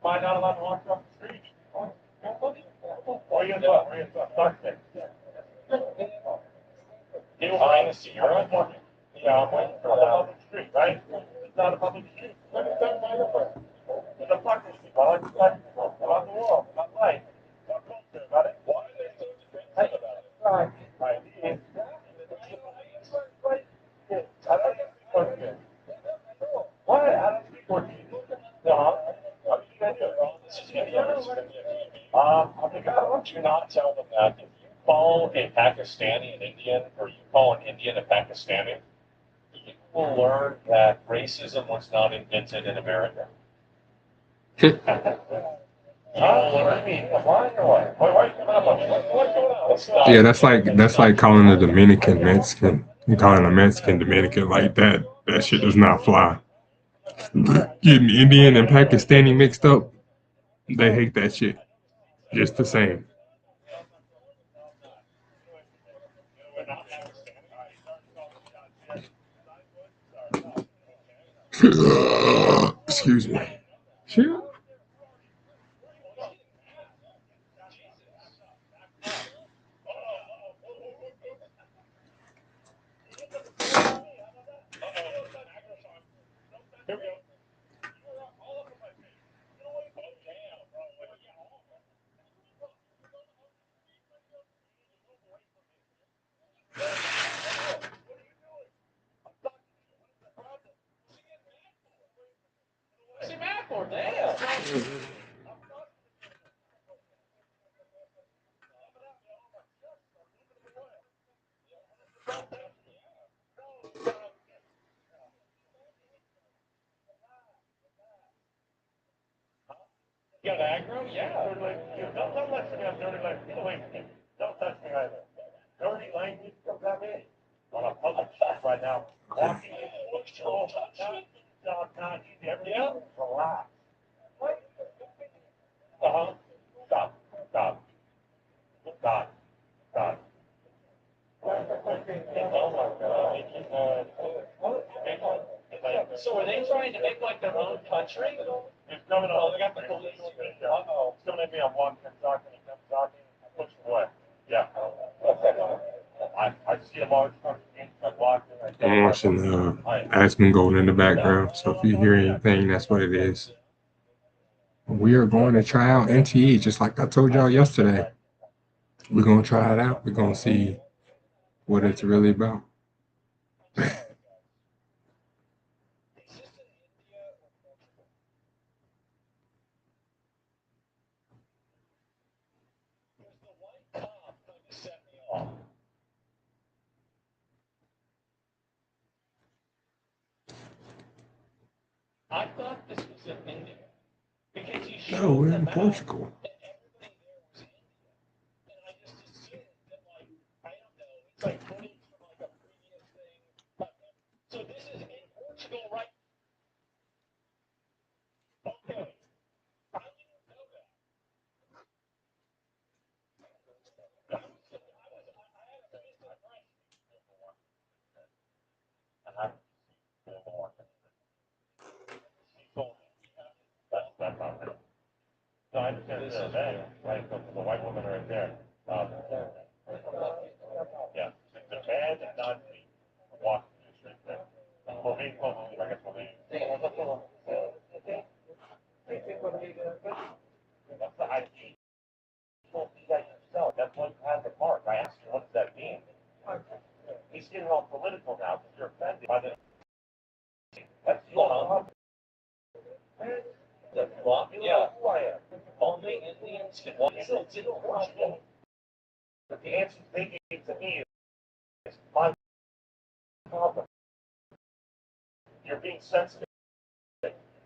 Am I not allowed to walk across the street? Where you at? Where you at? Darkness. You behind the scene, you're walking. Yeah, I'm waiting for the public street, right? It's not a public street. Let me tell you, it's a fucking street. I like to touch people. I'm on the wall. I'm light. I'm culture about it. Why are they so defensive about it? Right. Right. I don't get Portuguese. What? I don't speak Portuguese. No. What are you going to do? This is going to be I think I want you not tell them that if you call a Pakistani an Indian or you call an Indian a Pakistani, you will learn that racism was not invented in America. You will learn. Why or what? Why are you coming up on me? What's going on? Yeah, that's like calling a Dominican Mexican. You calling a Mexican Dominican like that. That shit does not fly. Getting Indian and Pakistani mixed up, they hate that shit. Just the same. Excuse me. Shit. You got aggro? Yeah. Don't let me have dirty language. Get away from me. Don't touch me either. Dirty language comes at me. On a public street right now. Walking in the bookstore. Not easy. Everything else, relax. Uh-huh. Stop. Stop. Stop. Stop. So are they trying to make like their own country? It's coming on. Oh, they got the police. Uh-oh. It's coming at me on one Kentucky. I push away. Yeah. I see a large truck. I'm watching. I'm watching Aspen Gold in the background. So if you hear anything, that's what it is. We are going to try out NTE, just like I told y'all yesterday. We're gonna try it out. We're gonna see what it's really about. I thought this was in India because you No, showed we're the in map Portugal. and everybody there was Indian. And I just assumed that, like, I don't know, it's like footage from like a previous thing. So this is in Portugal, right? Okay. I didn't know that. That's not it. No, I understand this is there, right? The white woman right there. Yeah. The man did not walk through the street there. For me, I guess for me. That's the ID. You see that yourself. That's what you have the mark. I asked you, what does that mean? He's getting all political now because you're offended by the. That's your problem. The fuck? You Yeah. know who I am. Only Indians can walk. It's in Portugal. But the answer they gave to me is my problem. You're being sensitive.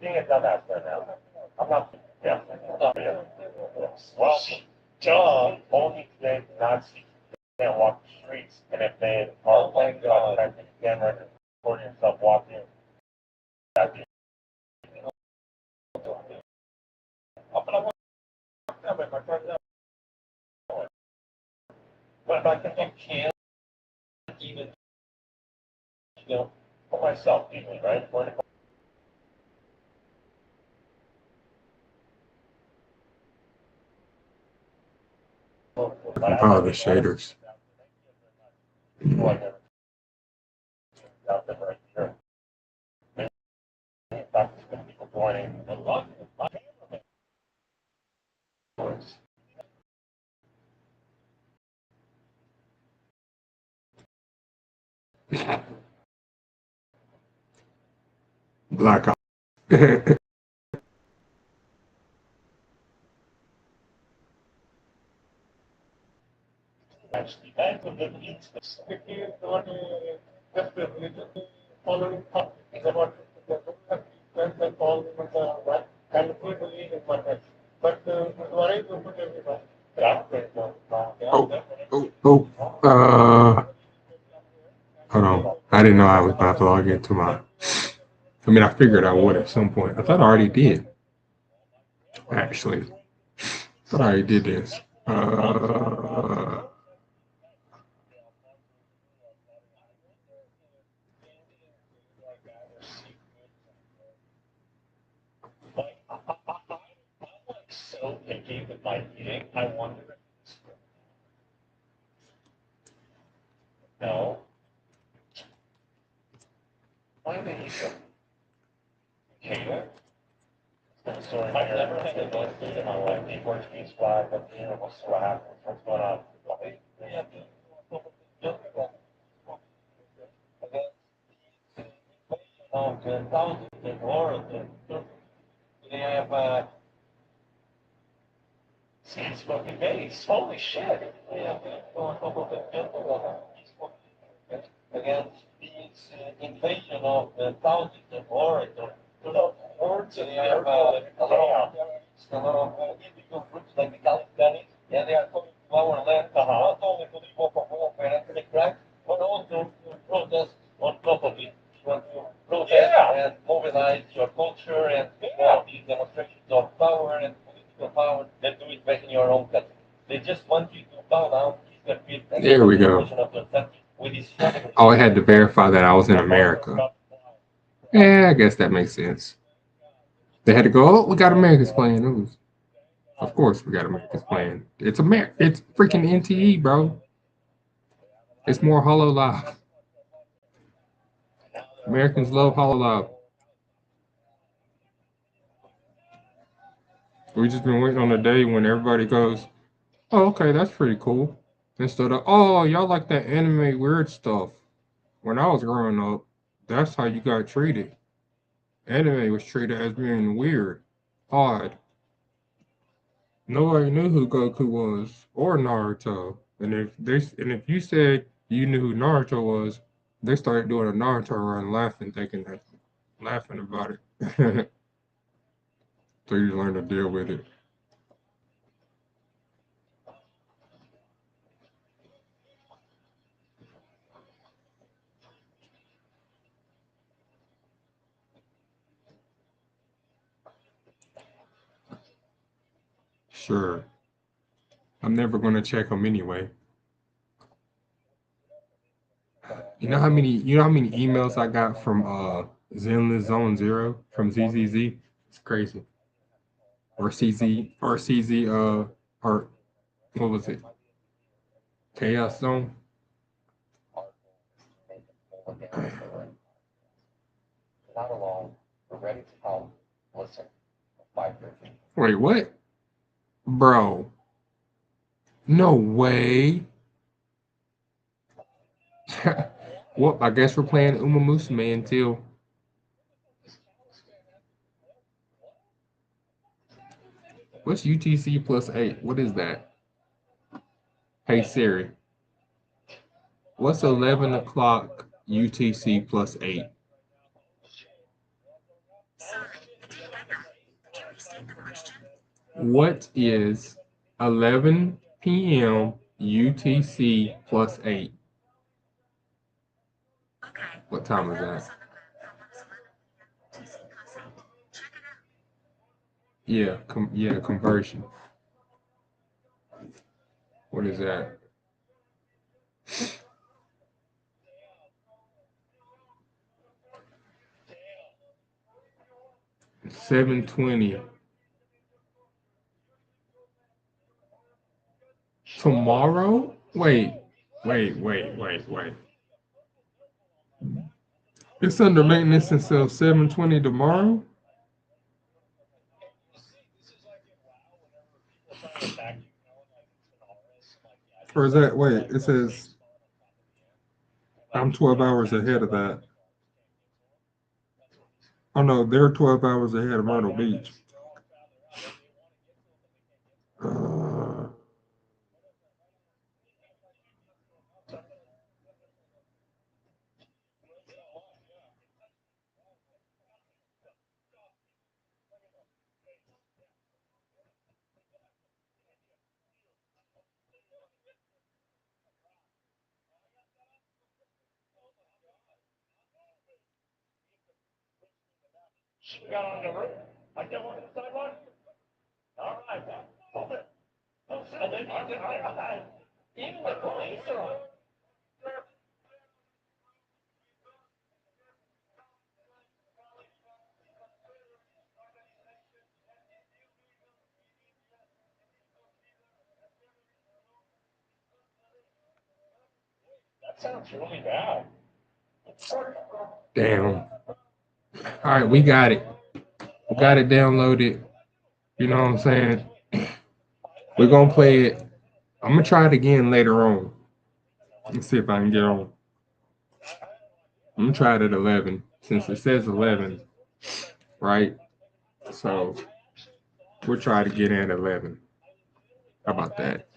Being a dumbass right now. I'm not. Yeah. Yeah. Well, Duh. only today Nazis can't walk the streets, and if they are playing God, you can't record yourself walking. That'd be. But I want to with my friends. But I think You can't even, for myself, even, right? compile the shaders. Out there right here. In fact, there's been people joining a lot of my cameramen. Black Ops. Actually, that's a good instance. If you want to just following up, is about and all with the right kind of people in my head. But what I do put everybody. Hold on. I didn't know I was about to log into my. I mean, I figured I would at some point. I thought I already did. Actually, I thought I already did this. So picky with my eating. I wonder. No. Why do they eat them? Potato? Sorry, I've never had a good food in my life. The Portuguese flag, but you know, what's going on? Oh, good. Thousands of Oregon. They have seed smoking base. Holy shit. Against this invasion of the thousands of Oregon. Words and they have a lot of illegal groups like the Californians, and they are coming to our land not only to live off of welfare and to crack, but also to protest on top of it. You want to protest and mobilize your culture and all these demonstrations of power and political power, then do it back in your own country. They just want you to bow down, kiss their feet, and There we go. Oh, I had to verify that I was in America. Yeah, I guess that makes sense. They had to go, oh, we got Americans playing. It was, of course, we got Americans playing. It's It's freaking NTE, bro. It's more Hollow Live. Americans love Hollow Live. We just been waiting on the day when everybody goes, oh, okay, that's pretty cool. Instead of, oh, y'all like that anime weird stuff. When I was growing up, that's how you got treated. Anime was treated as being weird, odd. Nobody knew who Goku was or Naruto. And if you said you knew who Naruto was, they started doing a Naruto run laughing, laughing about it. So you learn to deal with it. Sure. I'm never gonna check them anyway. You know how many emails I got from Zenless Zone Zero from ZZZ? It's crazy. Or CZ or what was it? Chaos Zone? Not alone. We're ready to help. Listen. 5:30. Wait, what? Bro. No way. Well, I guess we're playing umamasume until what's UTC plus 8? What is that? Hey Siri, what's 11 o'clock UTC plus 8? What is 11 p.m. UTC plus 8? What time is that? Yeah, conversion. What is that? 720. Tomorrow? Wait. It's under maintenance until 7:20 tomorrow? Or is that, wait, it says I'm 12 hours ahead of that. Oh no, they're 12 hours ahead of Myrtle Beach. Uh, She got on the roof. I get on the sidewalk. All right. And then even the police are on. That sounds really bad. damn. All right, we got it. We got it downloaded. You know what I'm saying? We're gonna play it. I'm gonna try it again later on. Let's see if I can get on. I'm gonna try it at 11 since it says 11, right? So we'll try to get in at 11. How about that?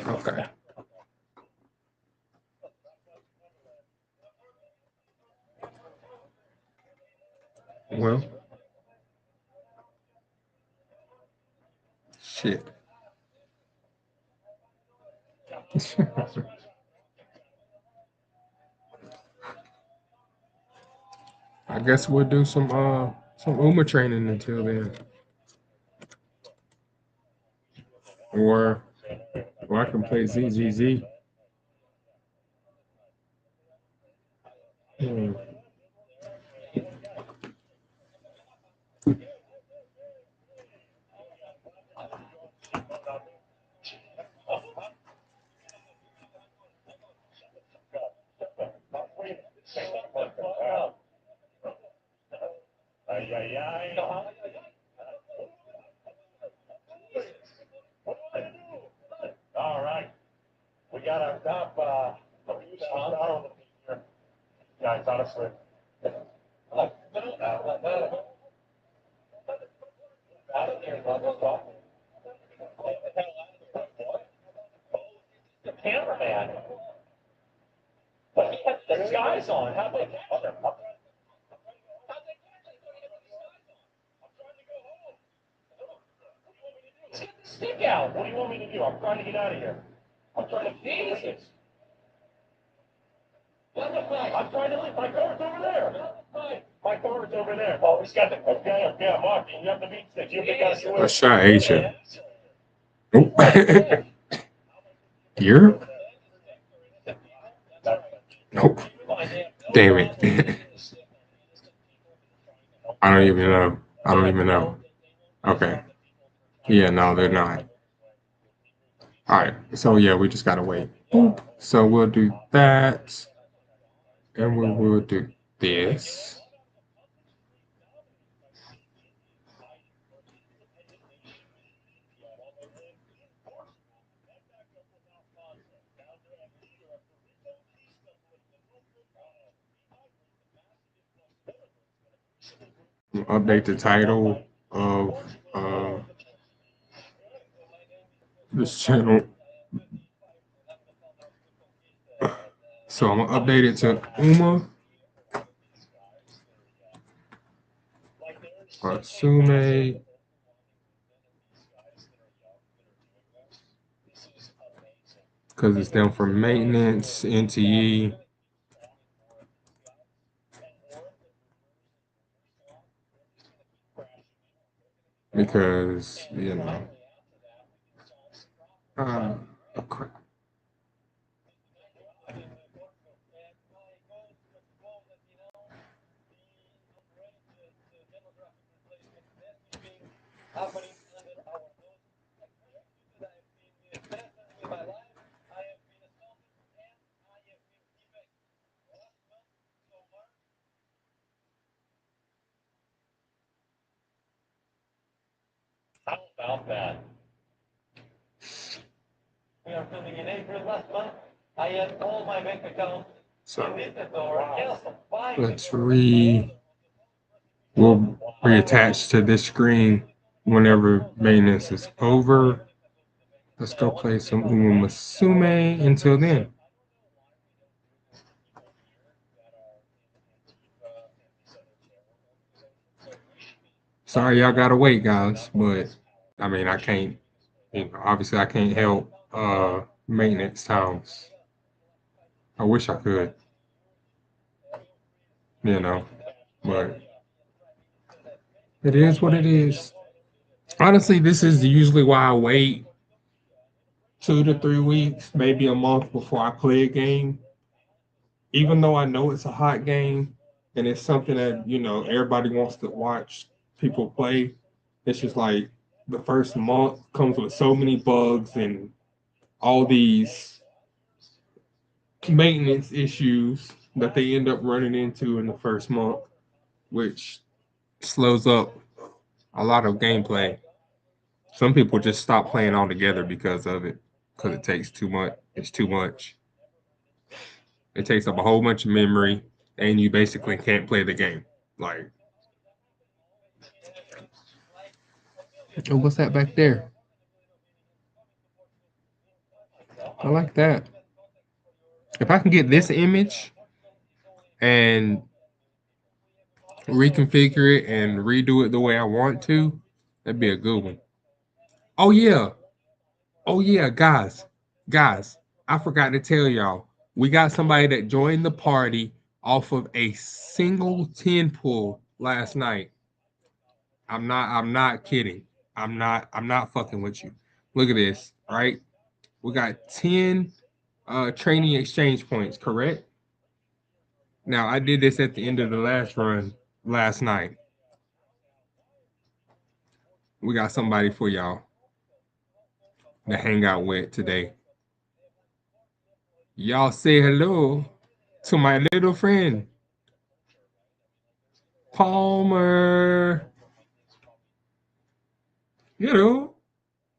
Okay. Well, shit. I guess we'll do some UMA training until then. Or I can play ZZZ. Hmm. Ay, ay, ay. All right. We got our top sponsor here. Guys, honestly. The cameraman. But he had the skies on. How about that? Let's get the stick out. What do you want me to do? I'm trying to get out of here. I'm trying to Jesus. I'm trying to leave. My car's over there. My car's over there. Oh, he's got the yeah, Mark, you have the beat stick. You got to Let's try Asia. Oh. Europe? Nope. Damn it. I don't even know. I don't even know. Okay. Yeah, no, they're not. All right. So yeah, we just gotta wait. Boop. So we'll do that, and we will do this. Update the title of this channel. So I'm gonna update it to umamasume, because it's down for maintenance, NTE. Because, you know, oh crap. how many hundred hours that I have been threatened with my life, I have been assaulted, and I have been evicted. Last month, so March, How about that? We are filming in April last month. I had all my bank accounts So in this or else let's we'll reattach to this screen whenever maintenance is over. Let's go play some umamasume until then. Sorry y'all gotta wait, guys, but I mean I can't, obviously I can't help maintenance times. I wish I could, but it is what it is. Honestly, this is usually why I wait 2 to 3 weeks, maybe a month before I play a game. Even though I know it's a hot game and it's something that, everybody wants to watch people play, it's just like the first month comes with so many bugs and all these maintenance issues that they end up running into in the first month, which slows up a lot of gameplay. Some people just stop playing altogether because of it, because it takes too much. It's too much. It takes up a whole bunch of memory, and you basically can't play the game. Like, oh, what's that back there? I like that. If I can get this image and reconfigure it and redo it the way I want to, that'd be a good one. Oh yeah. Oh yeah, guys, I forgot to tell y'all. We got somebody that joined the party off of a single 10 pull last night. I'm not kidding. I'm not fucking with you. Look at this, right? We got 10 training exchange points, correct? Now I did this at the end of the last run last night. We got somebody for y'all to hang out with today. Y'all say hello to my little friend, Palmer.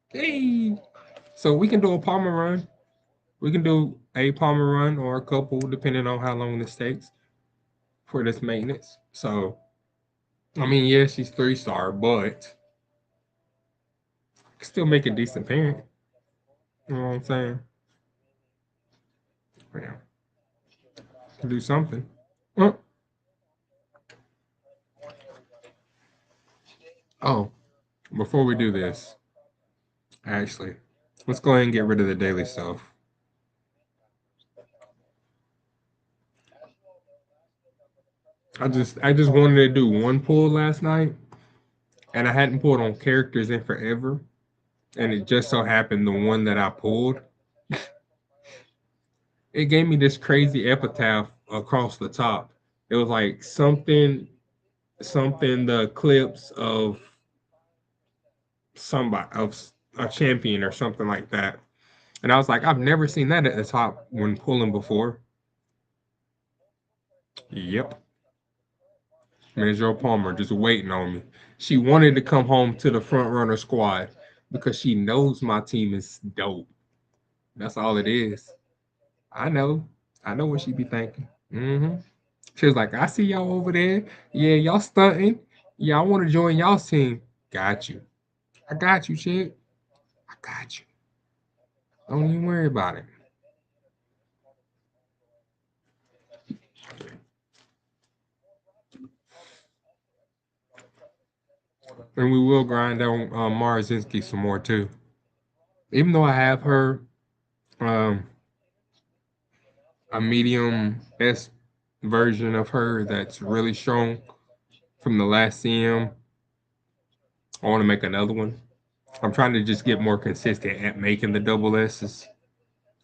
Hey. So we can do a Palmer run. We can do a Palmer run or a couple, depending on how long this takes for this maintenance. So, I mean, yeah, she's 3-star, but still make a decent parent. You know what I'm saying? Yeah. Can do something. Oh, oh, before we do this, actually, let's go ahead and get rid of the daily stuff. I just wanted to do one pull last night, and I hadn't pulled on characters in forever, and it just so happened the one that I pulled, it gave me this crazy epitaph across the top. It was like something the clips of somebody of a champion or something like that. And I was like, I've never seen that at the top when pulling before. Yep. Ms. Joe Palmer just waiting on me. She wanted to come home to the front runner squad because she knows my team is dope. That's all it is. I know. I know what she be thinking. She was like, I see y'all over there. Yeah, y'all stunting. Yeah, I want to join y'all's team. Got you. I got you, chick. I got you. Don't even worry about it. And we will grind on Marzinski some more too. Even though I have her um, a medium S version of her that's really strong from the last CM, I want to make another one. I'm trying to just get more consistent at making the double S's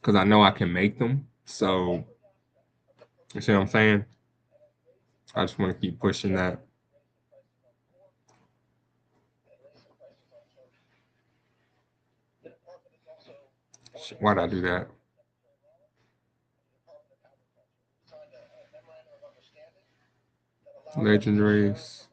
because I know I can make them. So, you see what I'm saying? I just want to keep pushing that. Why'd I do that? Legendaries.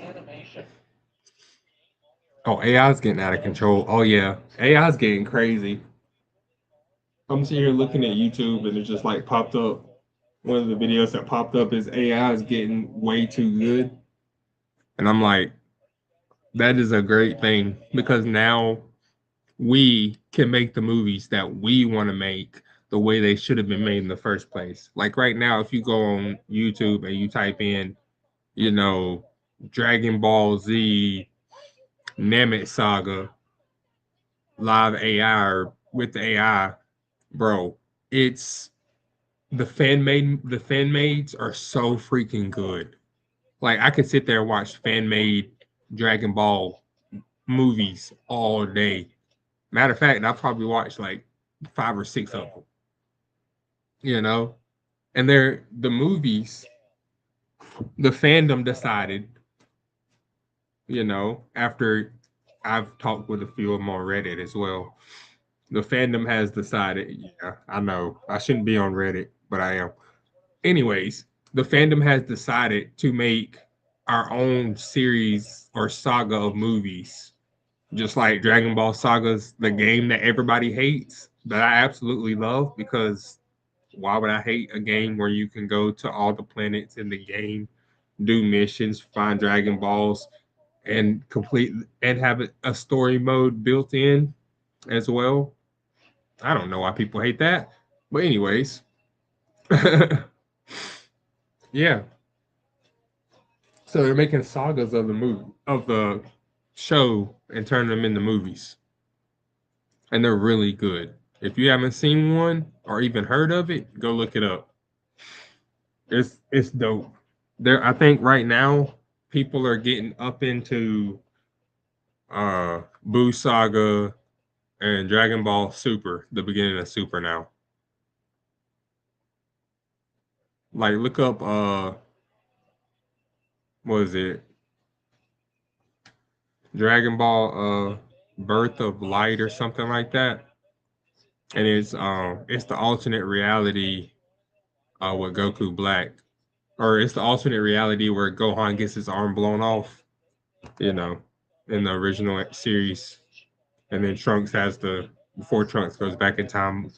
Animation. Oh, AI's getting out of control. Oh yeah, AI's getting crazy. I'm sitting here looking at YouTube and it just like popped up. One of the videos that popped up is AI is getting way too good. And I'm like, that is a great thing because now we can make the movies that we want to make the way they should have been made in the first place. Like right now, if you go on YouTube and you type in, you know, Dragon Ball Z, Namet Saga, live AI or with the AI, bro, it's the fan mades are so freaking good. Like I could sit there and watch fan made Dragon Ball movies all day. Matter of fact, I probably watched like 5 or 6 of them. You know, and they're the movies. The fandom decided, after I've talked with a few of them on Reddit as well. The fandom has decided. Yeah, I know I shouldn't be on Reddit, but I am. Anyways, the fandom has decided to make our own series or saga of movies, just like Dragon Ball Saga's the game that everybody hates, that I absolutely love because why would I hate a game where you can go to all the planets in the game, do missions, find Dragon Balls, and complete and have a story mode built in as well? I don't know why people hate that, but anyways, yeah. So they're making sagas of the movie of the show and turning them into movies, and they're really good. If you haven't seen one or even heard of it, go look it up. It's dope. There, I think right now people are getting up into Boo Saga and Dragon Ball Super, the beginning of Super now. Like look up what is it? Dragon Ball Birth of Light or something like that. And it's the alternate reality with Goku Black. Or it's the alternate reality where Gohan gets his arm blown off, you know, in the original series. And then Trunks has the before Trunks goes back in time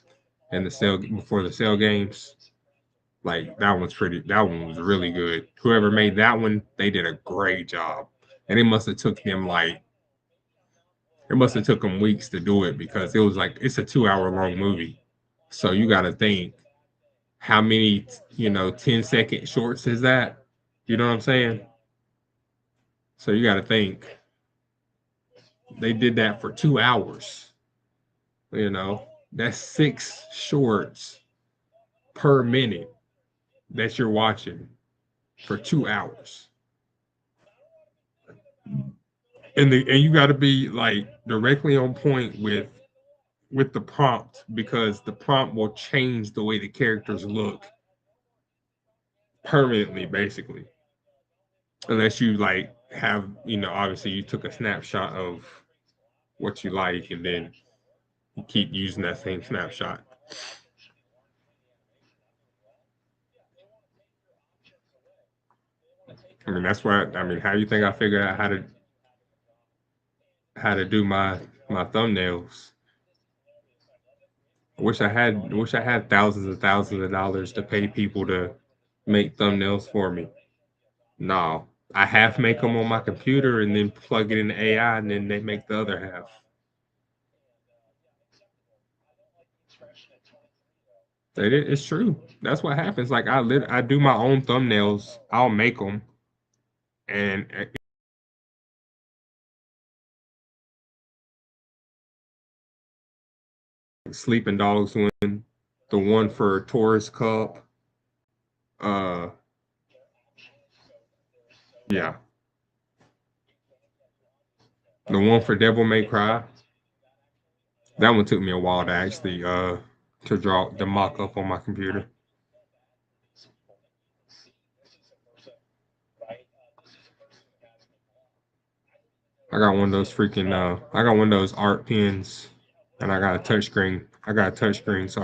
and the cell before the cell games. Like that one was really good. Whoever made that one, they did a great job. And it must have took them weeks to do it because it was like it's a 2 hour long movie. So you gotta think how many 10-second shorts is that? You know what I'm saying? So you gotta think they did that for 2 hours. That's 6 shorts per minute that you're watching for 2 hours. And you got to be like directly on point with the prompt because the prompt will change the way the characters look permanently, basically. Unless you like have, obviously you took a snapshot of what you like and then you keep using that same snapshot. I mean, that's why. I mean, how do you think I figured out how to do my thumbnails? I wish I had thousands and thousands of dollars to pay people to make thumbnails for me. No, I half make them on my computer and then plug it in the AI, and then they make the other half. It's true. That's what happens. Like I do my own thumbnails. I'll make them, and Sleeping Dogs one, the one for Taurus Cup. Uh, yeah, the one for Devil May Cry. That one took me a while to actually to draw the mock up on my computer. I got one of those freaking I got one of those art pens, and I got a touchscreen. I got a touchscreen, so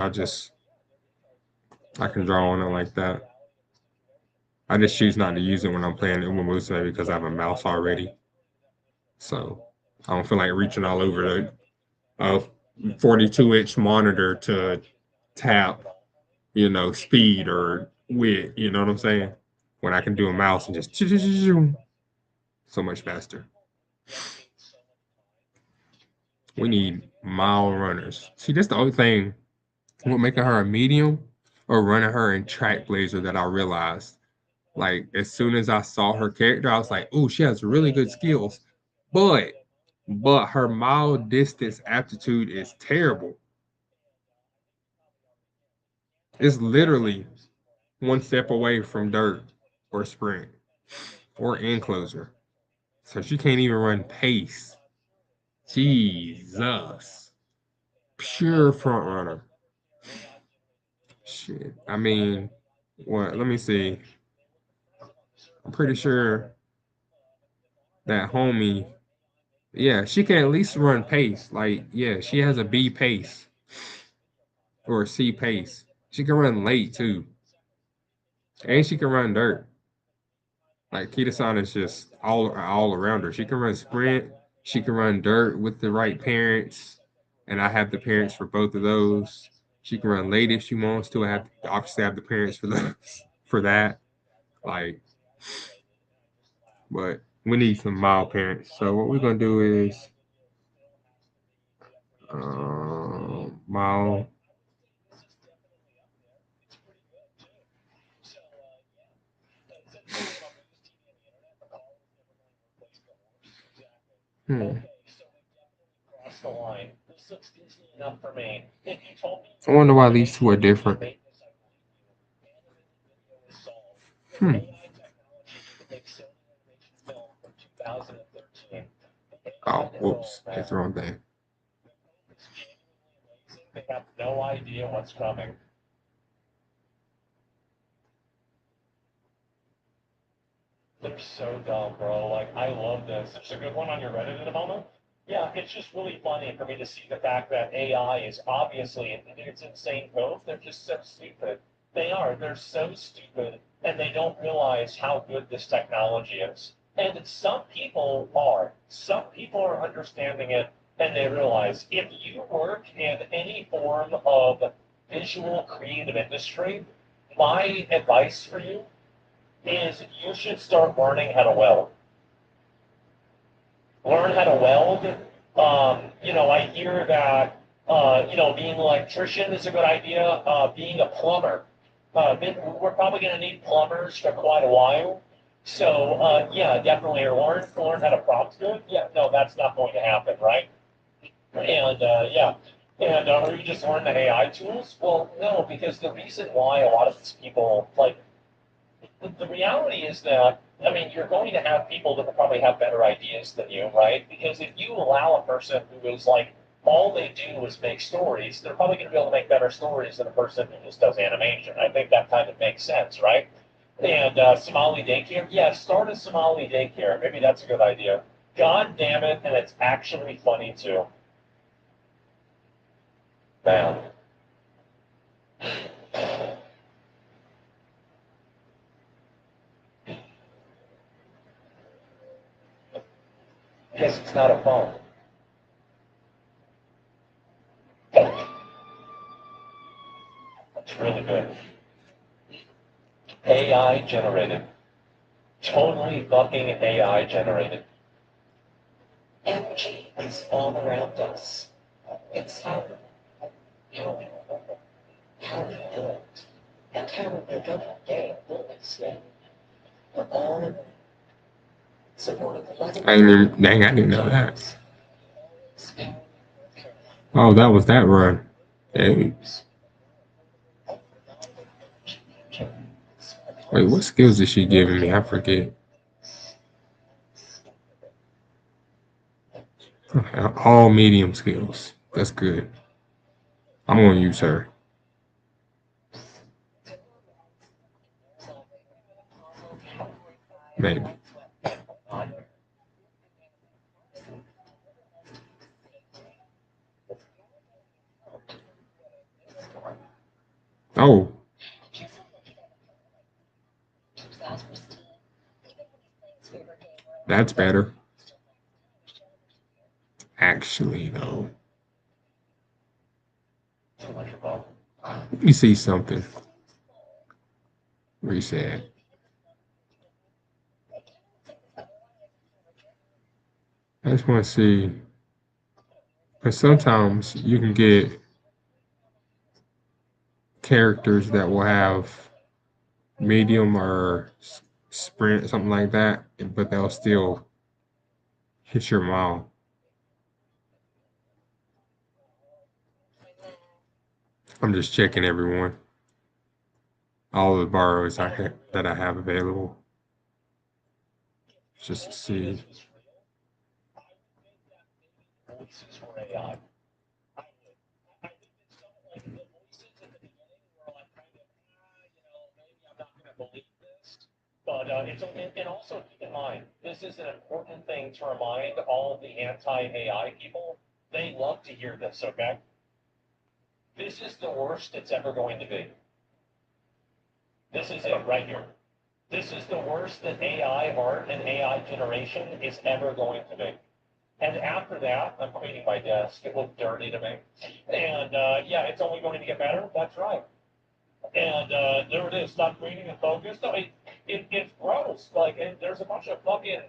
I can draw on it like that. I just choose not to use it when I'm playing umamasume because I have a mouse already. So I don't feel like reaching all over the 42-inch monitor to tap, speed or width. You know what I'm saying? When I can do a mouse and just so much faster. We need mile runners. See, that's the only thing. What making her a medium or running her in track blazer that I realized. Like as soon as I saw her character, I was like, "Oh, she has really good skills," but her mile distance aptitude is terrible. It's literally one step away from dirt or sprint or encloser. So she can't even run pace. Jesus. Pure front runner. Shit. I mean, what? Let me see. I'm pretty sure that homie, yeah, she can at least run pace. Like, yeah, she has a B pace or a C pace. She can run late too. And she can run dirt. Like Kita-san is just all around her. She can run sprint. She can run dirt with the right parents, and I have the parents for both of those. She can run late if she wants to. I have obviously have the parents for those for that. Like, but we need some mild parents. So what we're gonna do is mild. Hmm. Cross the line. This looks easy enough for me. If you told me I wonder why these two are different. Hmm. AI technology can make Sony animation film from 2013. Oh, whoops. That's the wrong thing. It's genuinely amazing. They have no idea what's coming. They're so dumb, bro. Like, I love this. There's a good one on your Reddit at the moment. Yeah, it's just really funny for me to see the fact that AI is obviously, it's insane code. They're just so stupid. They are. They're so stupid, and they don't realize how good this technology is. And some people are. Some people are understanding it, and they realize if you work in any form of visual creative industry, my advice for you is you should start learning how to weld. Learn how to weld. I hear that, being an electrician is a good idea. Being a plumber. We're probably going to need plumbers for quite a while. So, yeah, definitely learn how to prop good. Yeah, no, that's not going to happen, right? And, yeah. And are you just learn the AI tools? Well, no, because the reason why a lot of these people, like, the reality is that, I mean, you're going to have people that will probably have better ideas than you, right? Because if you allow a person who is like, all they do is make stories, they're probably going to be able to make better stories than a person who just does animation. I think that kind of makes sense, right? And Somali daycare, yeah, start a Somali daycare. Maybe that's a good idea. God damn it, and it's actually funny too. Man. Because it's not a phone. It's really good. AI generated. Totally fucking AI generated. Energy is all around us. It's how we build and how we become game buildings. We're all supporting the I didn't even, dang, I didn't know that. Oh, that was that run. Hey, wait, what skills is she giving me? I forget. All medium skills. That's good. I'm gonna use her. Maybe. Oh, that's better. Actually, though. Let me see something. Reset. I just want to see. Because sometimes you can get characters that will have medium or sprint, something like that, but they'll still hit your mouth. I'm just checking everyone, all the borrows that I have available, just to see. Voices for AI. I think it's something like the voices at the beginning were like kind of, maybe I'm not going to believe this. But and also keep in mind, this is an important thing to remind all of the anti-AI people. They love to hear this, okay? This is the worst it's ever going to be. This is it right here. This is the worst that AI art and AI generation is ever going to be. And after that, I'm cleaning my desk. It looked dirty to me. And yeah, it's only going to get better. That's right. And there it is. Stop cleaning and focus. I mean, it's gross. Like, and there's a bunch of fucking,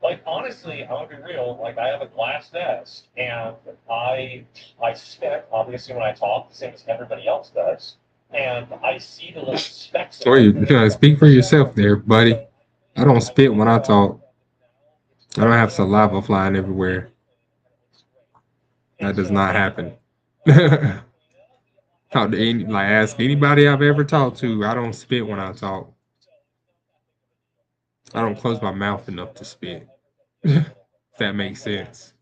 like, honestly, I'm gonna be real. Like, I have a glass desk, and I spit obviously when I talk, the same as everybody else does. And I see the little specks of So you gotta speak for yourself there, buddy. I don't I spit think when I that talk. I don't have saliva flying everywhere. and That does so not anyway, happen. Talk to any, like ask anybody I've ever talked to. I don't spit when I talk. I don't close my mouth enough to spit. If that makes sense.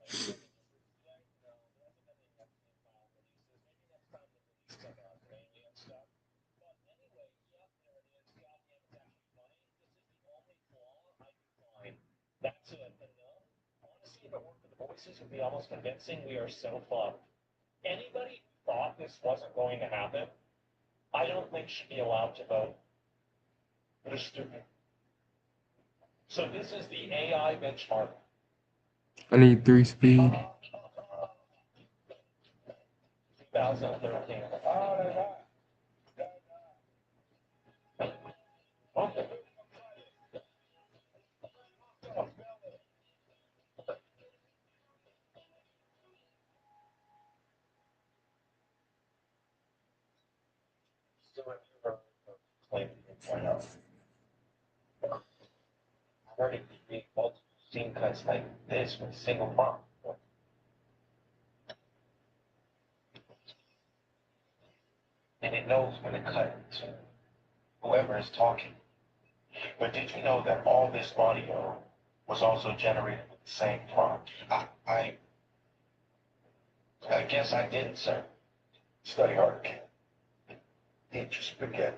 that's it. Honestly, if it weren't for the voices, it would be almost convincing. We are so fucked. Anybody who thought this wasn't going to happen, I don't think should be allowed to vote. They're stupid. So this is the AI benchmark. I need 3 speed. 2013. Okay. So if you were claiming already being multiple scene cuts like this with a single prompt. And it knows when to cut to whoever is talking. But did you know that all this audio was also generated with the same prompt? I guess I didn't, sir. Study hard, kid. Eat your spaghetti.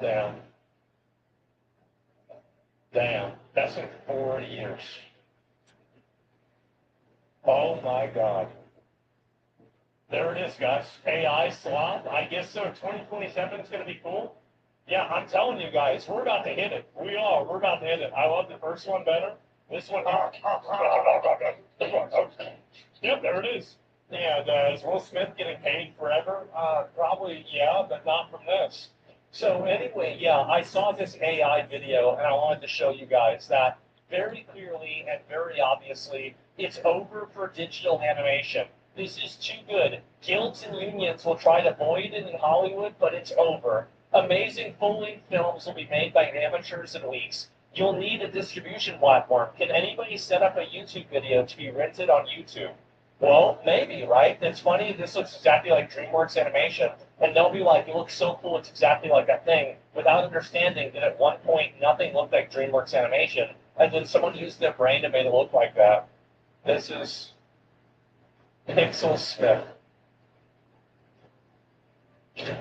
Damn. Damn. That's in 4 years. Oh my God. There it is, guys. AI slop. I guess so. 2027 is going to be cool. Yeah, I'm telling you guys, we're about to hit it. We are. We're about to hit it. I love the first one better. This one here. Yep, there it is. And is Will Smith getting paid forever? Probably, yeah, but not from this. So anyway, yeah, I saw this AI video, and I wanted to show you guys that very clearly and very obviously, it's over for digital animation. This is too good. Guilds and unions will try to void it in Hollywood, but it's over. Amazing full-length films will be made by amateurs in weeks. You'll need a distribution platform. Can anybody set up a YouTube video to be rented on YouTube? Well, maybe, right? It's funny. This looks exactly like DreamWorks animation. And they'll be like, it looks so cool. It's exactly like that thing, without understanding that at one point nothing looked like DreamWorks animation. And then someone used their brain to make it look like that. This is Pixel Smith.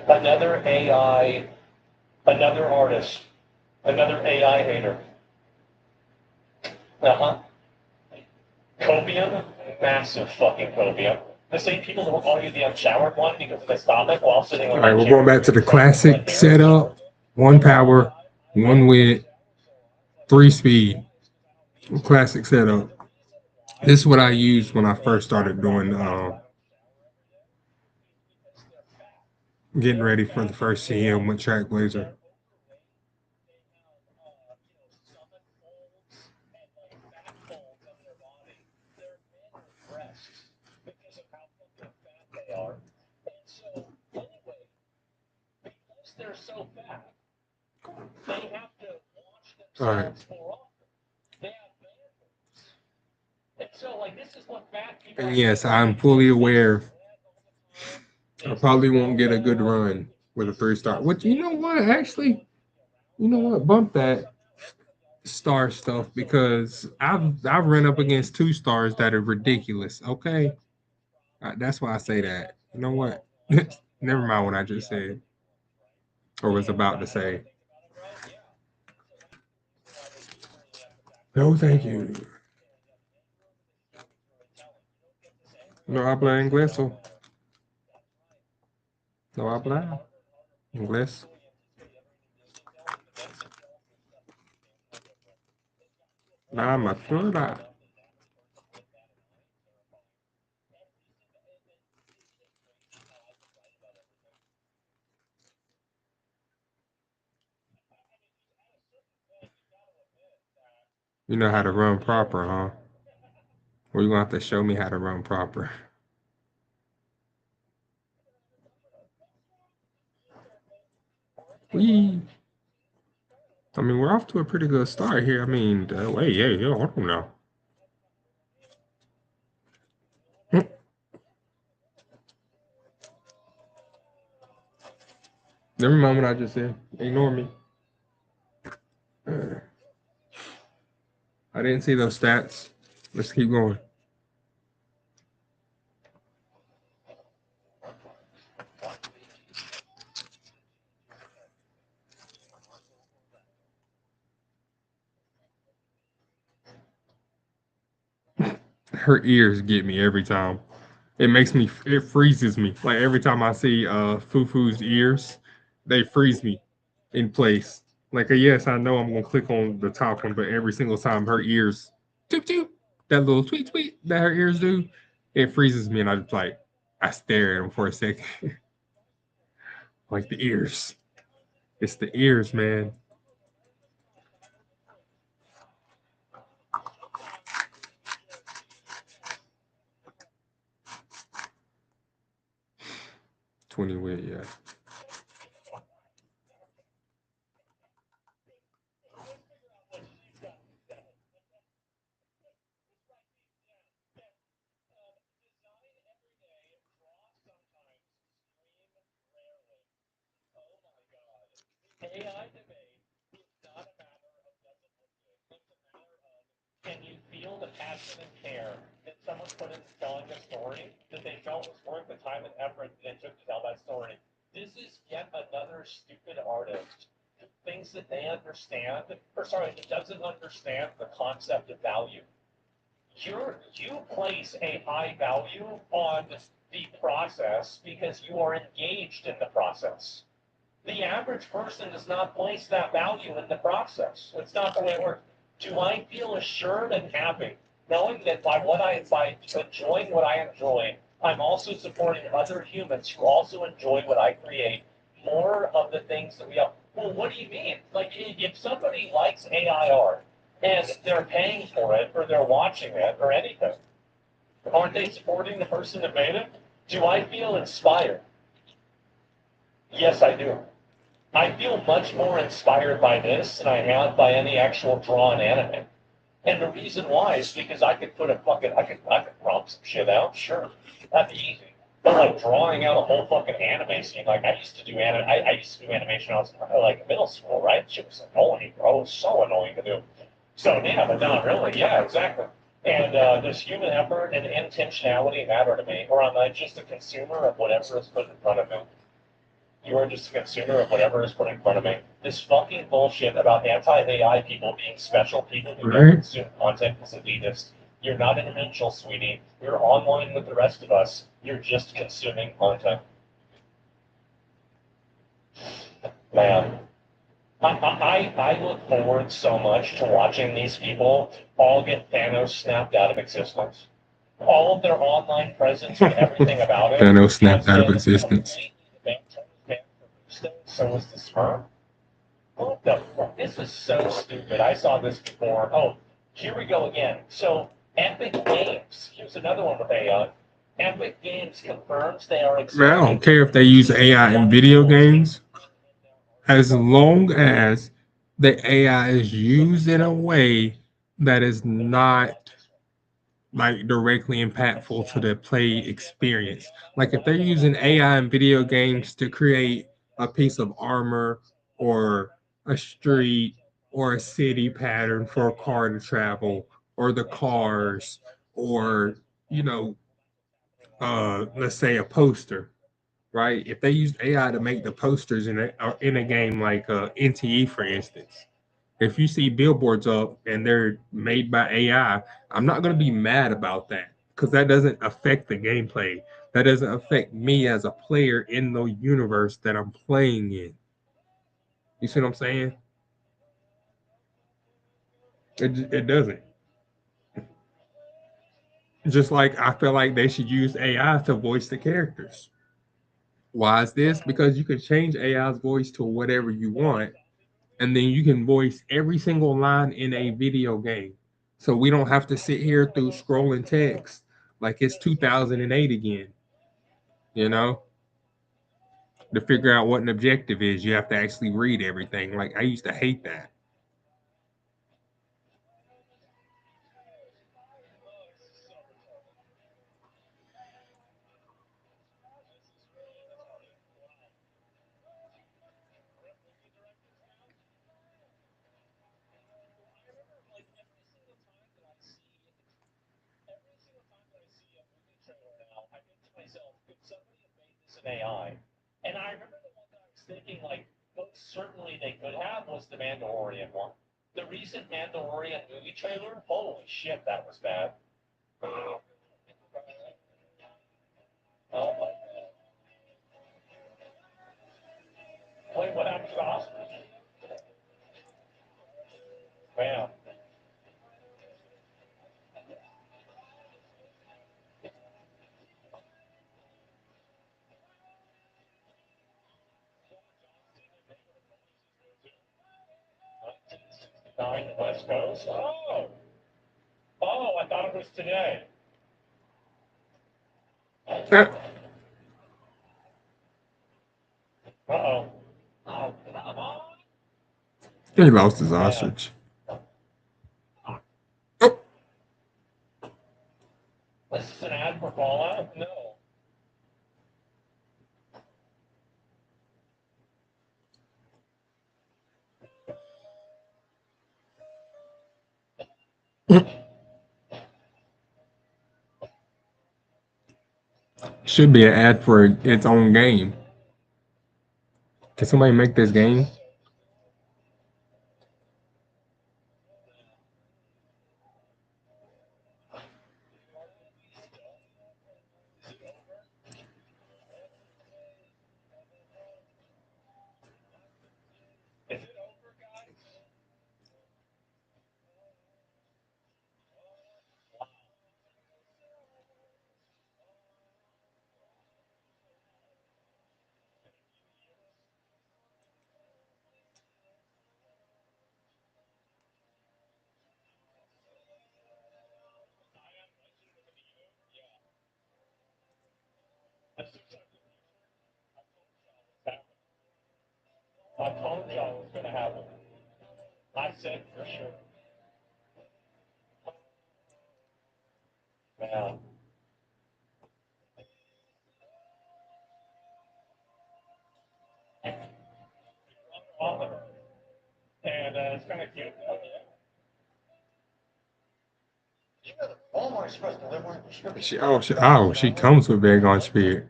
Another AI, another artist, another AI hater. Uh huh. Copium, massive fucking copium. The same people that will call you the unshowered one because of the stomach while sitting on All right, that we're chair. going back to the It's like, classic but here's setup: 1 power, 1 width, 3 speed. Classic setup. This is what I used when I first started doing getting ready for the first CM with Trackblazer. because of how fucking fat they are. And so, anyway, because they're so fat, they have to wash All right. themselves more often. They have bandits. And so, like, this is what fat people. And yes, I'm fully aware I probably won't get a good run with a 3-star. Which, you know what? Actually, you know what? Bump that star stuff because I've run up against 2 stars that are ridiculous. Okay, that's why I say that. You know what? Never mind what I just said or was about to say. No, thank you. No habla inglés. No habla inglés. Nada más. You know how to run proper, huh? Or you gonna have to show me how to run proper. We, I mean, we're off to a pretty good start here. I mean, wait, yeah, hold on now. Never mind what I just said. Ignore me. I didn't see those stats. Let's keep going. Her ears get me every time. It freezes me. Like every time I see Fufu's ears, they freeze me in place. Like, yes, I know I'm gonna click on the top one, but every single time her ears, toot toot, that little tweet tweet that her ears do, it freezes me, and I stare at them for a second. Like the ears. It's the ears, man. '20 wit, yeah. AI debate is not a matter of doesn't look good. It's a matter of can you feel the passion and care that someone put into telling a story that they felt was worth the time and effort that it took to tell that story. This is yet another stupid artist who thinks that they understand, or sorry, that doesn't understand the concept of value. You place a high value on the process because you are engaged in the process. The average person does not place that value in the process. It's not the way it works. Do I feel assured and happy knowing that by enjoying what I enjoy, I'm also supporting other humans who also enjoy what I create? More of the things that we have. Well, what do you mean? Like, if somebody likes AI art and they're paying for it or they're watching it or anything, aren't they supporting the person that made it? Do I feel inspired? Yes, I do. I feel much more inspired by this than I have by any actual drawn anime. And the reason why is because I could prompt some shit out, sure. That'd be easy. But like drawing out a whole fucking anime scene, like I used to do I used to do animation when I was like middle school, right? Shit was annoying, bro. It was so annoying to do. So yeah, but not really. Yeah, exactly. And does human effort and intentionality matter to me, or am I just a consumer of whatever is put in front of me? You are just a consumer of whatever is put in front of me. This fucking bullshit about anti-AI people being special people who don't Right? consume content is elitist. You're not interdimensional, sweetie. You're online with the rest of us. You're just consuming content. Man, I look forward so much to watching these people all get Thanos snapped out of existence. All of their online presence and everything about it Thanos snapped has out of been existence. completely banned for boosting. So was the sperm. What the fuck? This is so stupid. I saw this before. Oh, here we go again. So Epic Games. Here's another one with AI. Epic Games confirms they are Man, I don't expanding care if they use AI in video games, as long as the AI is used in a way that is not like directly impactful to the play experience. Like if they're using AI in video games to create a piece of armor or a street or a city pattern for a car to travel or the cars or you know let's say a poster, right? If they used AI to make the posters in a game like NTE, for instance, if you see billboards up and they're made by AI, I'm not going to be mad about that because that doesn't affect the gameplay. That doesn't affect me as a player in the universe that I'm playing in. You see what I'm saying? It doesn't. Just like I feel like they should use AI to voice the characters. Why is this? Because you can change AI's voice to whatever you want, and then you can voice every single line in a video game. So we don't have to sit here through scrolling text like it's 2008 again, you know, to figure out what an objective is. You have to actually read everything. Like I used to hate that. AI. And I remember the one that I was thinking, like, most certainly they could have was the Mandalorian one. The recent Mandalorian movie trailer, holy shit, that was bad. Oh my god. Wait, what happened to the hospital? Man. 1969 West Coast? Oh, I thought it was today. Uh-oh. Oh, come on. He lost his Man. ostrich. Oh, This is an ad for Fallout? No. should be an ad for its own game. Can somebody make this game? Is it over, guys? I told y'all it was going to happen. I said for sure. Man. Author. And it's kind of cute. Walmart Express delivery prescription. She comes with Vagon Spirit.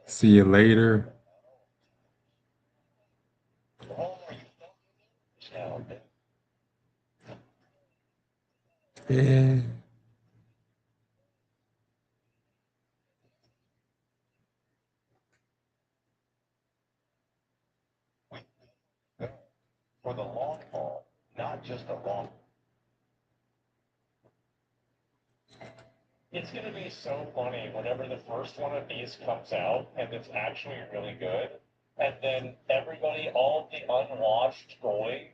See you later. Yeah. For the long haul, not just a long. It's going to be so funny whenever the first one of these comes out and it's actually really good. And then everybody, all of the unwashed goy,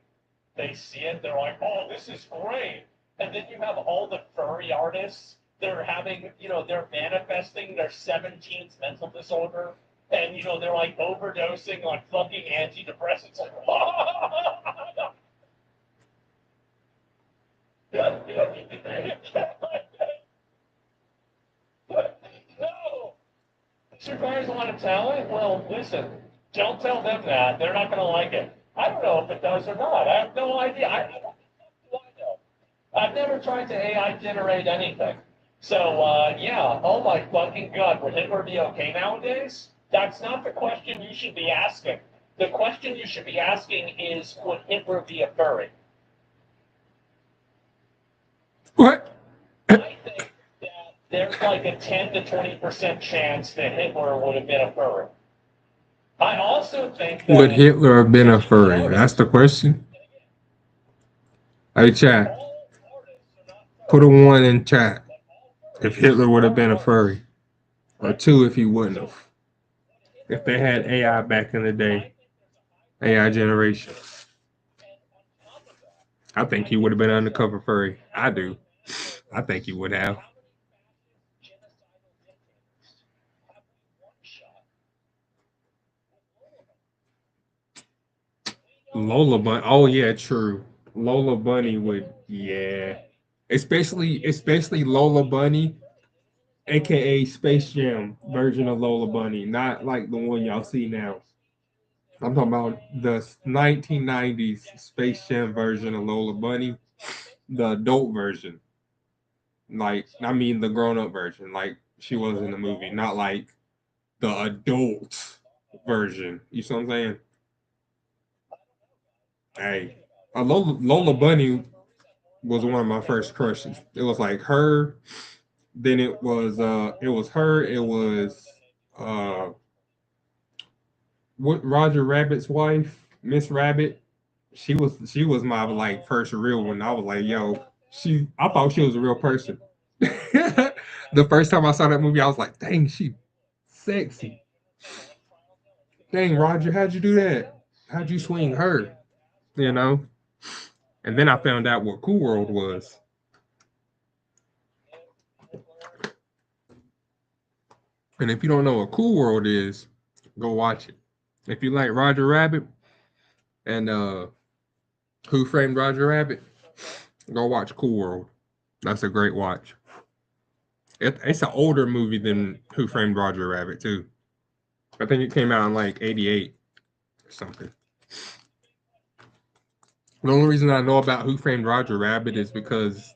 they see it, they're like, oh, this is great. And then you have all the furry artists, they're having, they're manifesting their 17th mental disorder. And, they're like overdosing on fucking antidepressants. Like, no! Surprise a lot of talent? Well, listen, don't tell them that. They're not going to like it. I don't know if it does or not. I have no idea. Do I know? I've never tried to AI generate anything. So, yeah, oh my fucking God, would Hitler be okay nowadays? That's not the question you should be asking. The question you should be asking is, would Hitler be a furry? What? I think that there's like a 10 to 20% chance that Hitler would have been a furry. I also think Would that Hitler have been a if you furry? That's notice, the question. Hey, chat. all artists are not Put a furries. one in chat Like all if furries Hitler would have are been a artists, furry, or right? two if he wouldn't So have. would If Hitler they have been had a AI furry? back in the I day, think there's a high AI possibility generation, yes. And on top of that, I think I he would think have been there's a undercover furry. I heavily do. I think he would like have. how many fascist genocidal dictators have we one shot with Lola? We know what Lola they Bunny. look Oh like. yeah, true. Lola Bunny They look would. the same Yeah. way. Especially Lola Bunny, Or aka Space Jam all version of Lola parts of Bunny, not like the one y'all see now. speeches I'm that talking they about say the that they talk about 1990s death Space camps Jam or version of whatever. Lola Bunny, Like they the adult version. Like, I so mean, the grown up version, like she was in the for movie, adults, not like the adult version. You see what I'm saying? I don't know, guys. I'm Hey, thinking about it. Lola Is the Bunny furry that was one of horrifies my today first or the crushes. It was grandparent? like her, then The furry that it was her, horrifies it today was or the uh grandparent? what Roger Rabbit's wife, Miss Rabbit. She was my like first real one. I was like, yo, I thought she was a real person. The first time I saw that movie, I was like, dang, she sexy. Dang, Roger, how'd you do that? How'd you swing her? You know? And then I found out what Cool World was. And if you don't know what Cool World is, go watch it. If you like Roger Rabbit and Who Framed Roger Rabbit, go watch Cool World. That's a great watch. It's an older movie than Who Framed Roger Rabbit too. I think it came out in like '88 or something. The only reason I know about Who Framed Roger Rabbit is because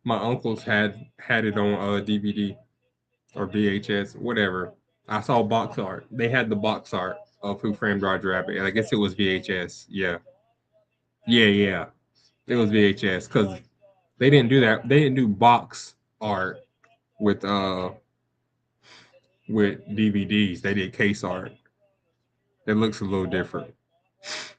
my uncles had it on DVD or VHS, whatever. I saw box art. They had the box art of Who Framed Roger Rabbit. I guess it was VHS. Yeah, yeah. It was VHS because they didn't do that. They didn't do box art with with DVDs. They did case art. It looks a little different.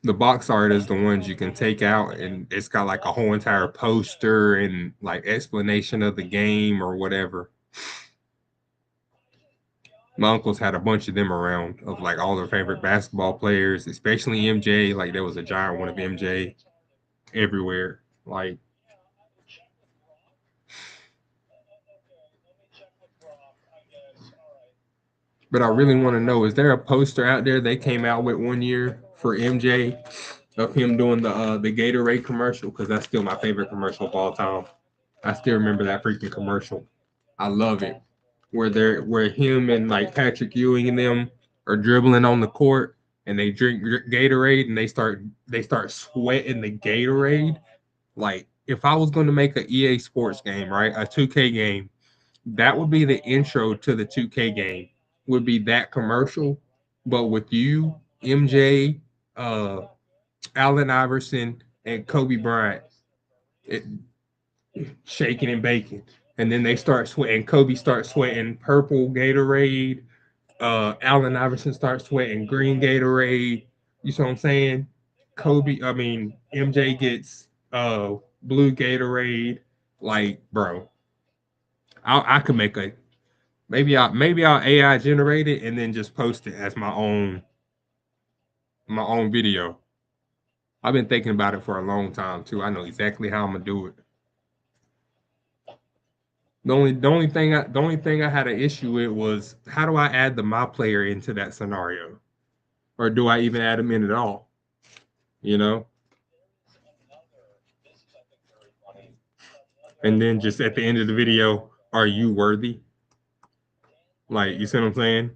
The box art is the ones you can take out and it's got like a whole entire poster and like explanation of the game or whatever. My uncles had a bunch of them around of like all their favorite basketball players, especially MJ. Like there was a giant one of MJ everywhere. Like, but I really want to know: is there a poster out there they came out with one year for MJ of him doing the Gatorade commercial? Because that's still my favorite commercial of all time. I still remember that freaking commercial. I love it. Where him and like Patrick Ewing and them are dribbling on the court and they drink Gatorade and they start sweating the Gatorade. Like if I was going to make a EA Sports game, right, a 2K game, that would be the intro to the 2K game. Would be that commercial, but with you, MJ, uh, Allen Iverson, and Kobe Bryant. It, shaking and baking. And then they start sweating. Kobe starts sweating purple Gatorade. Allen Iverson starts sweating green Gatorade. You see what I'm saying? MJ gets blue Gatorade. Like, bro, I could make a maybe I'll AI generate it and then just post it as my own video. I've been thinking about it for a long time too. I know exactly how I'm gonna do it. The only thing I had an issue with was how do I add the my player into that scenario, or do I even add him in at all? You know, and then just at the end of the video, are you worthy? Like, you see what I'm saying?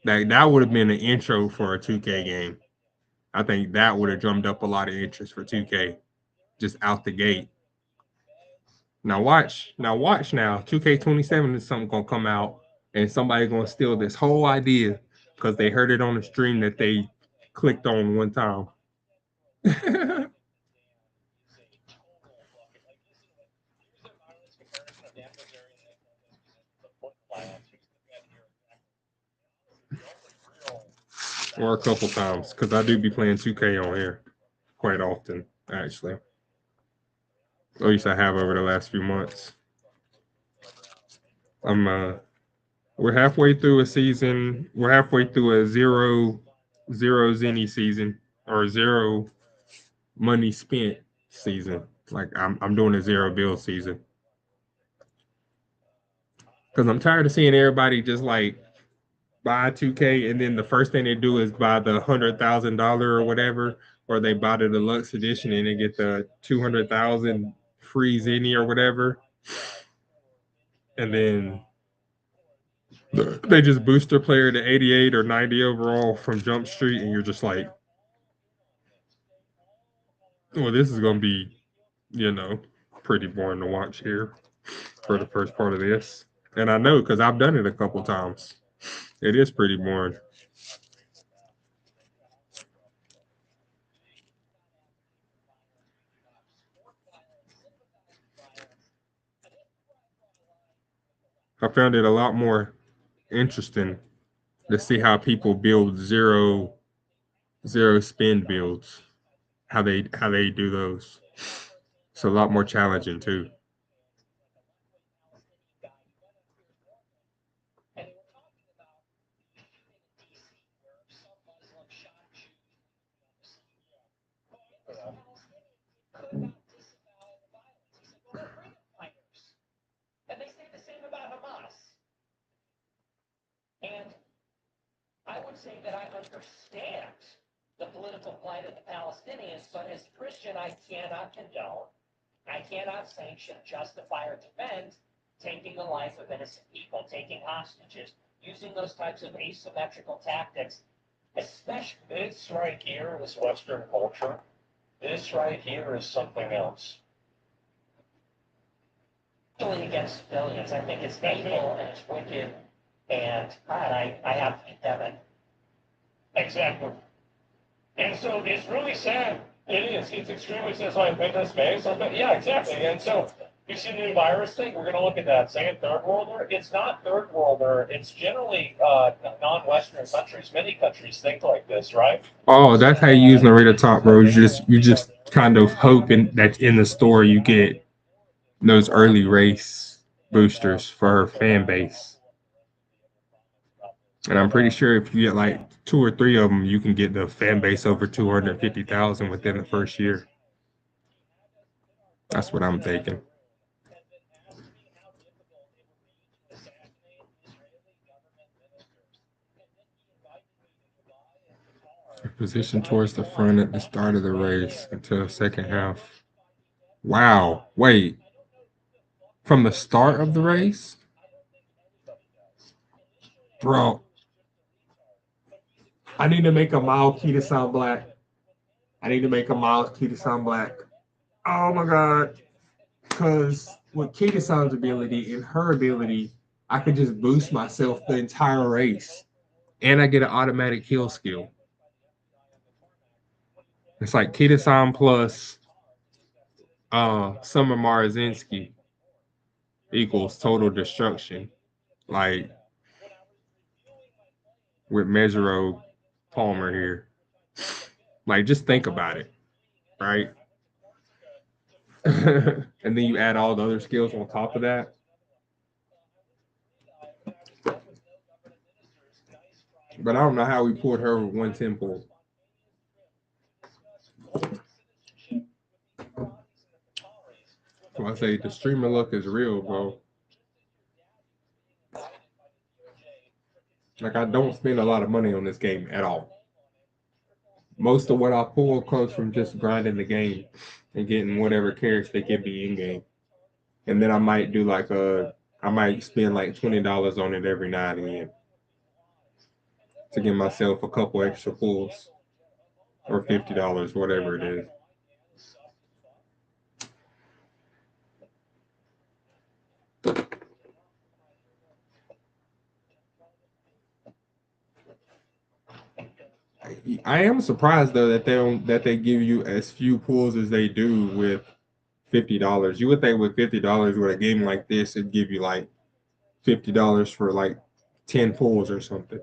That would have been an intro for a 2K game. I think that would have drummed up a lot of interest for 2K just out the gate. Now 2K27 is something gonna come out and somebody gonna steal this whole idea because they heard it on the stream that they clicked on one time. Or a couple times, because I do be playing 2K on here quite often, actually. At least I have over the last few months. I'm we're halfway through a season. We're halfway through a zero zenny season, or zero money spent season. Like, I'm doing a zero bill season because I'm tired of seeing everybody just like buy 2K and then the first thing they do is buy the $100,000 or whatever, or they buy the deluxe edition and they get the 200,000 free zenny or whatever, and then they just boost their player to 88 or 90 overall from Jump Street, and you're just like, well, this is gonna be, you know, pretty boring to watch here for the first part of this. And I know because I've done it a couple times. It is pretty boring. I found it a lot more interesting to see how people build zero spin builds, how they do those. It's a lot more challenging too. And they say the same about Hamas. And I would say that I understand the political plight of the Palestinians, but as a Christian, I cannot condone, I cannot sanction, justify, or defend taking the life of innocent people, taking hostages, using those types of asymmetrical tactics, especially. This right here is Western culture. This right here is something else. Against civilians. I think it's hateful and it's wicked, and God, I have to hate heaven. Exactly. And so it's really sad. It is. It's extremely sad. So I think that's May. Yeah, exactly. And so you see the new virus thing. We're going to look at that. Saying third worlder. It's not third worlder. It's generally non-Western countries. Many countries think like this, right? Oh, that's how you use narrator top, bro. You just kind of hoping that in the store you get those early race boosters for her fan base. And I'm pretty sure if you get like two or three of them, you can get the fan base over 250,000 within the first year. That's what I'm thinking. Position towards the front at the start of the race until the second half. Wow. Wait. From the start of the race? Bro, I need to make a mild key to sound black. I need to make a mild key to sound black. Oh my God. Because with Kita Sound's ability and her ability, I could just boost myself the entire race. And I get an automatic heal skill. It's like Kita Sound plus Summer Marzinski equals total destruction. Like with Mesero Palmer here. Like just think about it, right? And then you add all the other skills on top of that. But I don't know how we pulled her with 110 pull. So I say the streamer luck is real, bro. Like I don't spend a lot of money on this game at all. Most of what I pull comes from just grinding the game and getting whatever characters they give me in game. And then I might do like I might spend like $20 on it every now and then to give myself a couple extra pulls or $50, whatever it is. I am surprised though that they give you as few pulls as they do with $50. You would think with $50 with a game like this, it'd give you like $50 for like 10 pulls or something.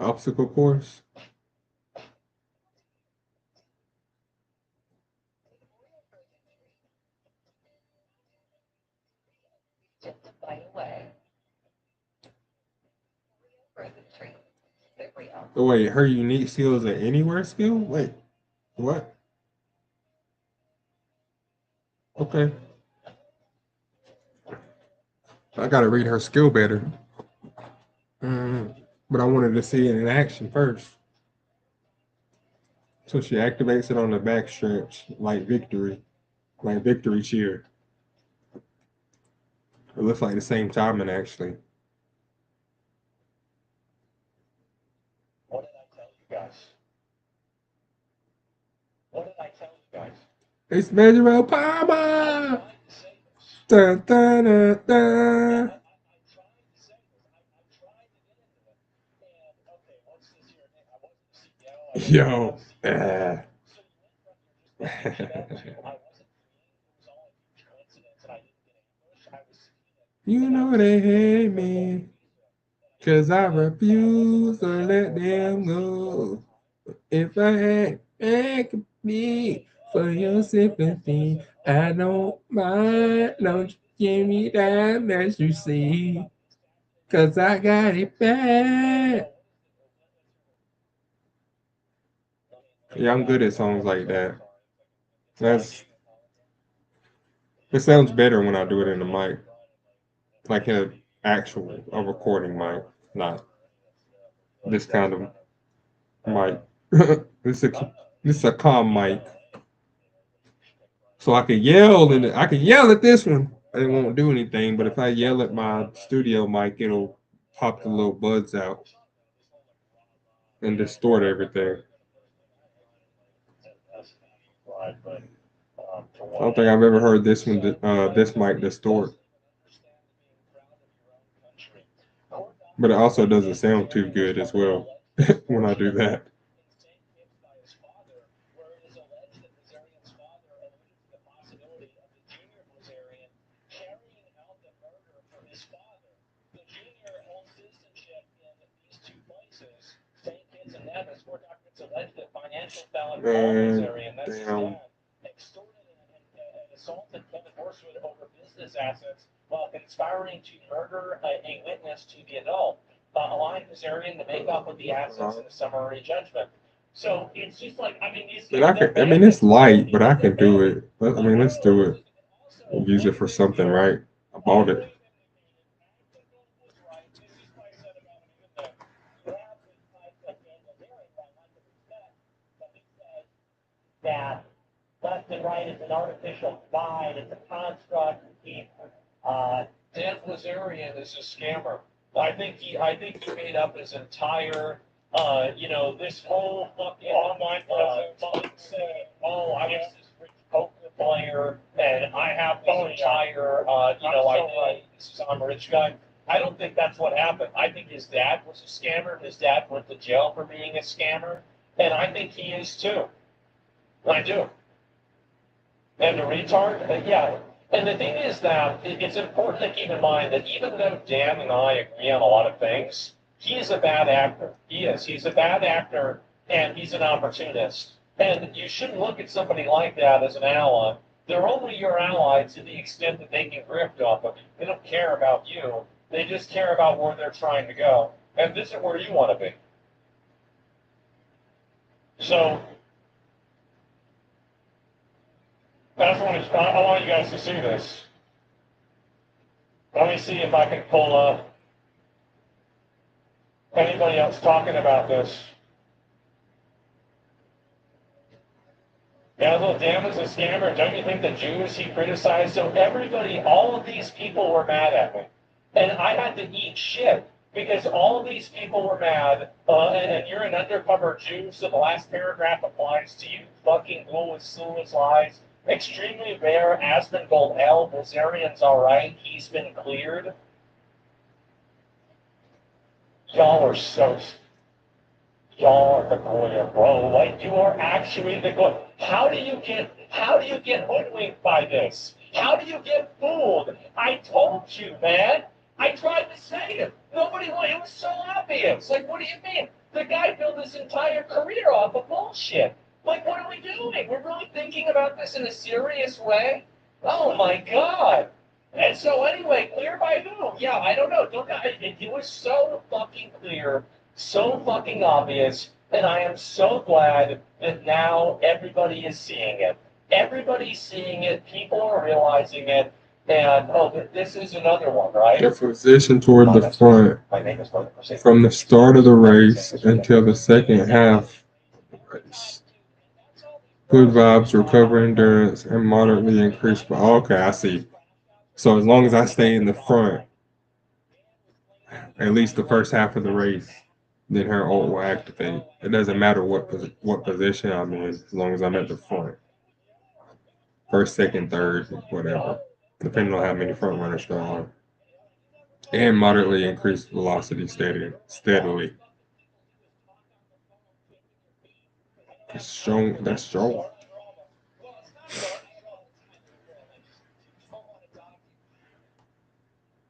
Obstacle course. Oh, wait, her unique skill is an anywhere skill? Wait, what? Okay. I gotta read her skill better. But I wanted to see it in action first. So she activates it on the back stretch, like victory cheer. It looks like the same timing actually. What did I tell you guys? What did I tell you guys? It's Mesero Palmer! Dun, dun, dun, dun. Yo. You know they hate me. Cause I refuse to let them go. If I had beg me for your sympathy, I don't mind. Don't you give me that mess you see. Cause I got it bad. Yeah, I'm good at songs like that. That's it sounds better when I do it in the mic. Like an actual a recording mic, not this kind of mic. This is a calm mic. So I can yell and I can yell at this one. It won't do anything, but if I yell at my studio mic, it'll pop the little buds out and distort everything. I don't think I've ever heard this one, this mic distort. But it also doesn't sound too good as well when I do that. Damn. Assaulted Kevin Horsewood over business assets while conspiring to murder a witness to the adult, allowing Kazarian to make up with the assets in a summary judgment. So it's just like, I mean, But I mean, it's light, but I can do it. I mean, let's do it. Use it for something, right? I bought it. That left and right is an artificial divide, it's a construct to keep Dan Lazarian is a scammer. I think he made up his entire this whole fucking online mindset. Oh, I was this rich poker player, I'm a rich guy. I don't think that's what happened. I think his dad was a scammer. His dad went to jail for being a scammer, and I think he is too. I do. And a retard, yeah. And the thing is that it's important to keep in mind that even though Dan and I agree on a lot of things, he is a bad actor. He is. He's a bad actor, and he's an opportunist. And you shouldn't look at somebody like that as an ally. They're only your ally to the extent that they can grift off of you. They don't care about you. They just care about where they're trying to go. And this is where you want to be. So I want you guys to see this. Let me see if I can pull up anybody else talking about this. Basil Dam is a scammer. Don't you think the Jews he criticized? So everybody, all of these people were mad at me. And I had to eat shit because all of these people were mad. And you're an undercover Jew, so the last paragraph applies to you. Fucking Louis Sulis lies. Extremely rare. Asmongold L. Bulgarian's alright. He's been cleared. Y'all are so. Y'all are the goya, bro. Like, you are actually the goya. How do you get hoodwinked by this? How do you get fooled? I told you, man. I tried to say it. Nobody wanted, it was so obvious. Like, what do you mean? The guy built his entire career off of bullshit. Like, what are we doing? We're really thinking about this in a serious way? Oh my God. And so anyway, clear by who? Yeah, I don't know. It was so fucking clear, so fucking obvious, and I am so glad that now everybody is seeing it. Everybody's seeing it. People are realizing it. And this is another one, right? The position toward the front from the start of the race until the second half of the race. Good vibes, recover endurance, and moderately increased. Okay, I see. So as long as I stay in the front, at least the first half of the race, then her ult will activate. It doesn't matter what position I'm in, as long as I'm at the front. First, second, third, whatever, depending on how many front runners there are. And moderately increased velocity steadily. That's strong. That's strong.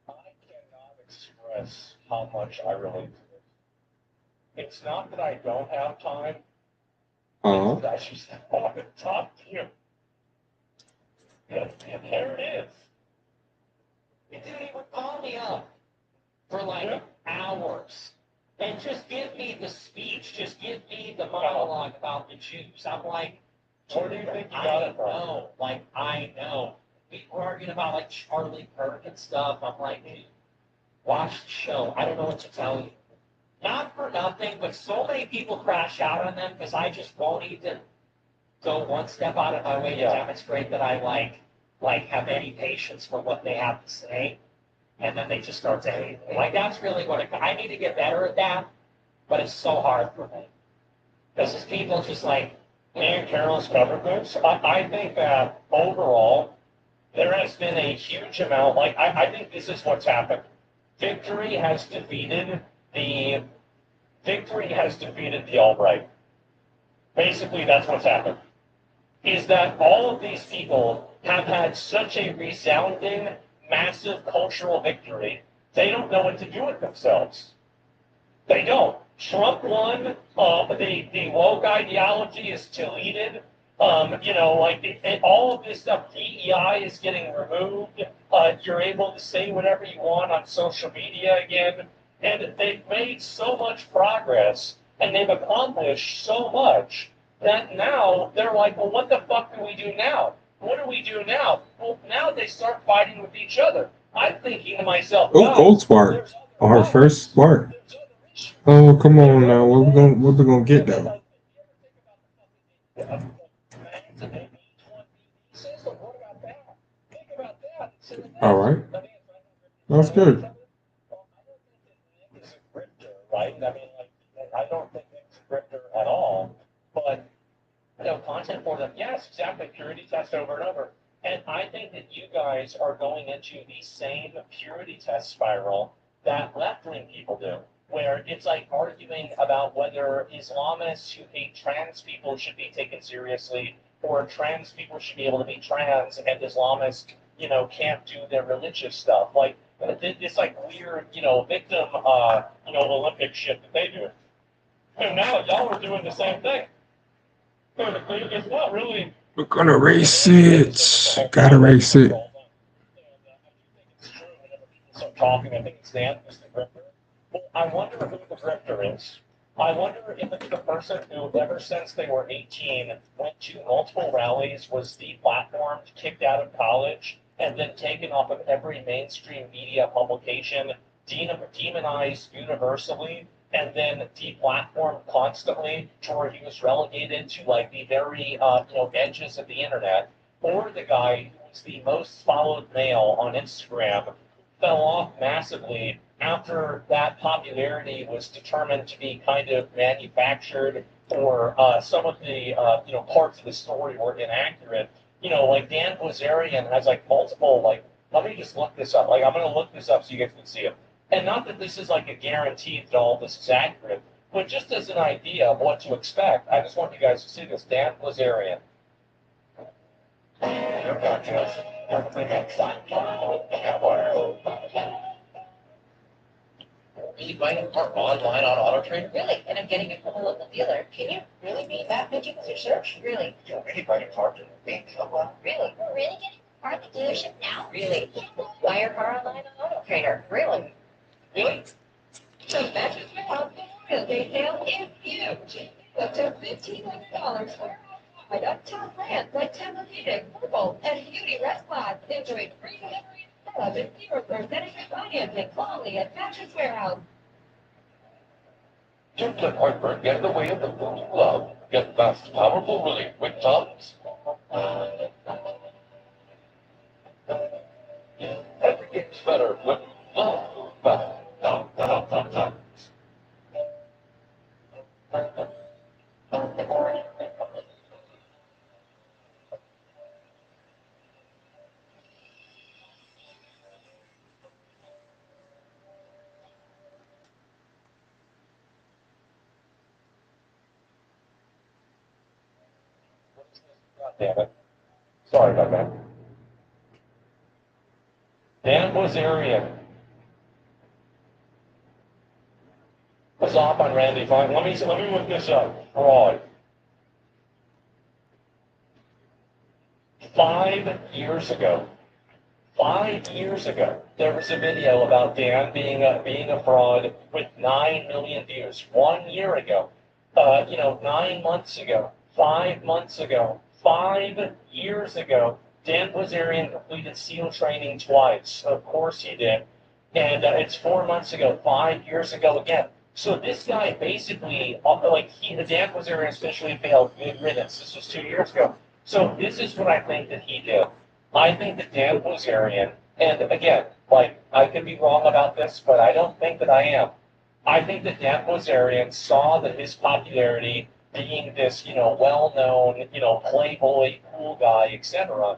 I cannot express how much I really do. It's not that I don't have time. Uh-huh. It's that I just want to talk to you. And there it is. It didn't even call me up for like hours. And just give me the speech, just give me the monologue about the Jews. I'm like, where do you think you got it from? I know, like, I know. We were arguing about like Charlie Kirk and stuff. I'm like, dude, watch the show. I don't know what to tell you. Not for nothing, but so many people crash out on them because I just won't even go one step out of my way to demonstrate that I like have any patience for what they have to say. And then they just start to hate me. Like, that's really what I need to get better at that, but it's so hard for me. Because these people just like, me and Carol's covered this. I think that overall, there has been a huge amount, like, I think this is what's happened. Victory has defeated the alt-right. Basically, that's what's happened. Is that all of these people have had such a resounding, massive cultural victory, they don't know what to do with themselves. They don't. Trump won. The woke ideology is deleted. All of this stuff, DEI is getting removed. You're able to say whatever you want on social media again. And they've made so much progress, and they've accomplished so much, that now they're like, well, what the fuck do we do now? What do we do now? Well, now they start fighting with each other. I'm thinking to myself, oh, gold spark. Our first spark. Oh, come on now. What we gonna get though? All right. That's good. Right? I mean, I don't think it's a grifter at all. But content for them, yes, exactly. Purity test over and over. And I think that you guys are going into the same purity test spiral that left-wing people do, where it's like arguing about whether Islamists who hate trans people should be taken seriously, or trans people should be able to be trans, and Islamists, can't do their religious stuff. Like it's like weird, victim, Olympic shit that they do. And now y'all are doing the same thing. It's not really. We're gonna race it. Gotta race it. Start talking. I think it's Dan who's the grifter. Well, I wonder who the grifter is. I wonder if it's the person who, ever since they were 18, went to multiple rallies, was deplatformed, kicked out of college, and then taken off of every mainstream media publication, demonized universally, and then deplatformed constantly to where he was relegated to like the very edges of the internet, or the guy who was the most followed male on Instagram fell off massively after that popularity was determined to be kind of manufactured, or some of the parts of the story were inaccurate. Like Dan Blazarian has like multiple, like, let me just look this up. Like, I'm going to look this up so you guys can see it. And not that this is like a guarantee that all this is accurate, but just as an idea of what to expect, I just want you guys to see this. Dan Blazarian. Really buying a car online on Auto Trader? Really? And I'm getting it from a local dealer. Can you really beat that making with your search? Really? Yeah, really buying a car to make so well. Really? We're really getting a car at the dealership now? Really? Buy your car online on Auto Trader. Really? Really? So Matches Warehouse Memorial Day sale is huge. Up to $1,500 for wide uptown land like Tempur-Pedic, Purple, and Beauty Rest Class. Enjoy free delivery and 0% financing only at Matches Warehouse. Just let heartburn get in the way of the food you love. Get fast, powerful relief with Tums. Everything's better when you love food better. Tums. God damn it. Sorry about that. Dan Blazarian was off on Randy Fine. Let me look this up. Fraud. 5 years ago. 5 years ago, there was a video about Dan being a fraud with 9 million views. 1 year ago, 9 months ago, 5 months ago, 5 years ago, Dan Blazarian completed SEAL training twice. Of course he did. And it's 4 months ago, 5 years ago again. So this guy basically, Dan Blazarian especially failed mid-riddance. This was 2 years ago. So this is what I think that he did. I think that Dan Blazarian, and again, like, I could be wrong about this, but I don't think that I am. I think that Dan Blazarian saw that his popularity being this, well-known, playboy, cool guy, etc.,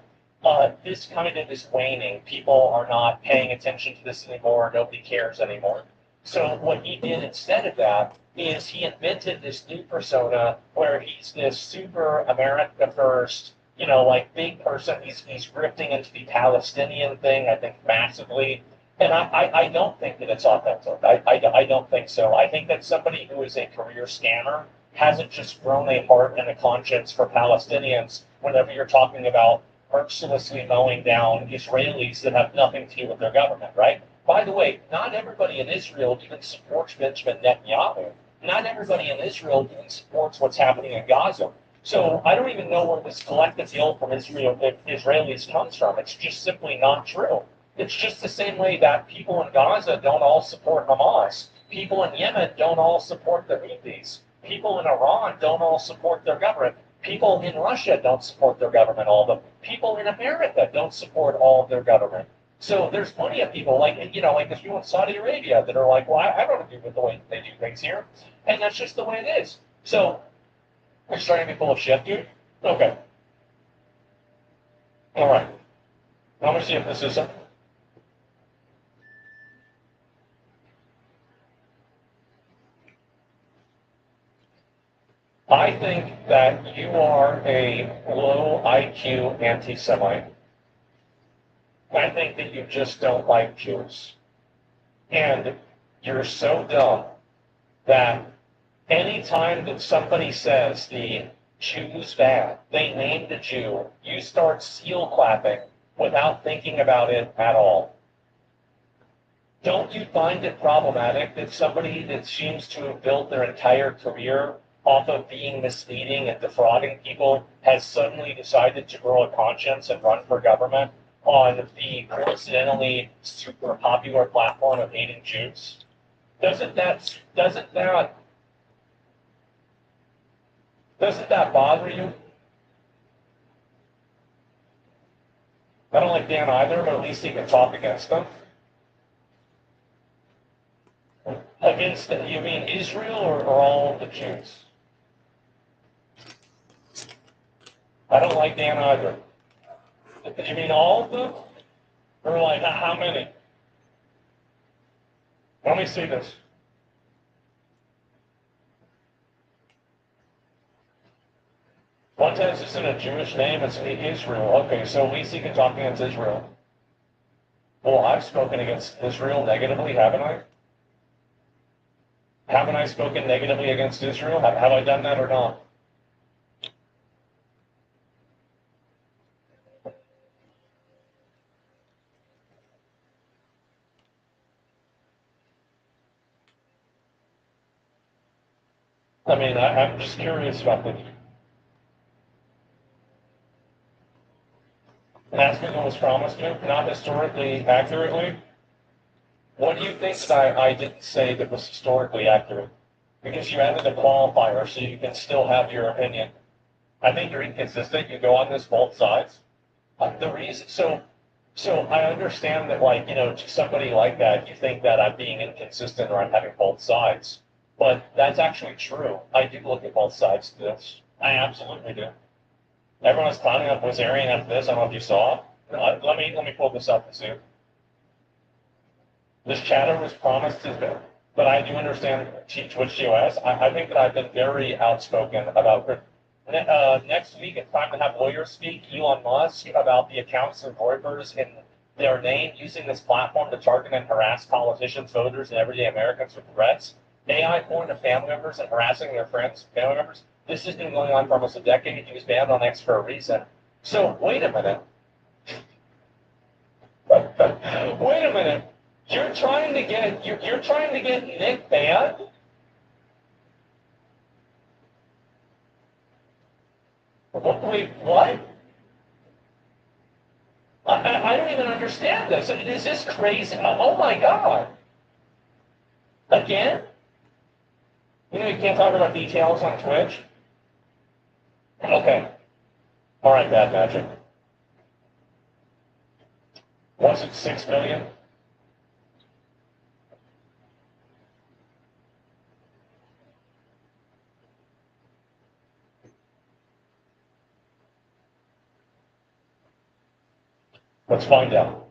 this kind of is waning. People are not paying attention to this anymore. Nobody cares anymore. So what he did instead of that is he invented this new persona where he's this super America first, like big person. He's drifting into the Palestinian thing, I think, massively. And I don't think that it's authentic. I don't think so. I think that somebody who is a career scammer hasn't just grown a heart and a conscience for Palestinians whenever you're talking about mercilessly mowing down Israelis that have nothing to do with their government, right? By the way, not everybody in Israel even supports Benjamin Netanyahu. Not everybody in Israel even supports what's happening in Gaza. So I don't even know where this collective guilt from Israelis comes from. It's just simply not true. It's just the same way that people in Gaza don't all support Hamas. People in Yemen don't all support the Houthis. People in Iran don't all support their government. People in Russia don't support their government, all of them. People in America don't support all of their government. So there's plenty of people like the people in Saudi Arabia that are like, well, I don't agree with the way they do things here. And that's just the way it is. So, are you starting to be full of shit, dude? Okay. All right. Let me see if this is a. I think that you are a low IQ anti-Semite. I think that you just don't like Jews. And you're so dumb that anytime that somebody says the Jew's bad, they named a Jew, you start seal clapping without thinking about it at all. Don't you find it problematic that somebody that seems to have built their entire career off of being misleading and defrauding people has suddenly decided to grow a conscience and run for government on the coincidentally super popular platform of hating Jews? Doesn't that bother you? I don't like Dan either, but at least he can talk against them. Against, you mean Israel or all of the Jews? I don't like Dan either. You mean all of them? Or like how many? Let me see this. One says it's in a Jewish name, it's Israel. Okay, so we seek and talk against Israel. Well, I've spoken against Israel negatively, haven't I? Haven't I spoken negatively against Israel? Have I done that or not? I mean, I'm just curious about the. Asking what was promised to, not historically accurately. What do you think that I didn't say that was historically accurate? Because you added a qualifier so you can still have your opinion. I think you're inconsistent. You go on this both sides. The reason, so I understand that, like, to somebody like that, you think that I'm being inconsistent or I'm having both sides. But that's actually true. I do look at both sides to this. I absolutely do. Everyone's clowning up Wazarian after this. I don't know if you saw. Let me pull this up and see. This chatter was promised to them, but I do understand Twitch TOS. I think that I've been very outspoken about it. Next week, it's time to have lawyers speak. Elon Musk about the accounts of Reuters in their name using this platform to target and harass politicians, voters, and everyday Americans with threats. AI porn to family members and harassing their friends, family members. This has been going on for almost a decade. He was banned on X for a reason. So wait a minute. Wait a minute. You're trying to get Nick banned? Wait, what? I don't even understand this. Is this crazy? Oh my God. Again? You can't talk about details on Twitch? Okay. All right, bad magic. Was it 6 million? Let's find out.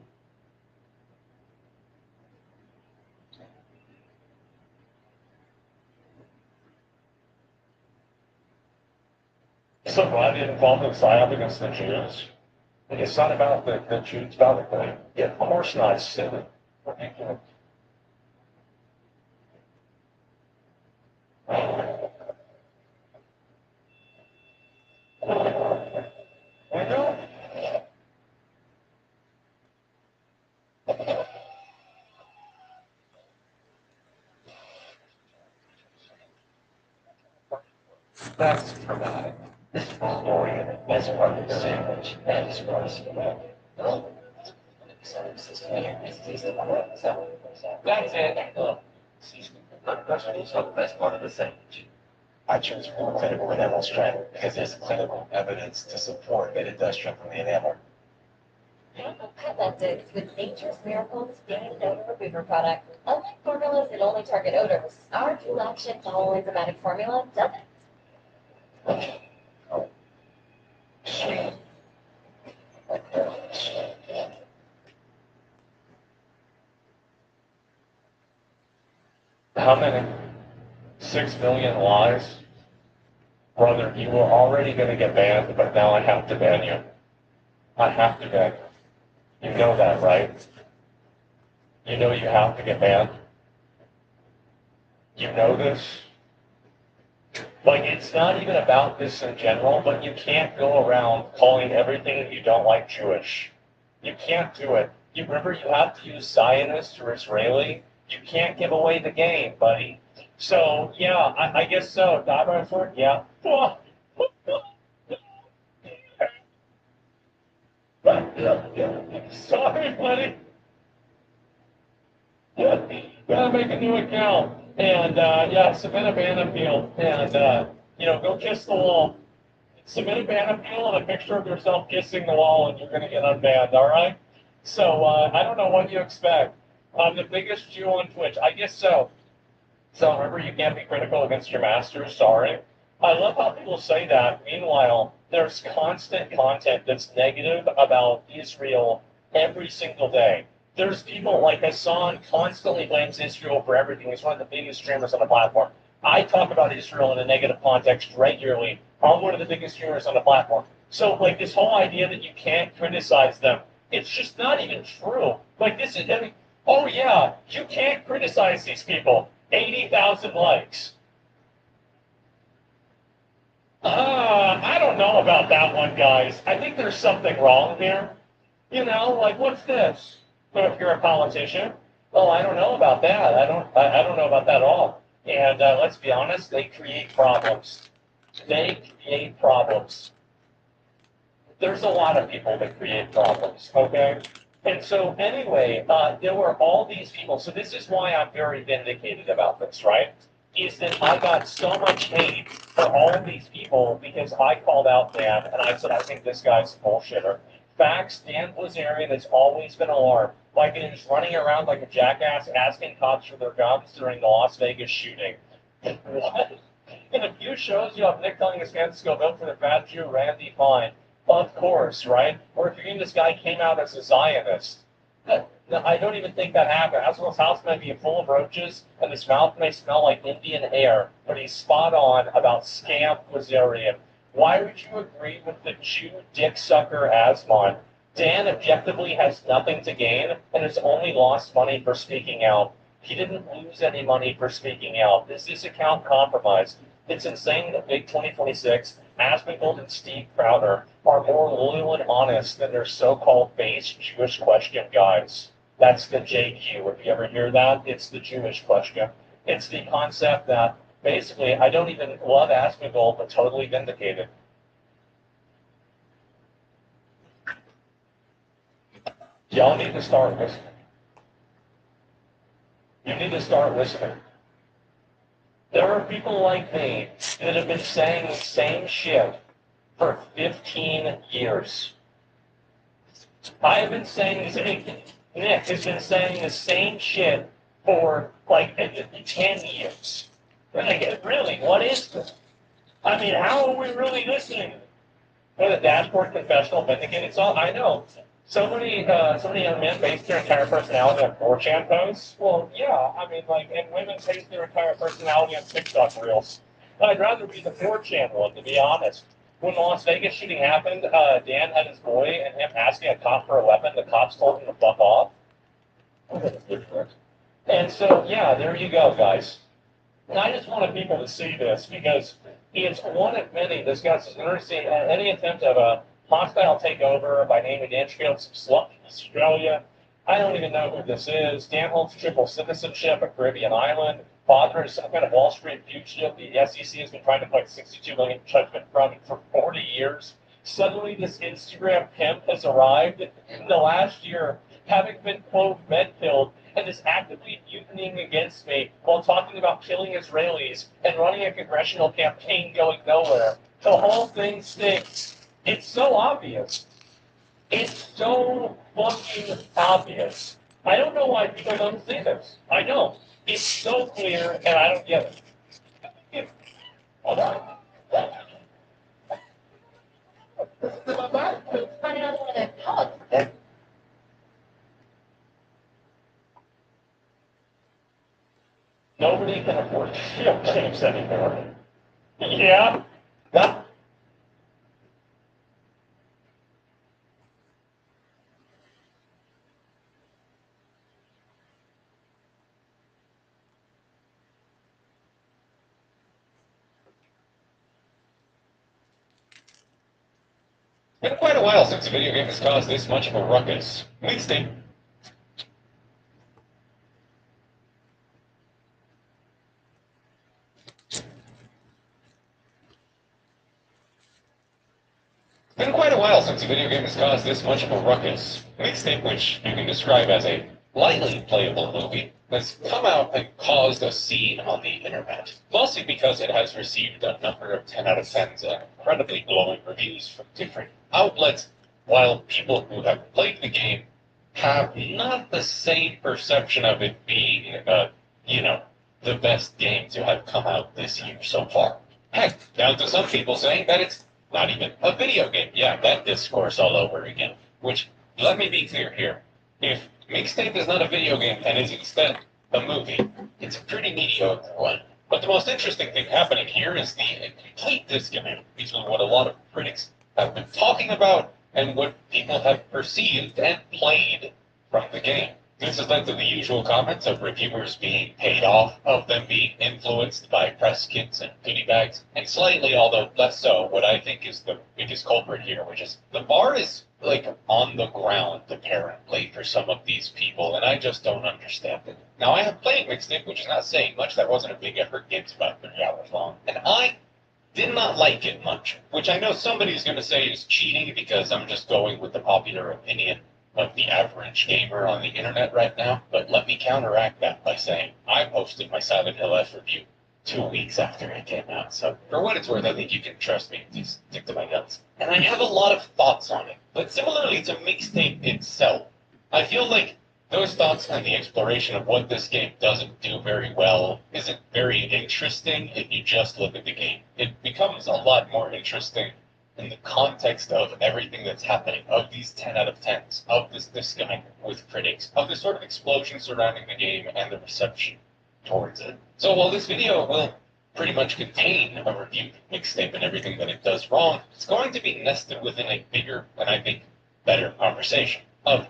So glad you involved in psyop against the Jews. It's not about the Jews, it's about the. Yeah, of course not. It's silly. Ridiculous. We do. That's dramatic. This is the story of the best part of the sandwich. That is what it's about. That's it. That's also the best part of the sandwich. I choose clinical enamel strength because there's clinical evidence to support that it does strengthen the enamel. Pet lenses with Nature's Miracles Stain and Odor Remover product. Unlike formulas that only target odors, our dual-action all-enzymatic formula doesn't. Sweet. How many? 6 million lies? Brother, you were already going to get banned, but now I have to ban you. I have to ban you. You know that, right? You know you have to get banned. You know this. Like, it's not even about this in general, but you can't go around calling everything that you don't like Jewish. You can't do it. You remember you have to use Zionist or Israeli. You can't give away the game, buddy. So, yeah, I guess so. Dinosaur, yeah. Sorry, buddy. Gotta make a new account. And, yeah, submit a ban appeal. And, go kiss the wall. Submit a ban appeal and a picture of yourself kissing the wall, and you're going to get unbanned, all right? So, I don't know what you expect. I'm the biggest Jew on Twitch. I guess so. So remember, you can't be critical against your masters. Sorry. I love how people say that. Meanwhile, there's constant content that's negative about Israel every single day. There's people like Hassan constantly blames Israel for everything. He's one of the biggest streamers on the platform. I talk about Israel in a negative context regularly. I'm one of the biggest streamers on the platform. So, like, this whole idea that you can't criticize them, it's just not even true. Like, this is, I mean, oh yeah, you can't criticize these people. 80,000 likes. I don't know about that one, guys. I think there's something wrong here. Like, what's this? But if you're a politician, well, I don't know about that. I don't know about that at all. And let's be honest, they create problems. They create problems. There's a lot of people that create problems, okay? And so anyway, there were all these people. So this is why I'm very vindicated about this, right? Is that I got so much hate for all of these people because I called out Dan and I said, I think this guy's a bullshitter. Facts, Dan Blazarian has always been alarmed. Like it is running around like a jackass asking cops for their guns during the Las Vegas shooting. What? In a few shows, you have Nick telling his fans to go vote for the fat Jew, Randy Fine. Of course, right? Or if you're in this guy came out as a Zionist. I don't even think that happened. Aswell's house might be full of roaches, and his mouth may smell like Indian air, but he's spot on about scam Blazarian. Why would you agree with the Jew dick sucker Asmon? Dan objectively has nothing to gain and has only lost money for speaking out. He didn't lose any money for speaking out. Is this account compromised? It's insane that Big 2026, Asmongold and Steve Crowder are more loyal and honest than their so-called base Jewish question guys. That's the JQ. If you ever hear that, it's the Jewish question. It's the concept that basically I don't even love Asmongold, but totally vindicated. Y'all need to start listening. You need to start listening. There are people like me that have been saying the same shit for 15 years. I have been saying the same. Nick has been saying the same shit for like 10 years. Like, really, what is this? I mean, how are we really listening? Well, the dashboard confessional vindicated. It's all I know. So many young men base their entire personality on 4chan posts. Well, yeah, I mean, like, and women base their entire personality on TikTok reels. I'd rather be the 4chan one, to be honest. When the Las Vegas shooting happened, Dan had his boy and him asking a cop for a weapon. The cops told him to fuck off. And so, yeah, there you go, guys. And I just wanted people to see this because it's one of many. This guy's interesting. Any attempt of a hostile takeover by naming Danfield some slut from Australia. I don't even know who this is. Dan holds triple citizenship, a Caribbean island. Father is some kind of Wall Street fugitive. The SEC has been trying to collect $62 million judgment from him for 40 years. Suddenly, this Instagram pimp has arrived in the last year, having been, quote, med-killed, and is actively mutinying against me while talking about killing Israelis and running a congressional campaign going nowhere. The whole thing stinks. It's so obvious. It's so fucking obvious. I don't know why people don't see this. I don't. It's so clear, and I don't get it. Hold on. No nobody can afford field games anymore. Yeah, that. It's been quite a while since a video game has caused this much of a ruckus. Mixtape. It's been quite a while since a video game has caused this much of a ruckus. Mixtape, which you can describe as a lightly playable movie, has come out and caused a scene on the internet. Mostly because it has received a number of 10 out of 10s and incredibly glowing reviews from different outlets, while people who have played the game have not the same perception of it being, the best game to have come out this year so far. Heck, down to some people saying that it's not even a video game. Yeah, that discourse all over again. Which, let me be clear here. If Mixtape is not a video game and is instead a movie, it's a pretty mediocre one. But the most interesting thing happening here is the complete disconnect between what a lot of critics have been talking about and what people have perceived and played from the game. This has led to the usual comments of reviewers being paid off, of them being influenced by press kits and goodie bags, and slightly, although less so, what I think is the biggest culprit here, which is the bar is like on the ground, apparently, for some of these people, and I just don't understand it. Now, I have played Mixtape, which is not saying much. That wasn't a big effort. Game's about 3 hours long, and I did not like it much, which I know somebody's going to say is cheating because I'm just going with the popular opinion of the average gamer on the internet right now, but let me counteract that by saying I posted my Silent Hill F review 2 weeks after it came out, so for what it's worth, I think you can trust me to stick to my guns. And I have a lot of thoughts on it, but similarly to Mixtape itself, I feel like those thoughts and the exploration of what this game doesn't do very well isn't very interesting if you just look at the game. It becomes a lot more interesting in the context of everything that's happening, of these 10 out of 10s, of this disconnect with critics, of the sort of explosion surrounding the game and the reception towards it. So while this video will pretty much contain a review of Mixtape and everything that it does wrong, it's going to be nested within a bigger, and I think better conversation of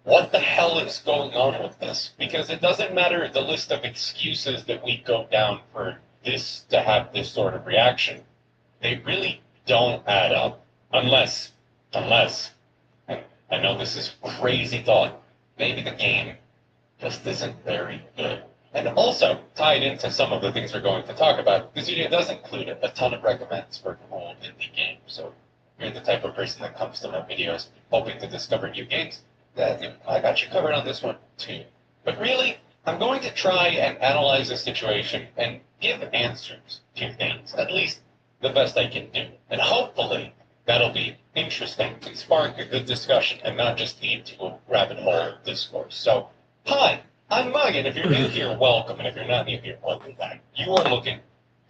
what the hell is going on with this? Because it doesn't matter the list of excuses that we go down for this to have this sort of reaction. They really don't add up unless, and I know this is crazy thought, maybe the game just isn't very good. And also, tied into some of the things we're going to talk about, this video does include a ton of recommends for cool indie games. So if you're the type of person that comes to my videos hoping to discover new games, then I got you covered on this one too. But really, I'm going to try and analyze the situation and give answers to things, at least the best I can do. And hopefully, that'll be interesting and spark a good discussion and not just lead to a rabbit hole discourse. So, hi, I'm Mug, and if you're new here, welcome, and if you're not new here, welcome back. You are looking.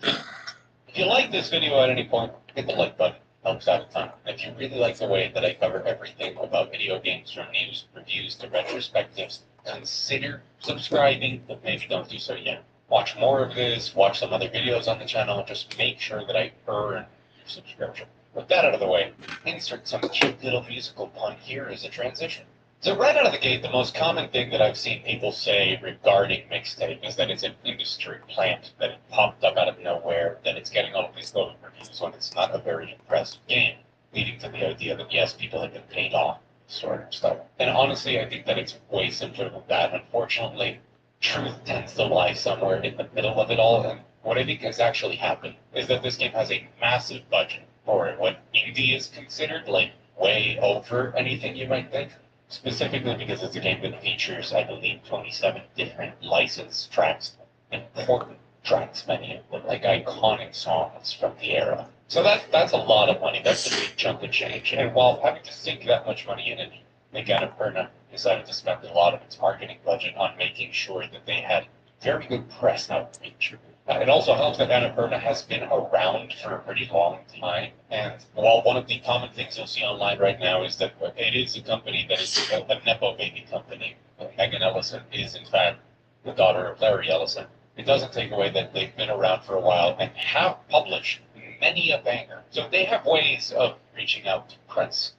If you like this video at any point, hit the like button. Helps out a ton. If you really like the way that I cover everything about video games, from news, reviews, to retrospectives, consider subscribing, but maybe don't do so yet. Watch more of this, watch some other videos on the channel, just make sure that I earn your subscription. With that out of the way, insert some cute little musical pun here as a transition. So right out of the gate, the most common thing that I've seen people say regarding Mixtape is that it's an industry plant, that it popped up out of nowhere, that it's getting all of these glowing reviews when it's not a very impressive game, leading to the idea that yes, people have been paid off, sort of stuff. And honestly, I think that it's way simpler than that. Unfortunately, truth tends to lie somewhere in the middle of it all, and what I think has actually happened is that this game has a massive budget for what indie is considered, like way over anything you might think. Specifically because it's a game that features, I believe, 27 different licensed tracks, important tracks, many of them, like iconic songs from the era. So that's a lot of money. That's a big chunk of change. And while having to sink that much money in it, Annapurna decided to spend a lot of its marketing budget on making sure that they had very good press outreach. It also helps that Annapurna has been around for a pretty long time, and while one of the common things you'll see online right now is that it is a company that is a Nepo baby company. Megan Ellison is, in fact, the daughter of Larry Ellison. it doesn't take away that they've been around for a while and have published many a banger. So they have ways of reaching out to press.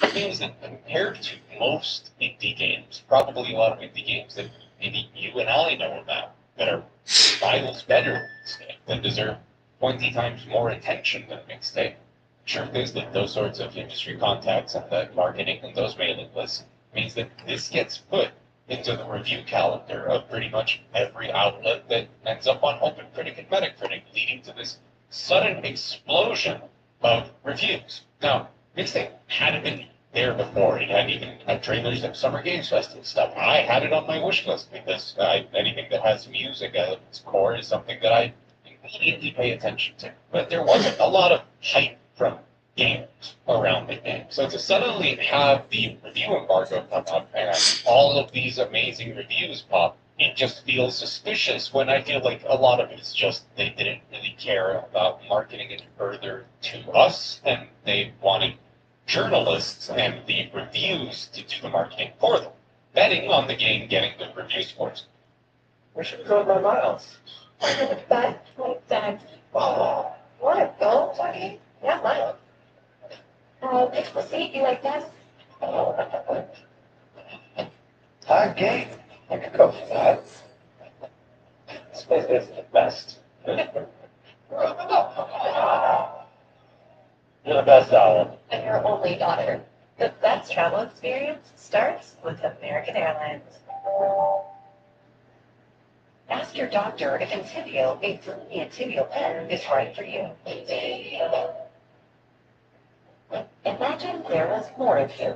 It means that compared to most indie games, probably a lot of indie games that maybe you and I know about that are miles better than Mixtape, that deserve 20 times more attention than Mixtape. Truth is that those sorts of industry contacts and the marketing and those mailing lists means that this gets put into the review calendar of pretty much every outlet that ends up on OpenCritic and Metacritic, leading to this sudden explosion of reviews. Now, Mixtape hadn't been there before. It hadn't even had trailers at Summer Games Fest and stuff. I had it on my wish list because anything that has music at its core is something that I immediately pay attention to. But there wasn't a lot of hype from gamers around the game. So to suddenly have the review embargo come up and all of these amazing reviews pop, it just feels suspicious when I feel like a lot of it is just they didn't really care about marketing it further to us, and they wanted journalists and the reviews to do the marketing for them, betting on the game getting good review scores. Where should we go with my miles? But, Oh, what? Go, Chucky? Yeah, mine. Next proceed, you like this? high game. I could go for that. This place is the best. You're the best, Alan. And your only daughter. The best travel experience starts with American Airlines. Ask your doctor if Intibio, a free Intibio pen, is right for you. Imagine there was more of you.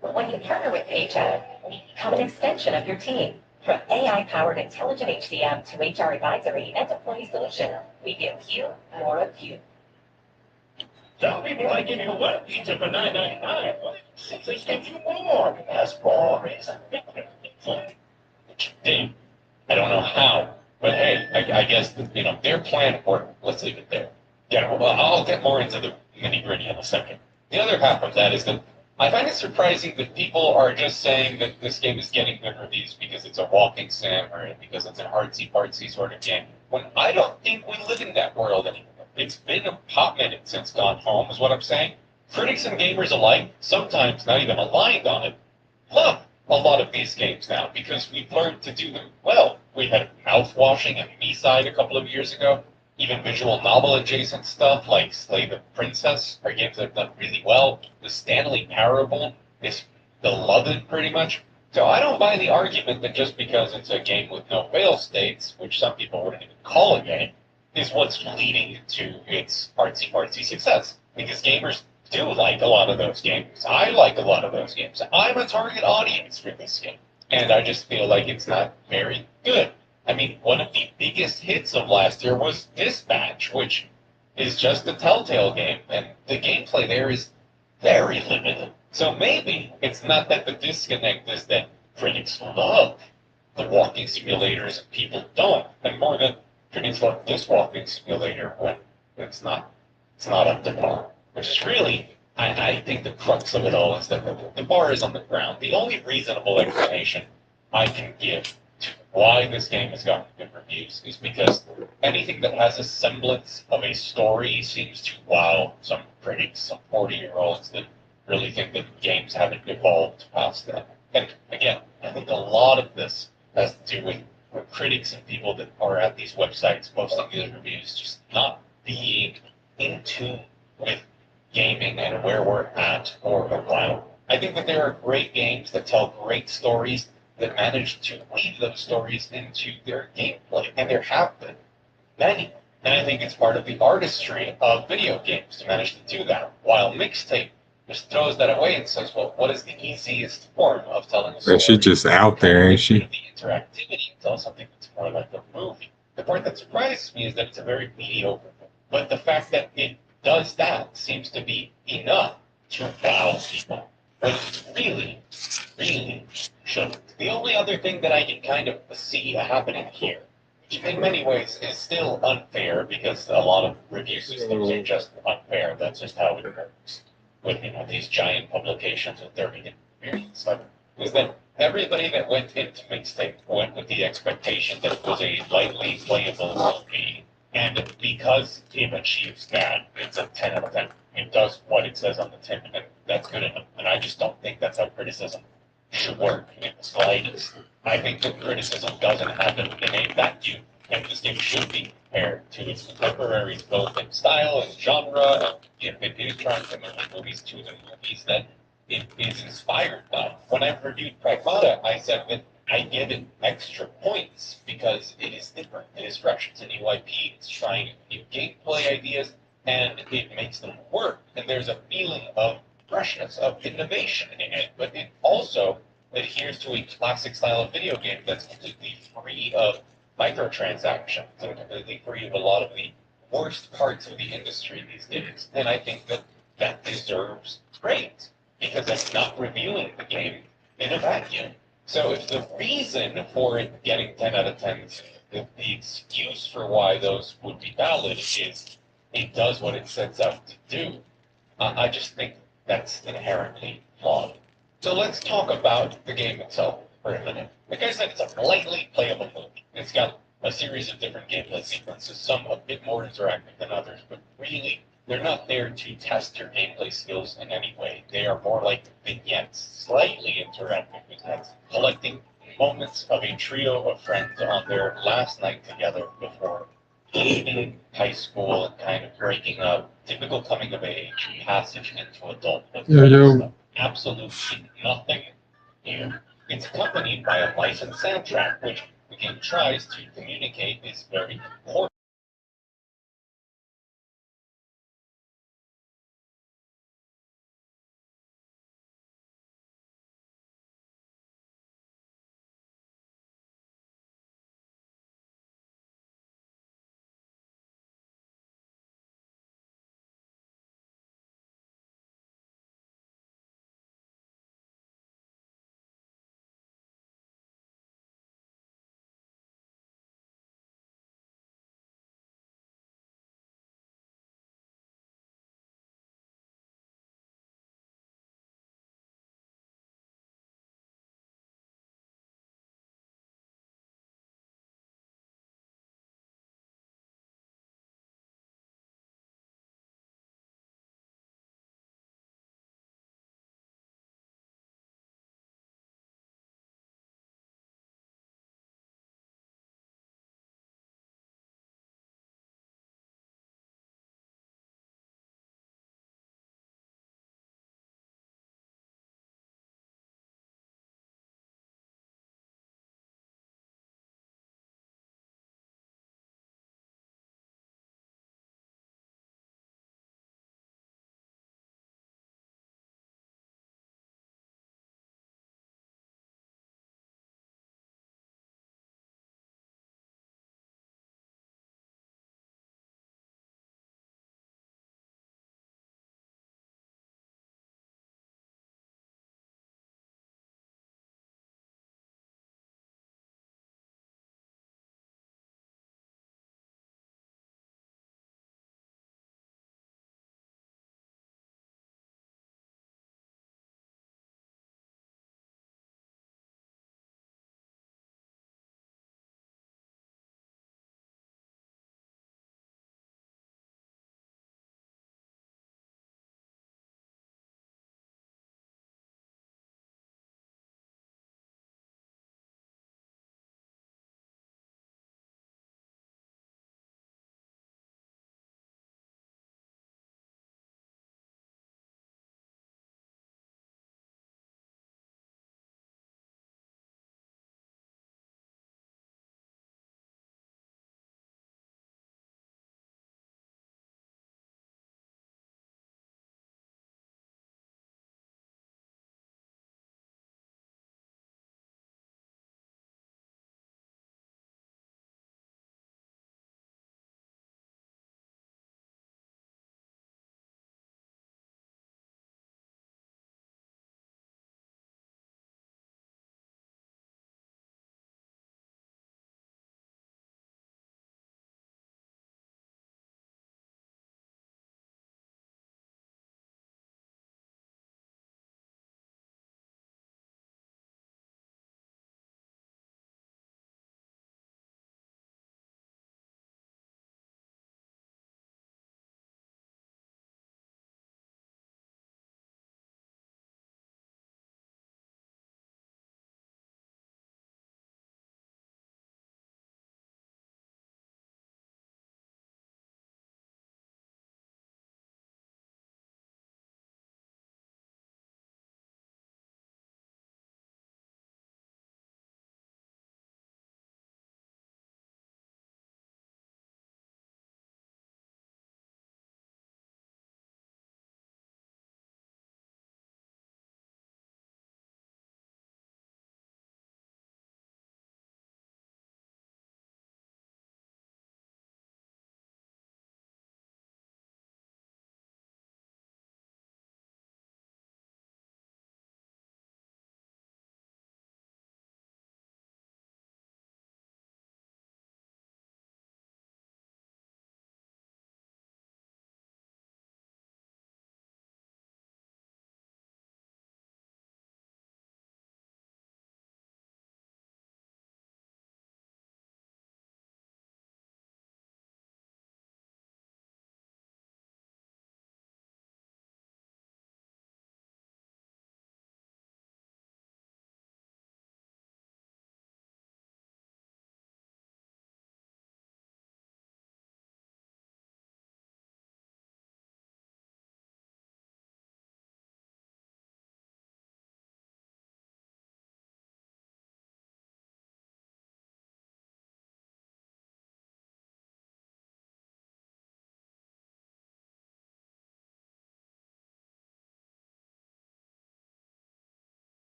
When you partner with Paycheck, we become an extension of your team. From AI-powered intelligent HCM to HR advisory and employee solution, we give you more of you. Tell people I give you one pizza for $9.99. Well, since they give you more, that's more reason. Dave, I don't know how, but hey, I guess their plan worked. Let's leave it there. Yeah, well, I'll get more into the nitty gritty in a second. The other half of that is that I find it surprising that people are just saying that this game is getting good reviews because it's a walking sim or because it's an artsy-fartsy sort of game, when I don't think we live in that world anymore. It's been a hot minute since Gone Home, is what I'm saying. Critics and gamers alike, sometimes not even aligned on it, love a lot of these games now because we've learned to do them well. We had mouthwashing and B-side a couple of years ago. Even visual novel adjacent stuff like Slay the Princess are games that have done really well. The Stanley Parable is beloved pretty much. So I don't buy the argument that just because it's a game with no fail states, which some people wouldn't even call a game, is what's leading to its artsy-fartsy success. Because gamers do like a lot of those games. I like a lot of those games. I'm a target audience for this game. And I just feel like it's not very good. I mean, one of the biggest hits of last year was Dispatch, which is just a Telltale game, and the gameplay there is very limited. So maybe it's not that the disconnect is that critics love the walking simulators and people don't, and more that critics love this walking simulator when it's not up to par. Which is really, I think the crux of it all is that the bar is on the ground. The only reasonable explanation I can give to why this game has gotten good reviews is because anything that has a semblance of a story seems to wow some critics, some 40-year-olds that really think that games haven't evolved past that. And again, I think a lot of this has to do with critics and people that are at these websites posting these reviews just not being in tune with gaming and where we're at for a while. I think that there are great games that tell great stories that manage to weave those stories into their gameplay, and there have been many. And I think it's part of the artistry of video games to manage to do that, while Mixtape just throws that away and says, well, what is the easiest form of telling a story? And she's just out there, ain't she? The interactivity and tell something that's more like a movie. The part that surprises me is that it's a very mediocre film, but the fact that it does that seems to be enough to wow people. But it really, really shouldn't. The only other thing that I can kind of see happening here, which in many ways is still unfair because a lot of review systems are just unfair. That's just how it works with these giant publications with 30 different reviews and stuff, is that everybody that went into Mixtape went with the expectation that it was a lightly playable movie. And because it achieves that, it's a 10 out of 10. It does what it says on the tin, and that's good enough. And I just don't think that's how criticism should work in the slightest. I think that criticism doesn't happen in a vacuum, and this game should be compared to its contemporaries, both in style and genre, and if it is trying to make movies to the movies that it is inspired by. When I reviewed Pragmata, I said that I give it extra points because it is different, it is fresh, it's an EYP, it's trying new gameplay ideas, and it makes them work. And there's a feeling of freshness, of innovation in it, but it also adheres to a classic style of video game that's completely free of microtransactions and completely free of a lot of the worst parts of the industry these days. And I think that that deserves praise because that's not reviewing the game in a vacuum. So if the reason for it getting 10 out of 10, the excuse for why those would be valid is it does what it sets out to do, I just think that's inherently flawed. So let's talk about the game itself for a minute. Like I said, it's a lightly playable movie. It's got a series of different gameplay sequences, some a bit more interactive than others, but really, they're not there to test your gameplay skills in any way. They are more like vignettes, slightly interactive vignettes, collecting moments of a trio of friends on their last night together before leaving high school and kind of breaking up, typical coming of age, passage into adulthood. Yo, yo. Absolutely nothing new. It's accompanied by a licensed soundtrack, which the game tries to communicate is very important.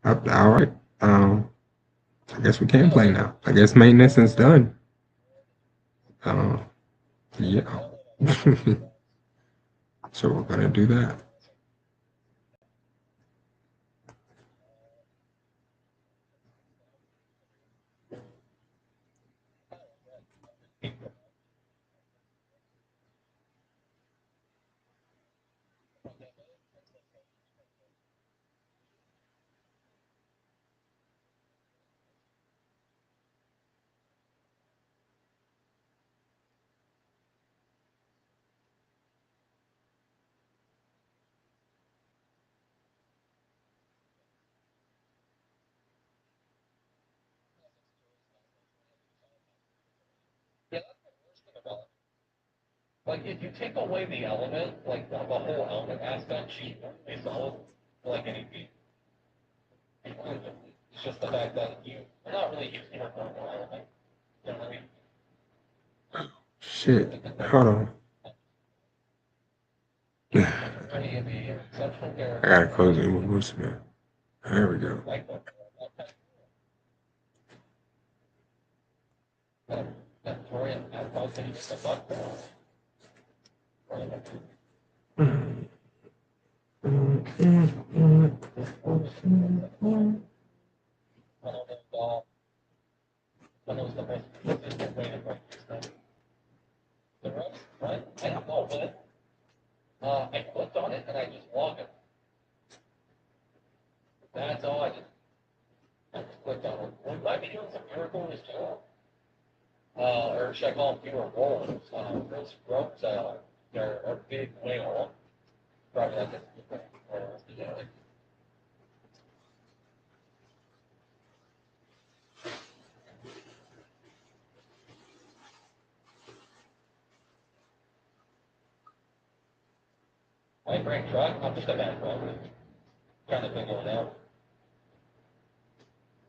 All right. I guess we can play now. I guess maintenance is done. Uh, yeah. So we're gonna do that. Yeah, that's the worst thing about it. Like, if you take away the element, like the whole element aspect, she is all like anything. It's just the fact that you're not really using her normal element. You know what I mean? Shit. Hold on. Any of the exceptional I characters, gotta close it with umamasume. There we go. like that Torian, I thought that he was the fuck. I don't know, when it was the most consistent way to break this thing. The rest, right? I don't know, but I clicked on it and I just logged it. That's all I just clicked on it. We might be doing some miracles too. Or should I call them fewer rolls? Those ropes they're a big whale. Probably like a my brain truck. I'm just a bad driver. Trying to figure it out.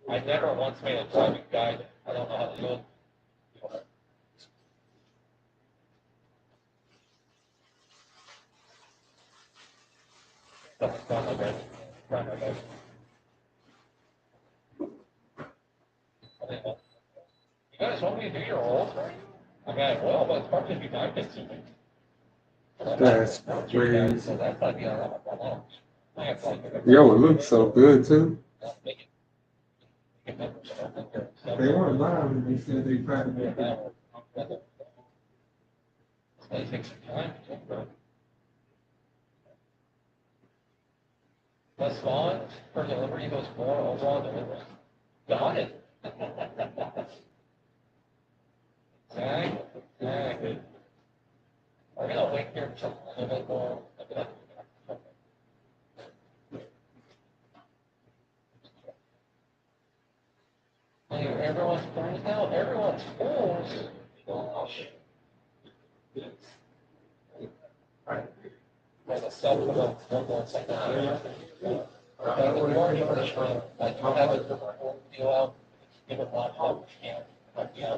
I never once made a driving guide. I don't know how to do it. Someone's trying my best. Trying my best. You guys want me to do your rolls for you? I mean, I will, but it's probably going to be time consuming. That's crazy. So that's not be on my lunch. I have to like, Yo, it looks so good too. make it They weren't lying when they said they tried to make it. It's going to take some time to do, bro. Less funds per delivery equals more overall delivery. Got it. Exactly. Exactly. We're gonna wait here until a little bit more. Hey, everyone's fools now. Everyone's fools. Gosh. There's a cell phone. One more second. You already finished one. I do have it deal out. Give it laptop. Yeah. Yeah.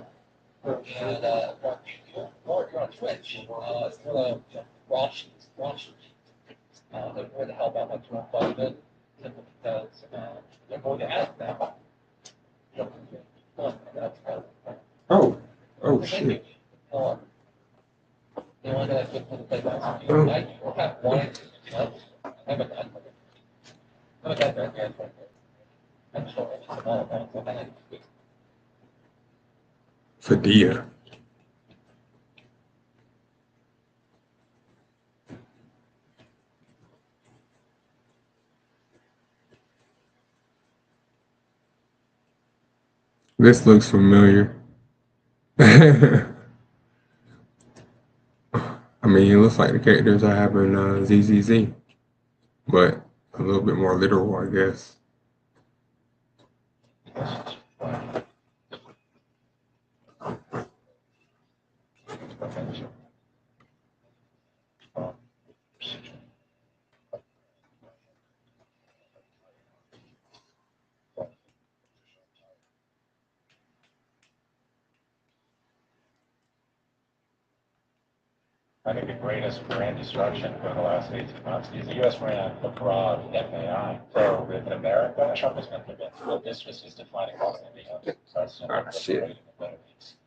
And you're on Twitch. For the Rosh. They're going to help out my Twitch quite a bit simply because they're going to ask now. Oh, oh shit. They want to get to the play box. I have one. I haven't done it. I haven't done it yet. I'm sure it's a lot of fun. Fadia. This looks familiar. I mean, it looks like the characters I have in ZZZ, but a little bit more literal, I guess. I think the greatest brand destruction for the last 18 months is the U.S. ran abroad in AI. So in America, Trump has been convinced that this was his defining moment in the Ah, shit.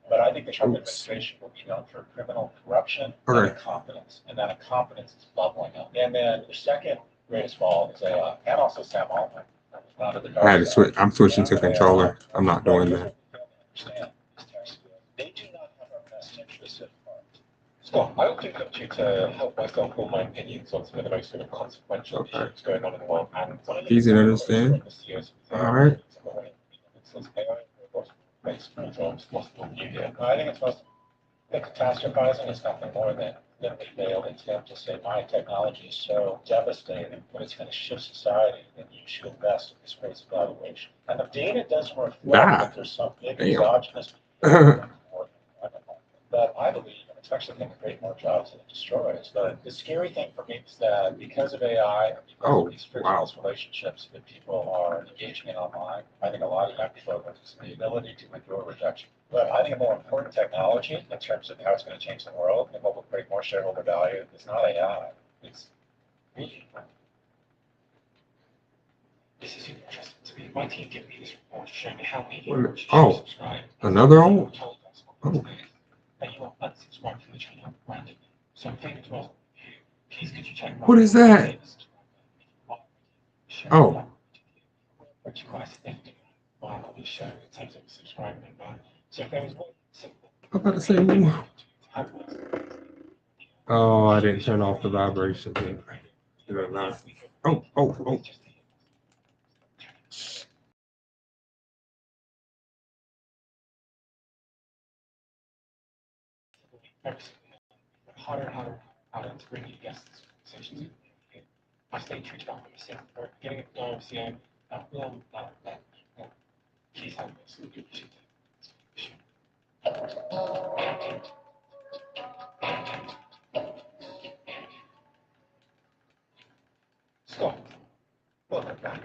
But I think the Trump Oops. administration will be known for criminal corruption Okay. and incompetence, and that incompetence is bubbling up. And then the second greatest fall is AI, and also Sam Altman. I had to switch. I'm switching to controller. I'm not doing that. They do not have our best interests at heart. Scott, I often come to you to help myself form my opinions on some of the most sort of consequential Okay. issues going on in the world. And one of the Easy to things that understand. the CEOs All right. it says AI makes full jobs possible in India. I think it's most catastrophizing is nothing more than a veiled attempt to say my technology is so devastating, but it's going to shift society, and you should invest in this race evaluation. And the data doesn't reflect that there's some big exogenous that I believe it's actually going to create more jobs than it destroys. But the scary thing for me is that because of AI, and because of these frictionless relationships that people are engaging in online, I think a lot of young folks the ability to endure rejection. But I think a more important technology in terms of how it's going to change the world and what will create more shareholder value is not AI. It's me. This is interesting to me. My team gave me this report showing me how many subscribe. Another one? Oh. That you are unsubscribed from the channel randomly. So I'm thinking to ask you, please could you check What is that? Oh. Which is quite significant while on the show in terms of subscribing and buying. So if there was one simple. I'm about to say, ooh. Oh, I didn't turn off the vibration thing. Did I not? Oh. Harder to bring you guests to conversations. I stay true to that myself. Or getting it done, seeing please help us. Scott, welcome back.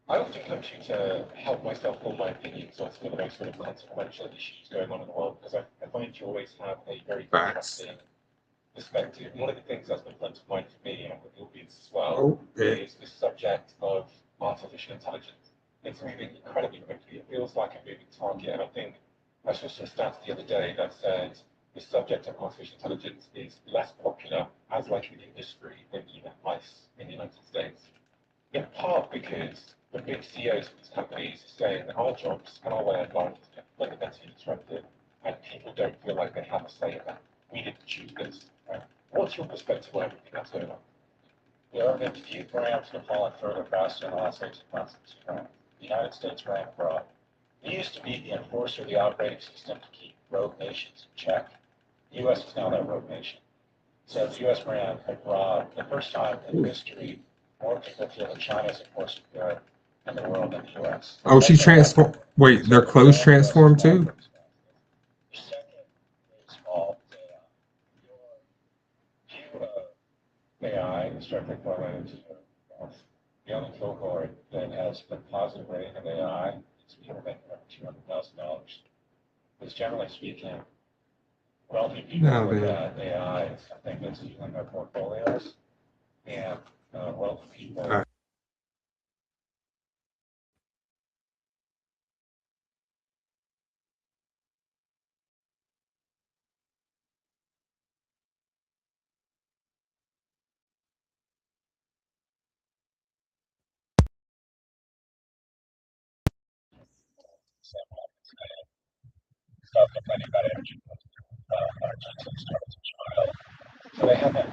I often come to you to help myself form my opinions on some of the most sort of consequential issues going on in the world because I find you always have a very interesting perspective. One of the things that's been front of mind for me and with the audience as well is the subject of artificial intelligence. It's moving incredibly quickly. It feels like a moving target, and I think I saw some stats the other day that said the subject of artificial intelligence is less popular as like an industry than even ICE in the United States. In part because the big CEOs of these companies are saying that our jobs and our way of life is fundamentally disrupted, and people don't feel like they have a say in that. We didn't choose this. Right? What's your perspective on everything that's going on? The evidence few grams have fallen further faster in the last 18 months than 2 grams. The United States ran abroad. We used to be the enforcer of the operating system to keep rogue nations in check. The U.S. is now that rogue nation. So the U.S. ran abroad the first time in history. More people feel that China is enforcing good in the world than the U.S. Oh, she transformed. Wait, their clothes transformed too? The second is called AI is directly correlated to the only cohort that has a positive rating of AI is people making over $200,000. Because generally speaking, wealthy people look at AI as something that's fueling their portfolios, and wealthy people. Stop complaining about energy. So they haven't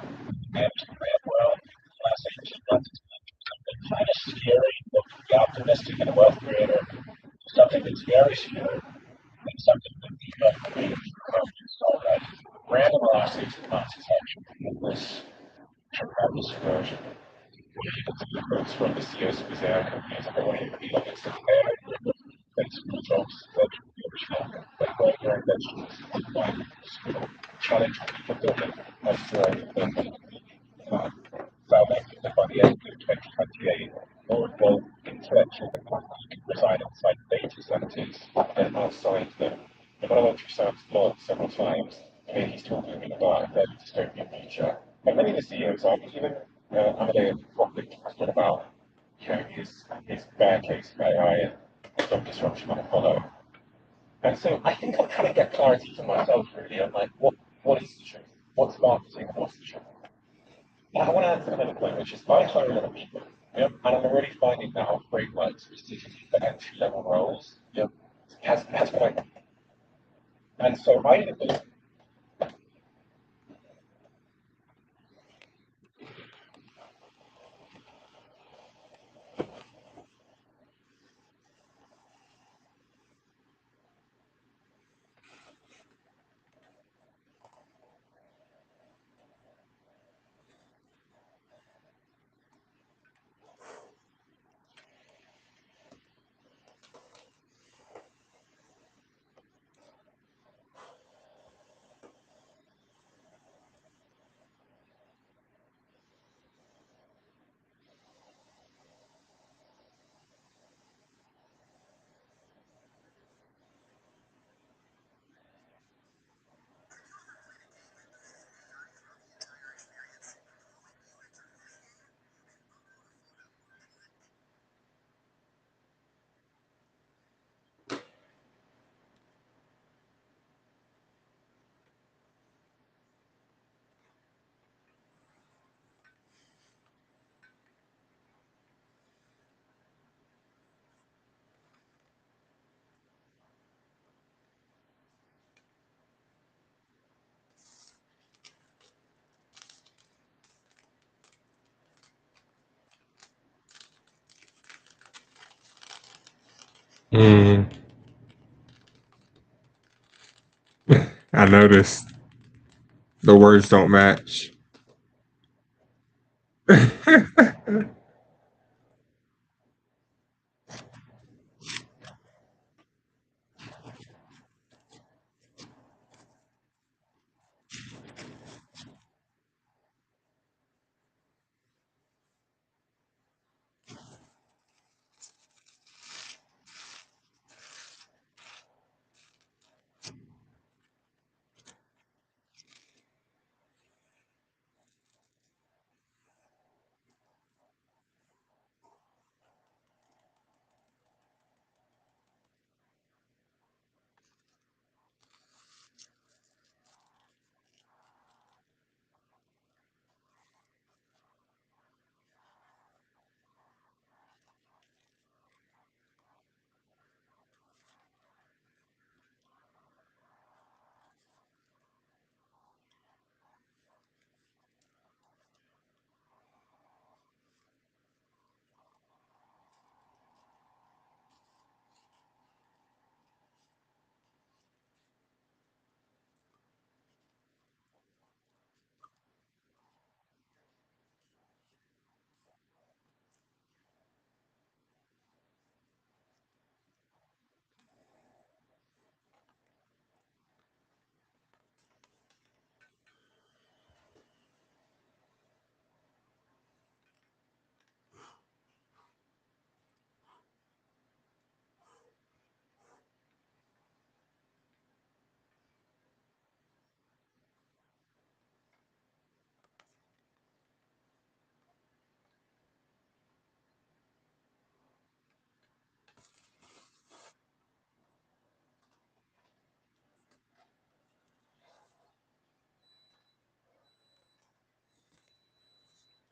managed the brand well in the last 18 months. It's kind of scary to be optimistic in a wealth creator. Something that's very scary and something that we have to solve that. Brand in the last 18 months has had this tremendous erosion. It's from the CEOs of these AI companies. I want to be like it's the AI principal jobs that like during that challenge fulfillment of South Africa by the end of 2028, more and more intellectual property can reside inside data centers than outside them. And when I went through Sam's blog several times, I mean, he's talking about many of the CEOs are even under their properly trusted about his bear case of AI and job disruption might follow. And so I think I'm trying to get clarity for myself really. I'm like, what is the truth? What's marketing? What's the truth? I want to answer another point, which is I hire a lot of people. Yep. And I'm already finding that our framework specifically for entry level roles, yep, has quite. And so I think, Mm, I noticed the words don't match.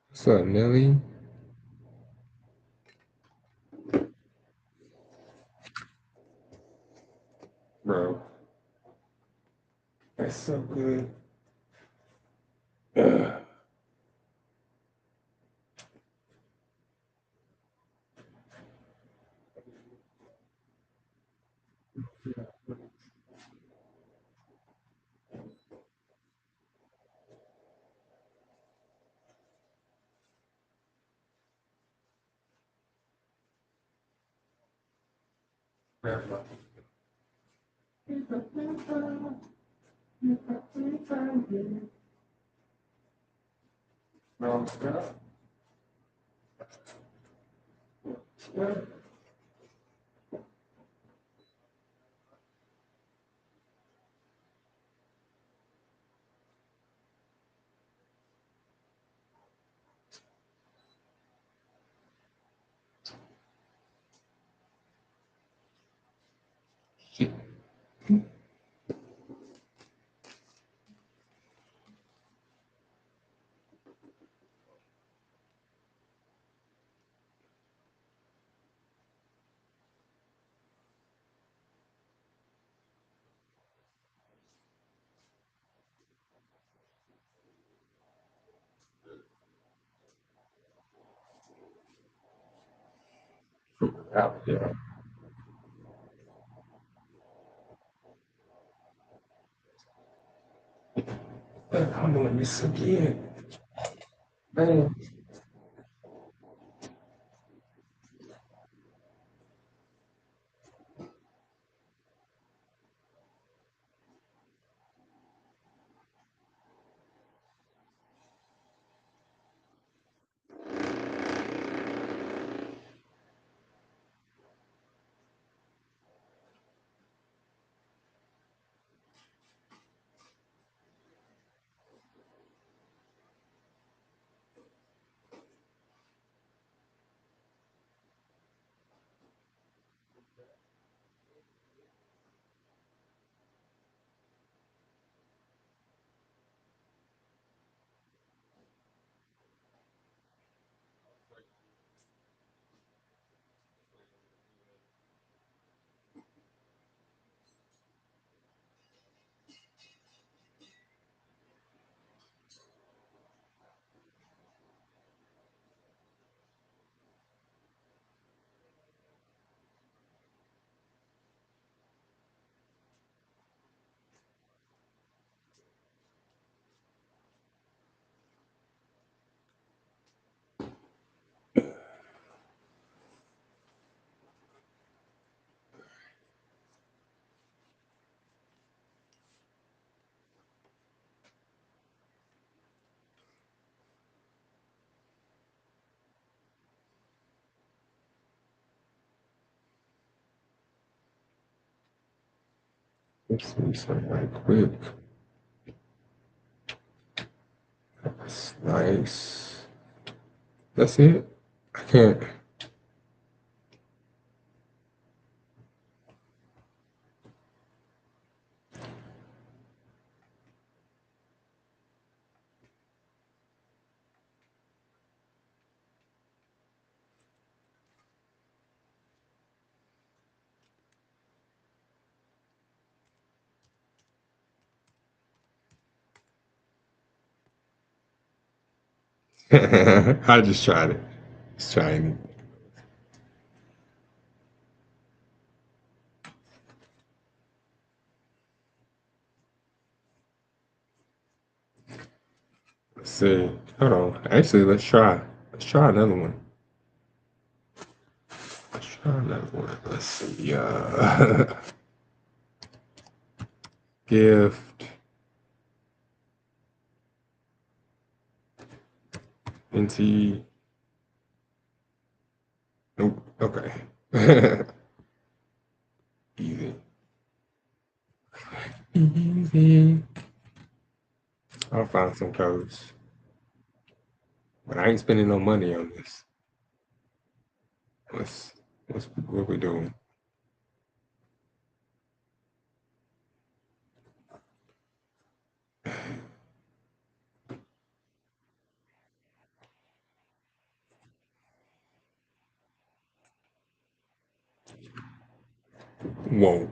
What's up, Nelly? Bro, that's so good. Ugh. No, Out there. I'm doing this again. Man. Let's see something right quick. That's nice. That's it. I can't. I just tried it. Just trying it. Let's see. Hold on. Actually, let's try. Let's try another one. Let's try another one. Let's see. Gift. NTE. Nope. Okay. Easy. Easy. I'll find some codes. But I ain't spending no money on this. What's what we doing? Whoa.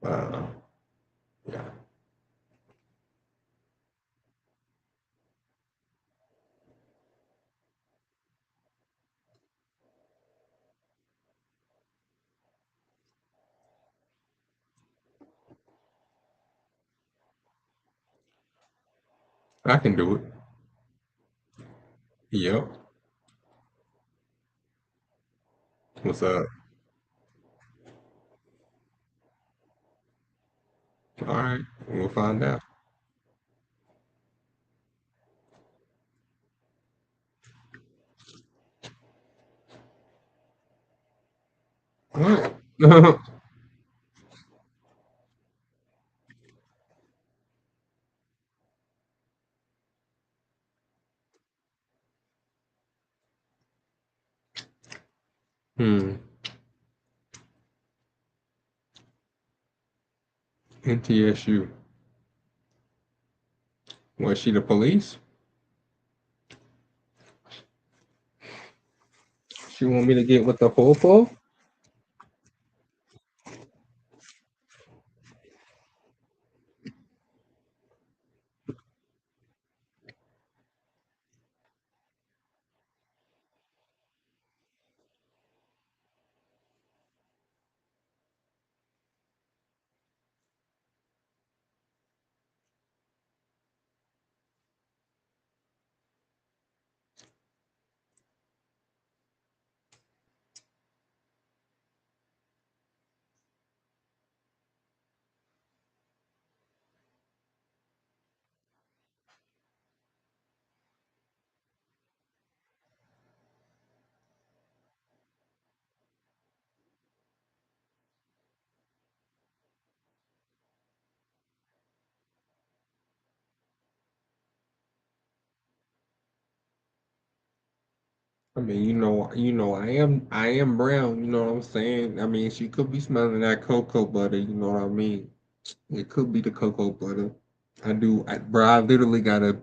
Uh, yeah. I can do it. Yep. What's up? All right. We'll find out. All right. hmm. NTSU. Was she the police? She want me to get with the fofo? I mean, I am brown. You know what I'm saying? I mean, she could be smelling that cocoa butter. You know what I mean? It could be the cocoa butter. Bro. I literally got a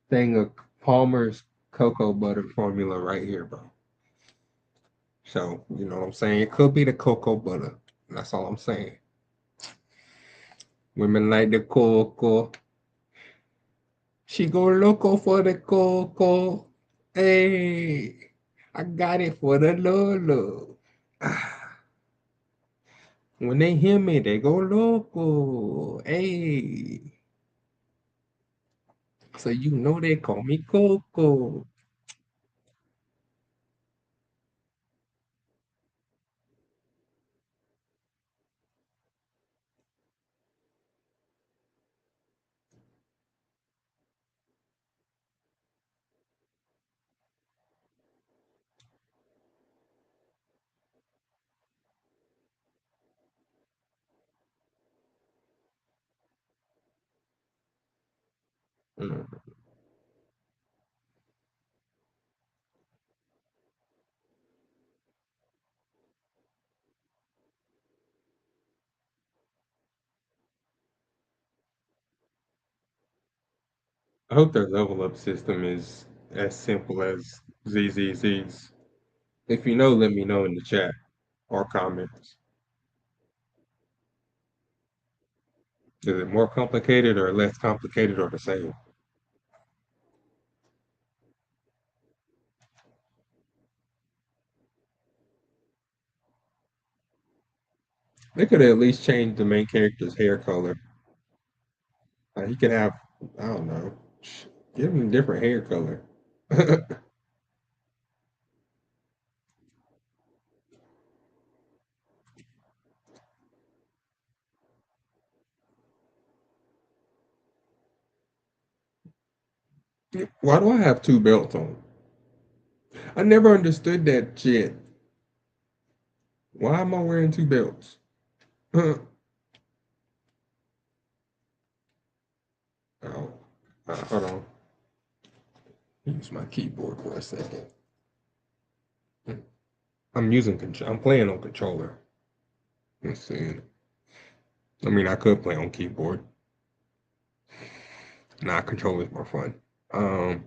thing of Palmer's cocoa butter formula right here, bro. So, you know what I'm saying? It could be the cocoa butter. That's all I'm saying. Women like the cocoa. She go loco for the cocoa. Hey, I got it for the Lolo. Ah, when they hear me, they go loco. Hey, so you know they call me Coco. Mm. I hope their level up system is as simple as ZZZ's. If you know, let me know in the chat or comments. Is it more complicated or less complicated or the same? They could at least change the main character's hair color. He could have, I don't know, give him a different hair color. Why do I have two belts on? I never understood that shit. Why am I wearing two belts? Oh, hold on. Use my keyboard for a second. I'm playing on controller. Let's see. I mean, I could play on keyboard. Nah, controller's more fun. Um,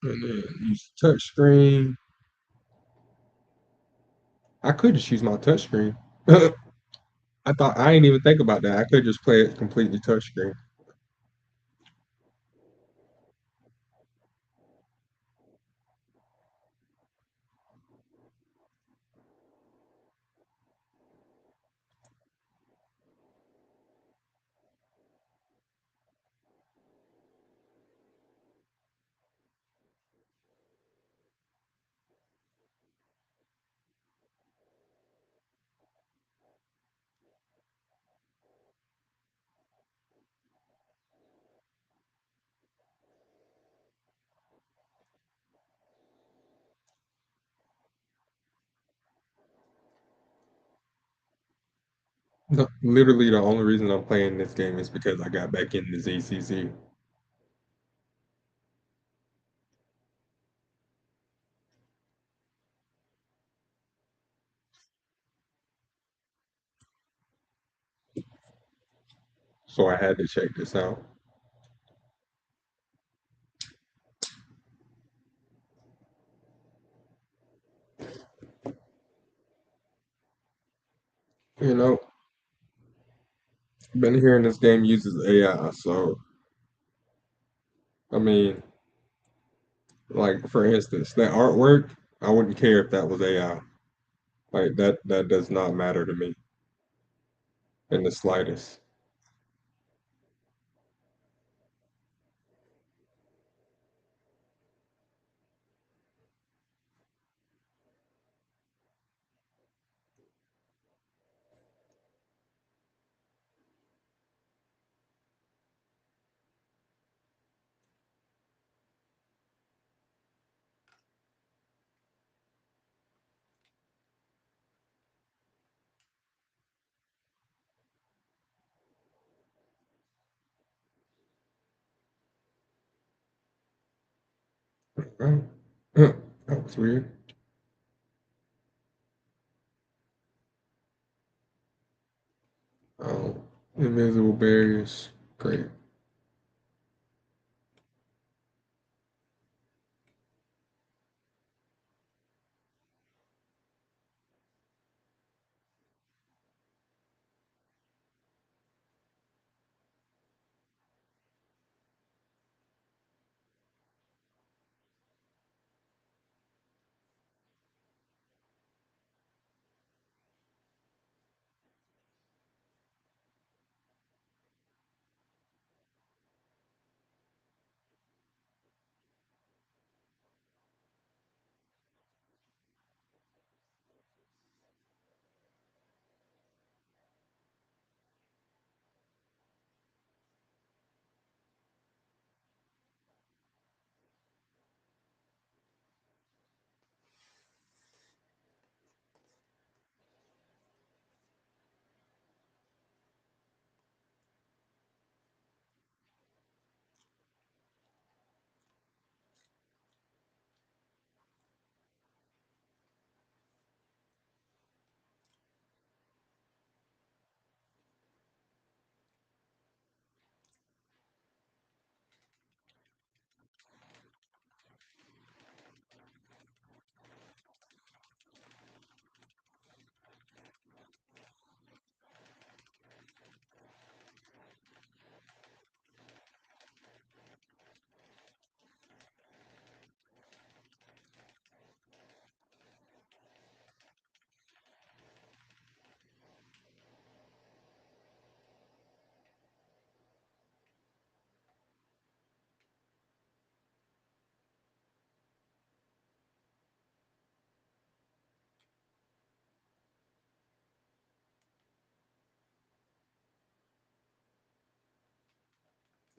and then use touch screen. I could just use my touch screen. I didn't even think about that. I could just play it completely touch screen. Literally, the only reason I'm playing this game is because I got back into ZCC. So I had to check this out. You know, been hearing this game uses AI, so I mean, like for instance, that artwork, I wouldn't care if that was AI. Like that does not matter to me in the slightest. Oh, that was weird. Oh, invisible barriers. Great.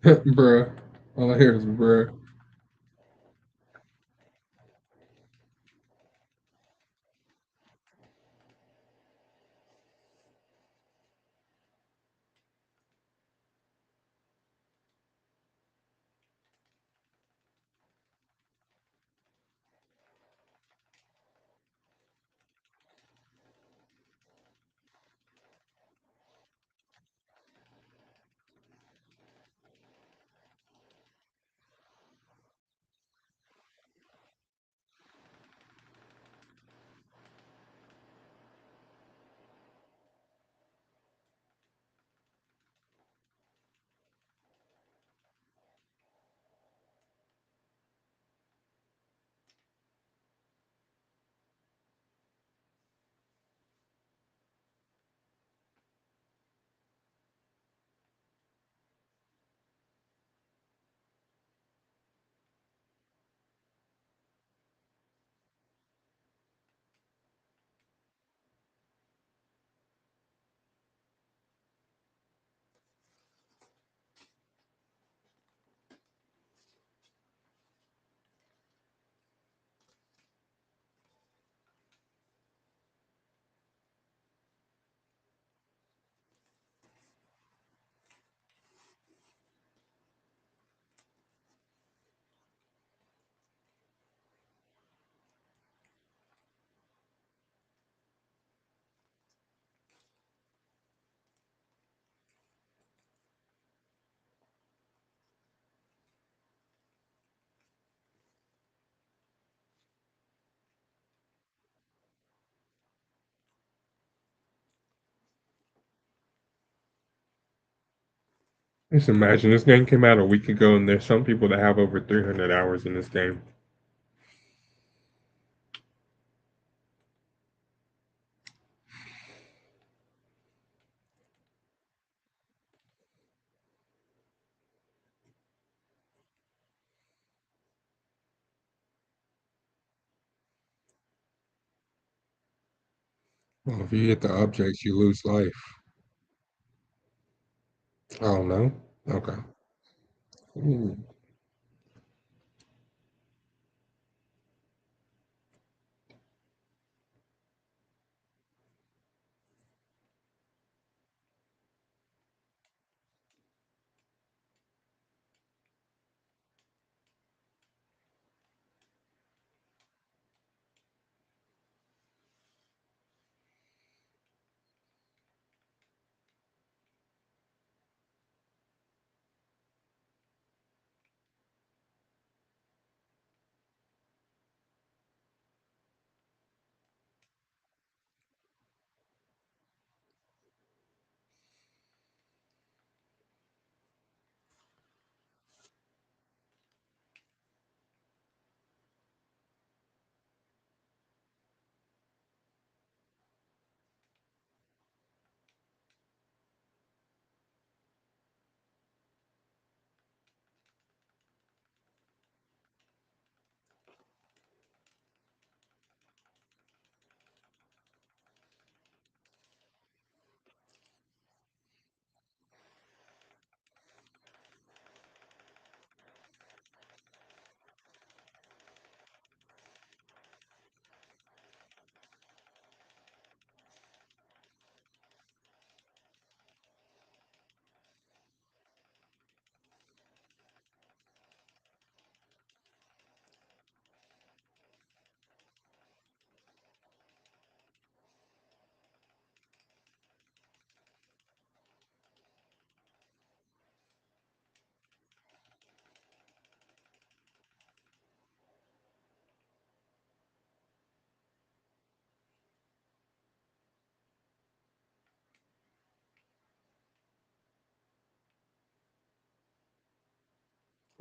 Bruh. All I hear is bruh. Just imagine this game came out a week ago, and there's some people that have over 300 hours in this game. Well, if you hit the objects, you lose life. Oh no. Okay. Ooh.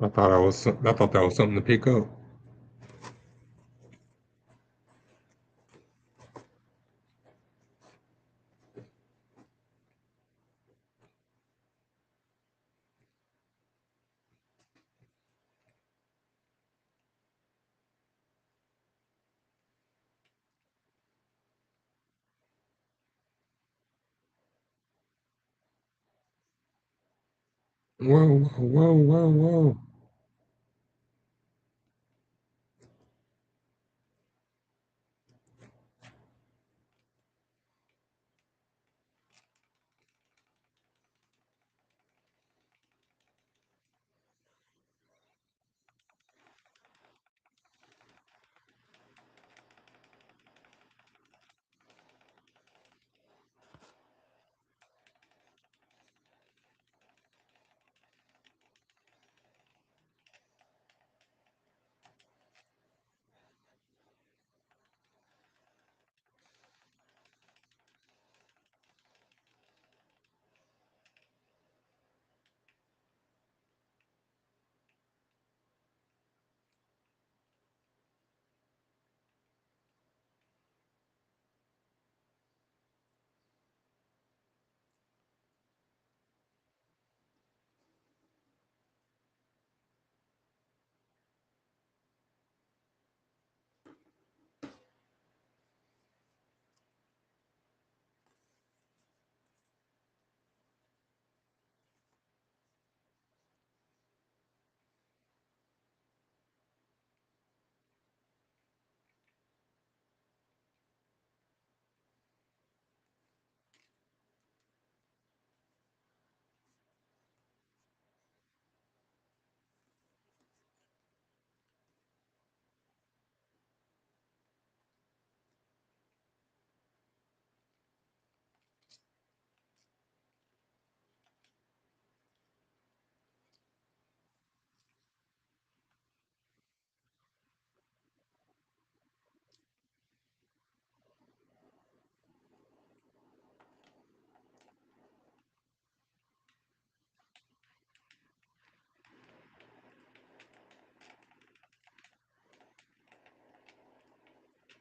I thought that was something to pick up. Whoa, whoa, whoa, whoa.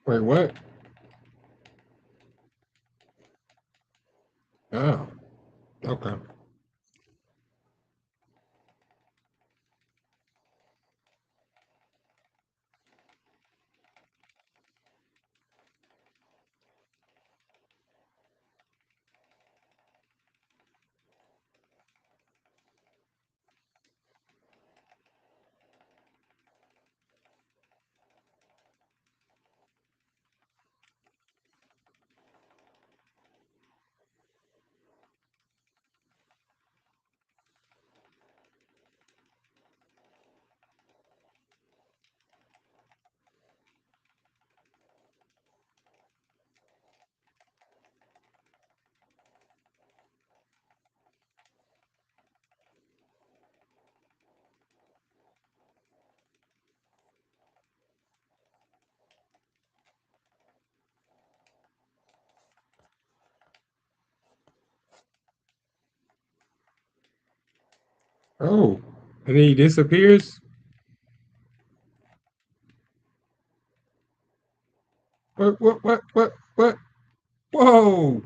Wait, what? Oh, okay. Oh, and he disappears? What? Whoa!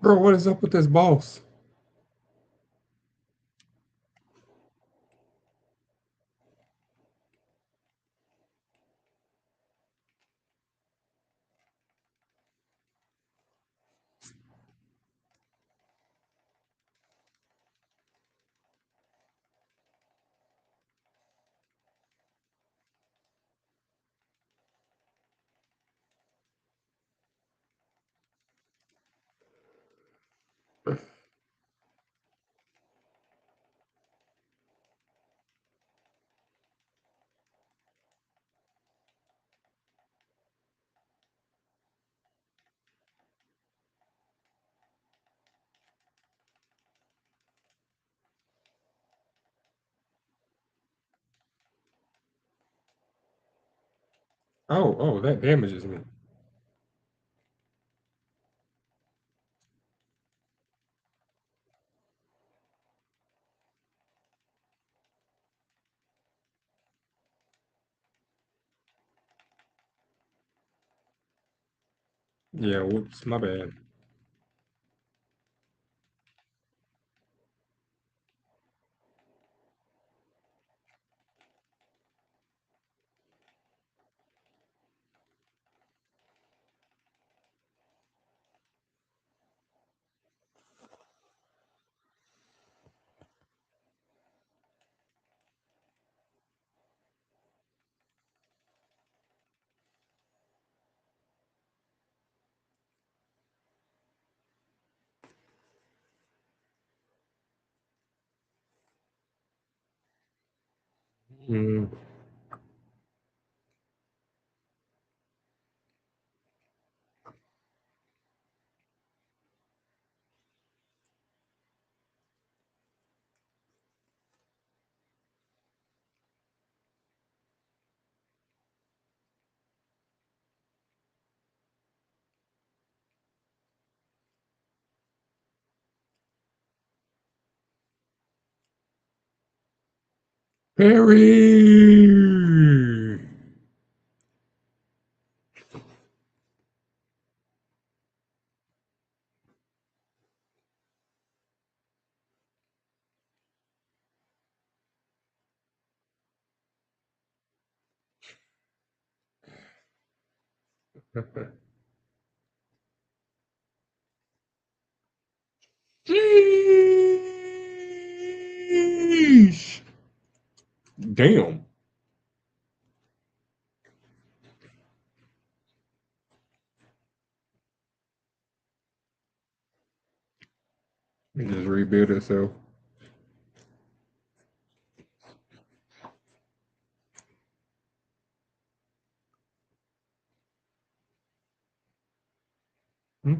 Bro, what is up with this boss? Oh, that damages me. Yeah, whoops, my bad. Mm. Perry! Sheesh! Damn. It just rebuilt itself. Hmm?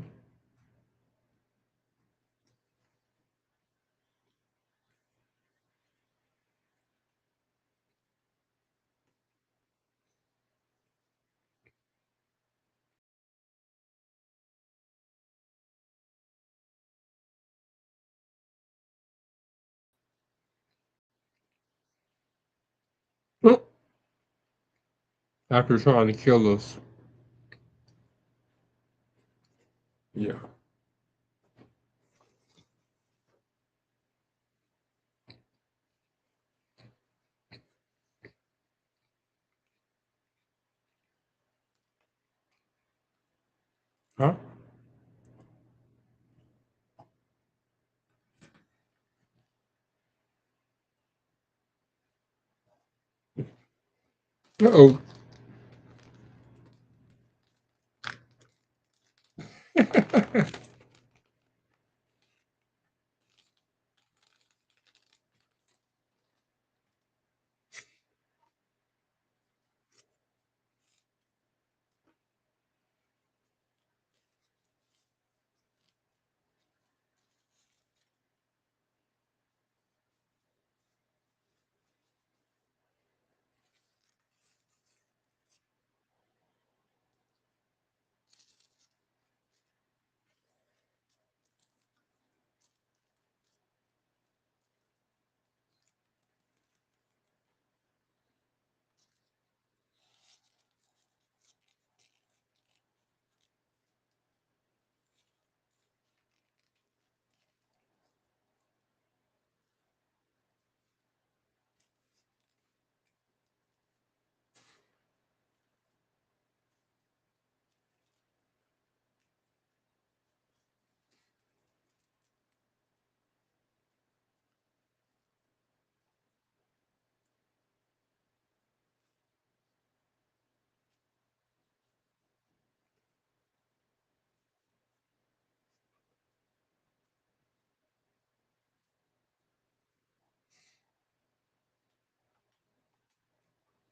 Huh? After trying to kill us. Yeah. Huh? Uh-oh.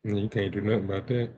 You can't do nothing about that.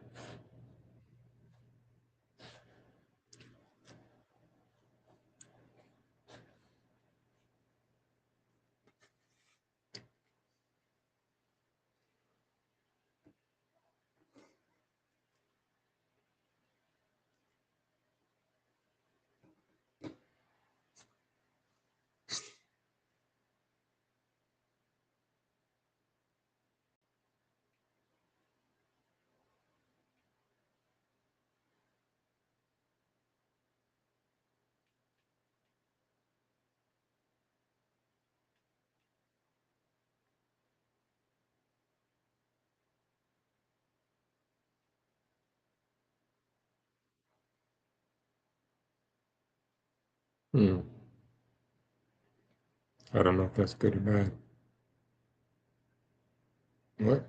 Hmm. I don't know if that's good or bad. What?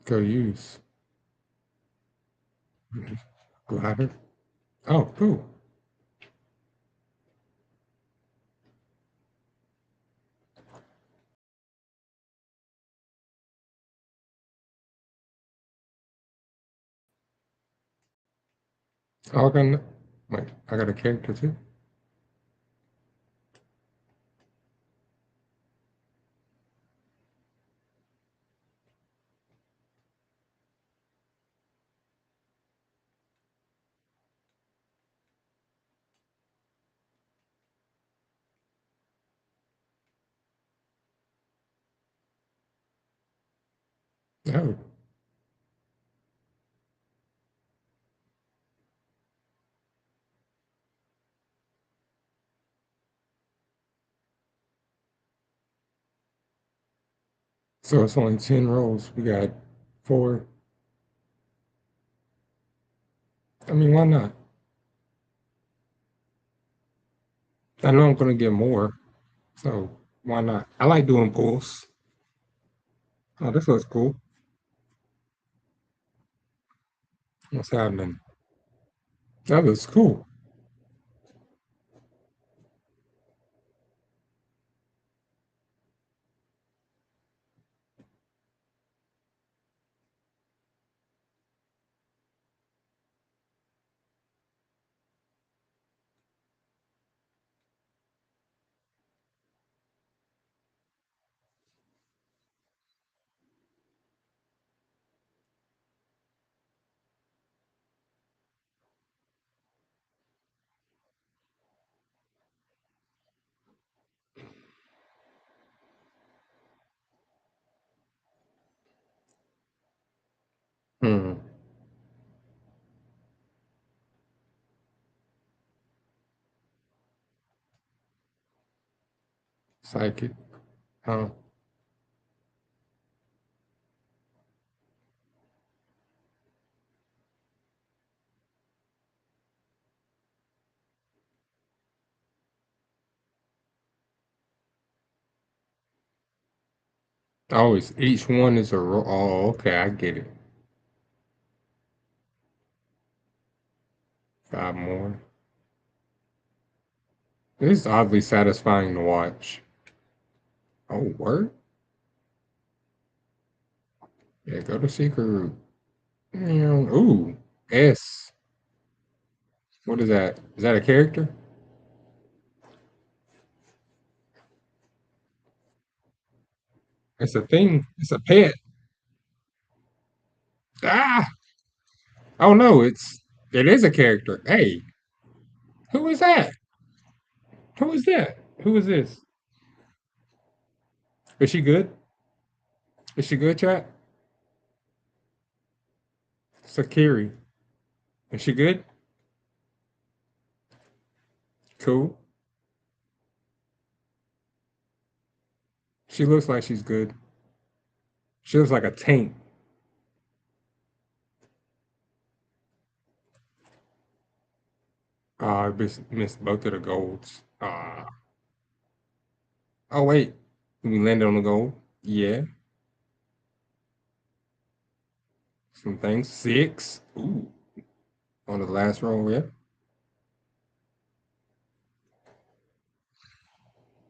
Go use. Glider? Oh, cool. Oh, I got, wait, I got a character too. Oh, so it's only 10 rolls. We got four. I mean, why not? I know I'm gonna get more, so why not? I like doing pulls. Oh, this looks cool. What's happening? That looks cool. Hmm. Psychic. Huh. Oh, it's each one is a roll. Oh, okay, I get it. Five more. This is oddly satisfying to watch. Oh, word? Yeah, go to secret route. Ooh, S. What is that? Is that a character? It's a thing. It's a pet. Ah! Oh no, it is a character. Hey, who is that? Who is that? Who is this? Is she good? Is she good, chat? Sakiri. Is she good? Cool. She looks like she's good. She looks like a tank. I missed both of the golds. Oh wait, we landed on the gold. Yeah, some things. Six. Ooh, on the last roll. Yeah.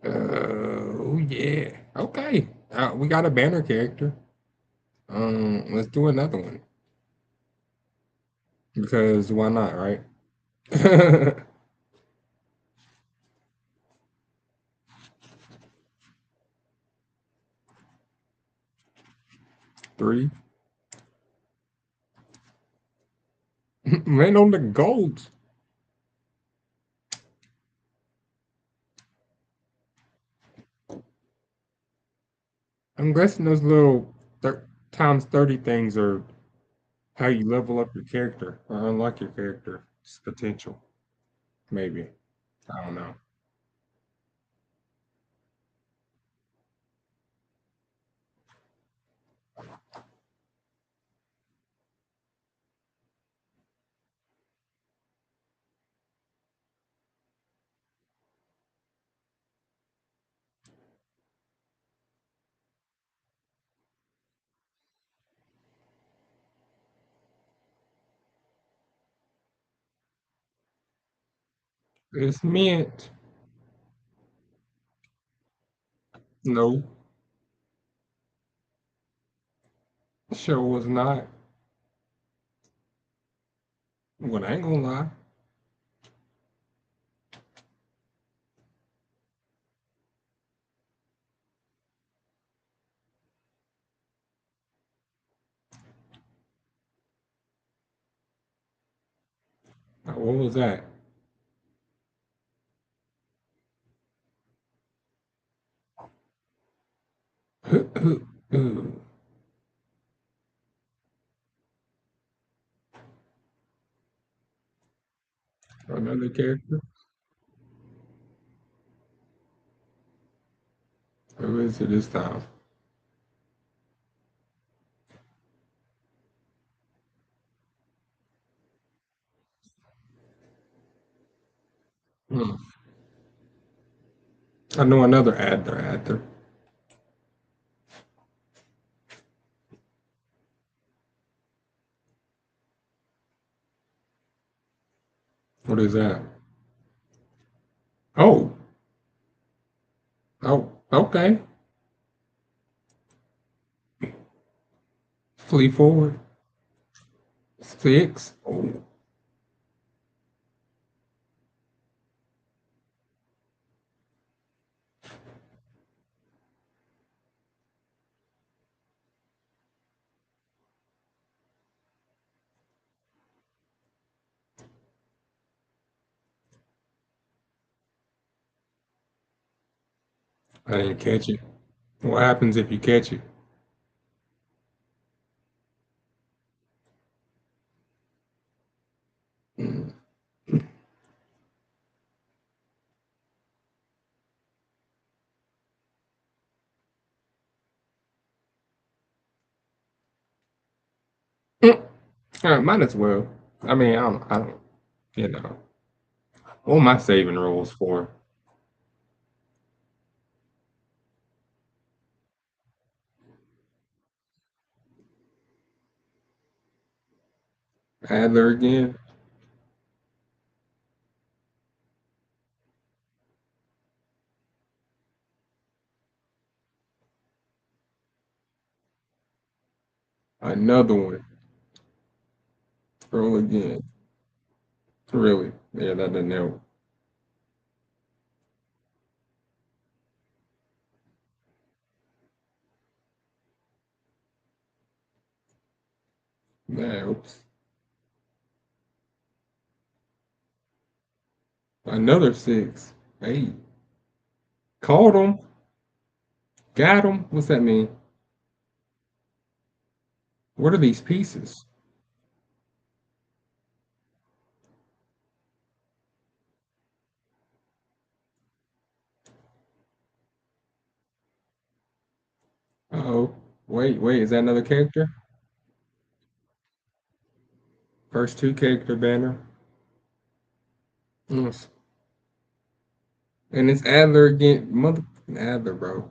Oh yeah. Okay. We got a banner character. Let's do another one because why not, right? Three. Land on the gold. I'm guessing those little times 30 things are how you level up your character or unlock your character's potential. Maybe. I don't know. It's mint. No, sure was not. Well, I ain't gonna lie. What was that? Another character? Who is it this time? Hmm. I know another Adler. What is that? Oh, okay. Flee forward. Six. Oh, I didn't catch it. What happens if you catch it? Mm. Mm. Might as well. I mean, I don't, you know. What am I saving rules for? Adler again? Another one. Roll again. Really? Yeah, that didn't help. That helps. Another six. Eight. Called him. Got him. What's that mean? What are these pieces? Uh-oh. Wait, is that another character? First two character banner. Yes. And it's Adler again. Mother Adler, bro.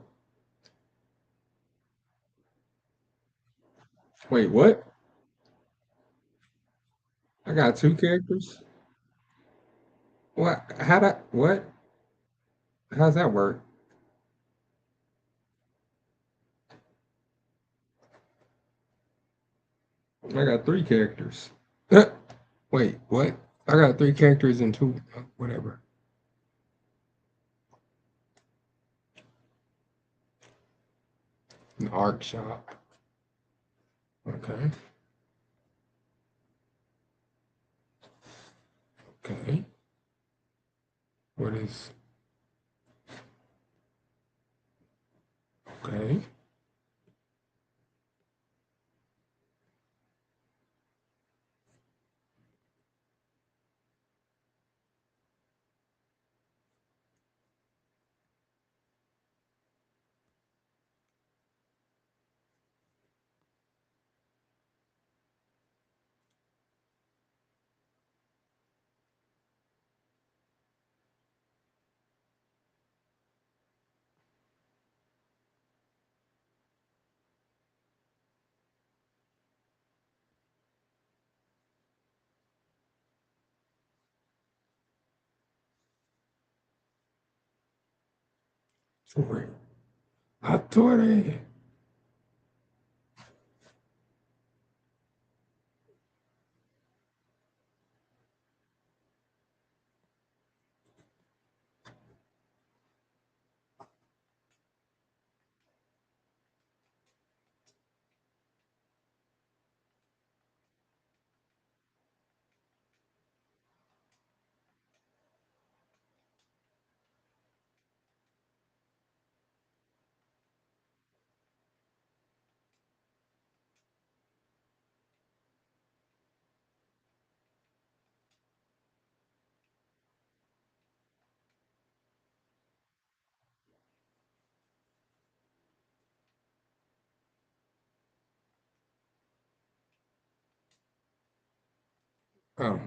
Wait, what? I got two characters? What? What? How's that work? I got three characters. Wait, what? I got three characters and two, whatever. An art shop. Okay. Okay. What is, okay. Attore. Attore. Oh.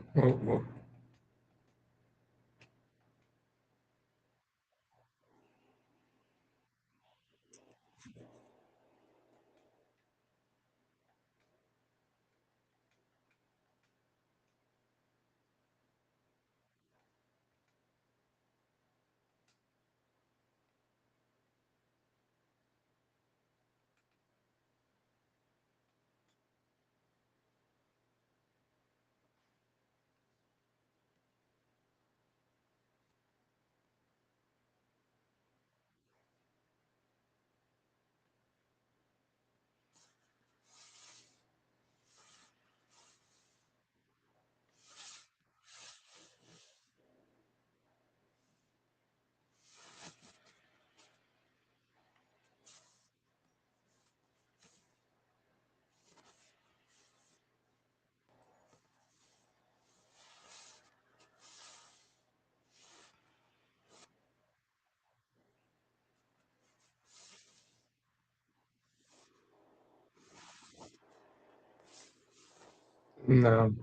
No.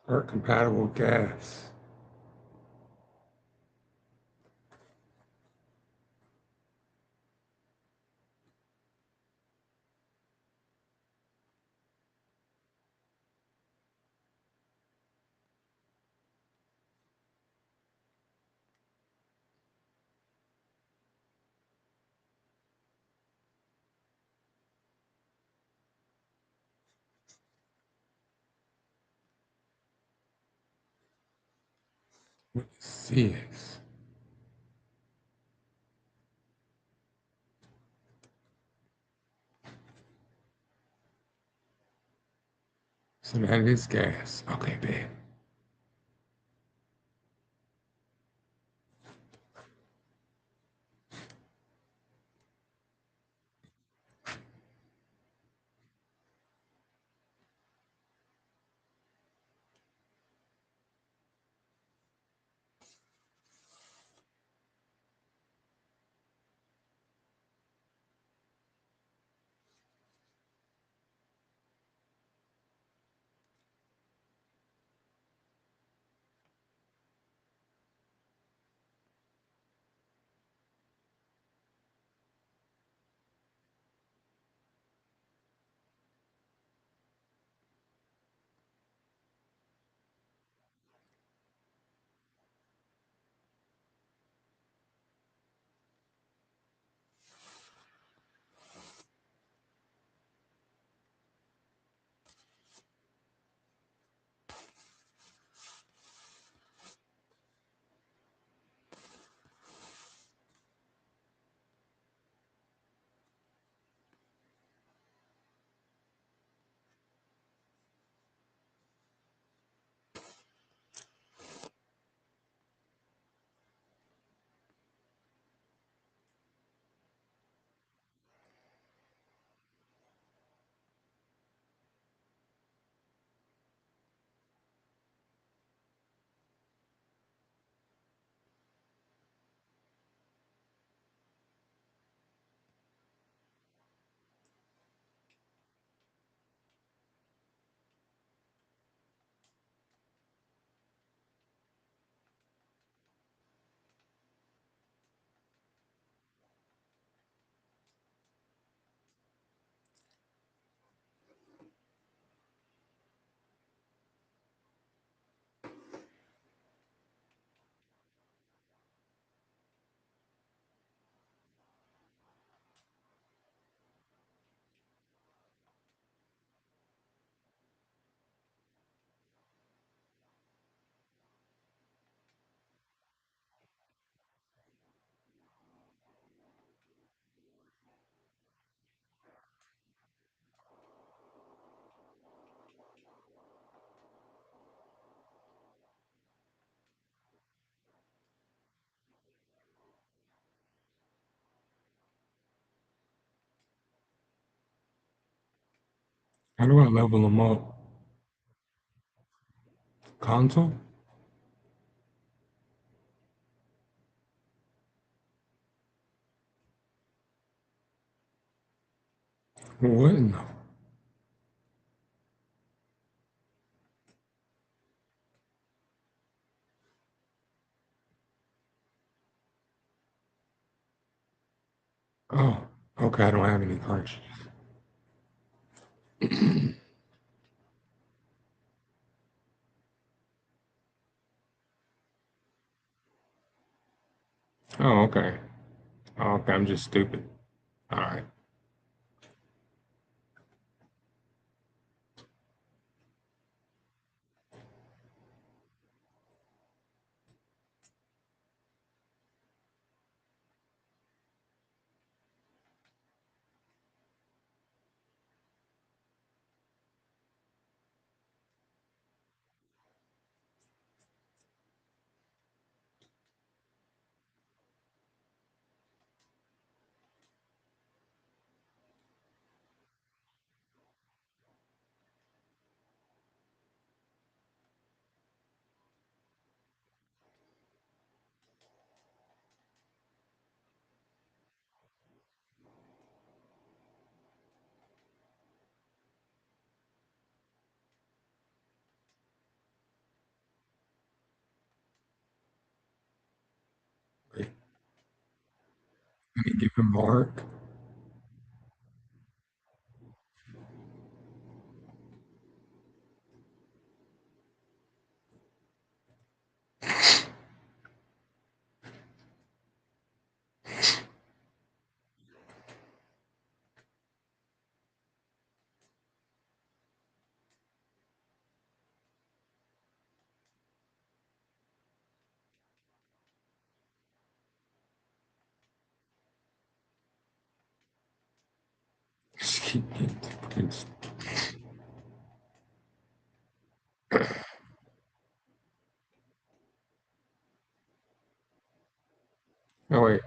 Earth compatible gas. What is this? So that is gas. Okay, babe. How do I level them up? Console? What in the? Oh, okay. I don't have any cartridges. Oh, okay. Oh, okay. I'm just stupid. All right. Wait, let me give him Mark. Just keep getting fucking. Oh wait.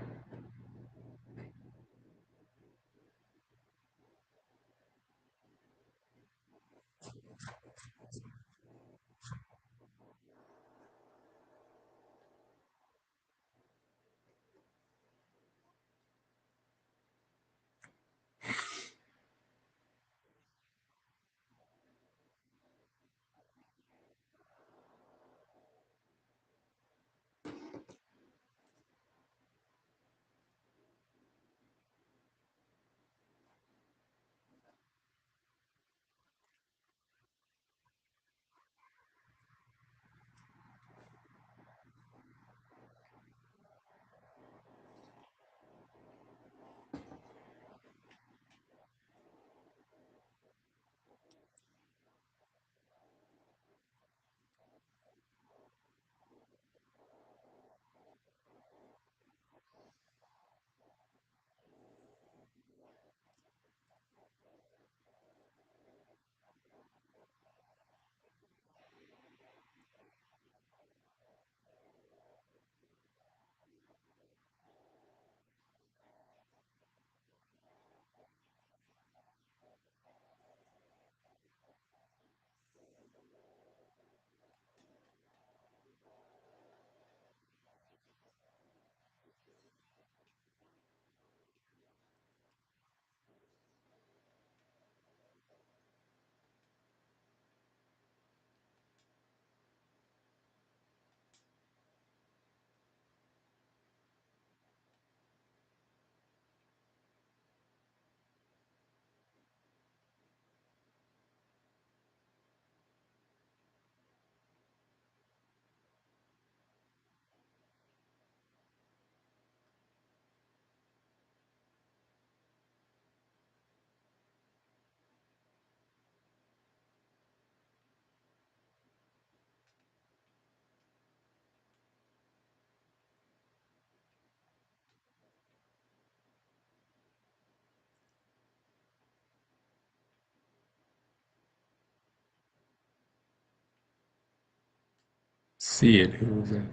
See it. Who was that?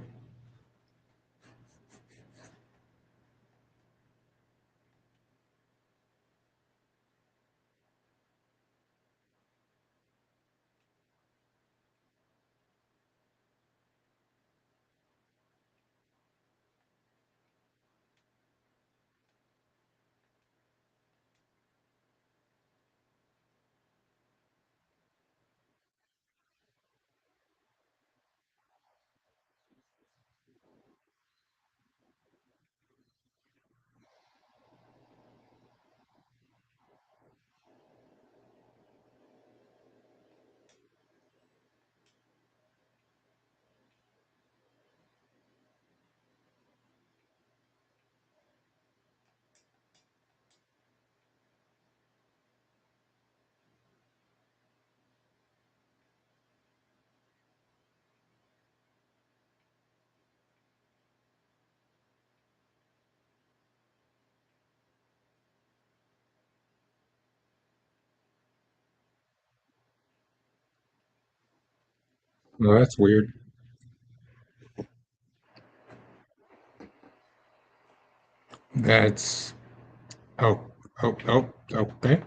No, that's weird. That's oh okay.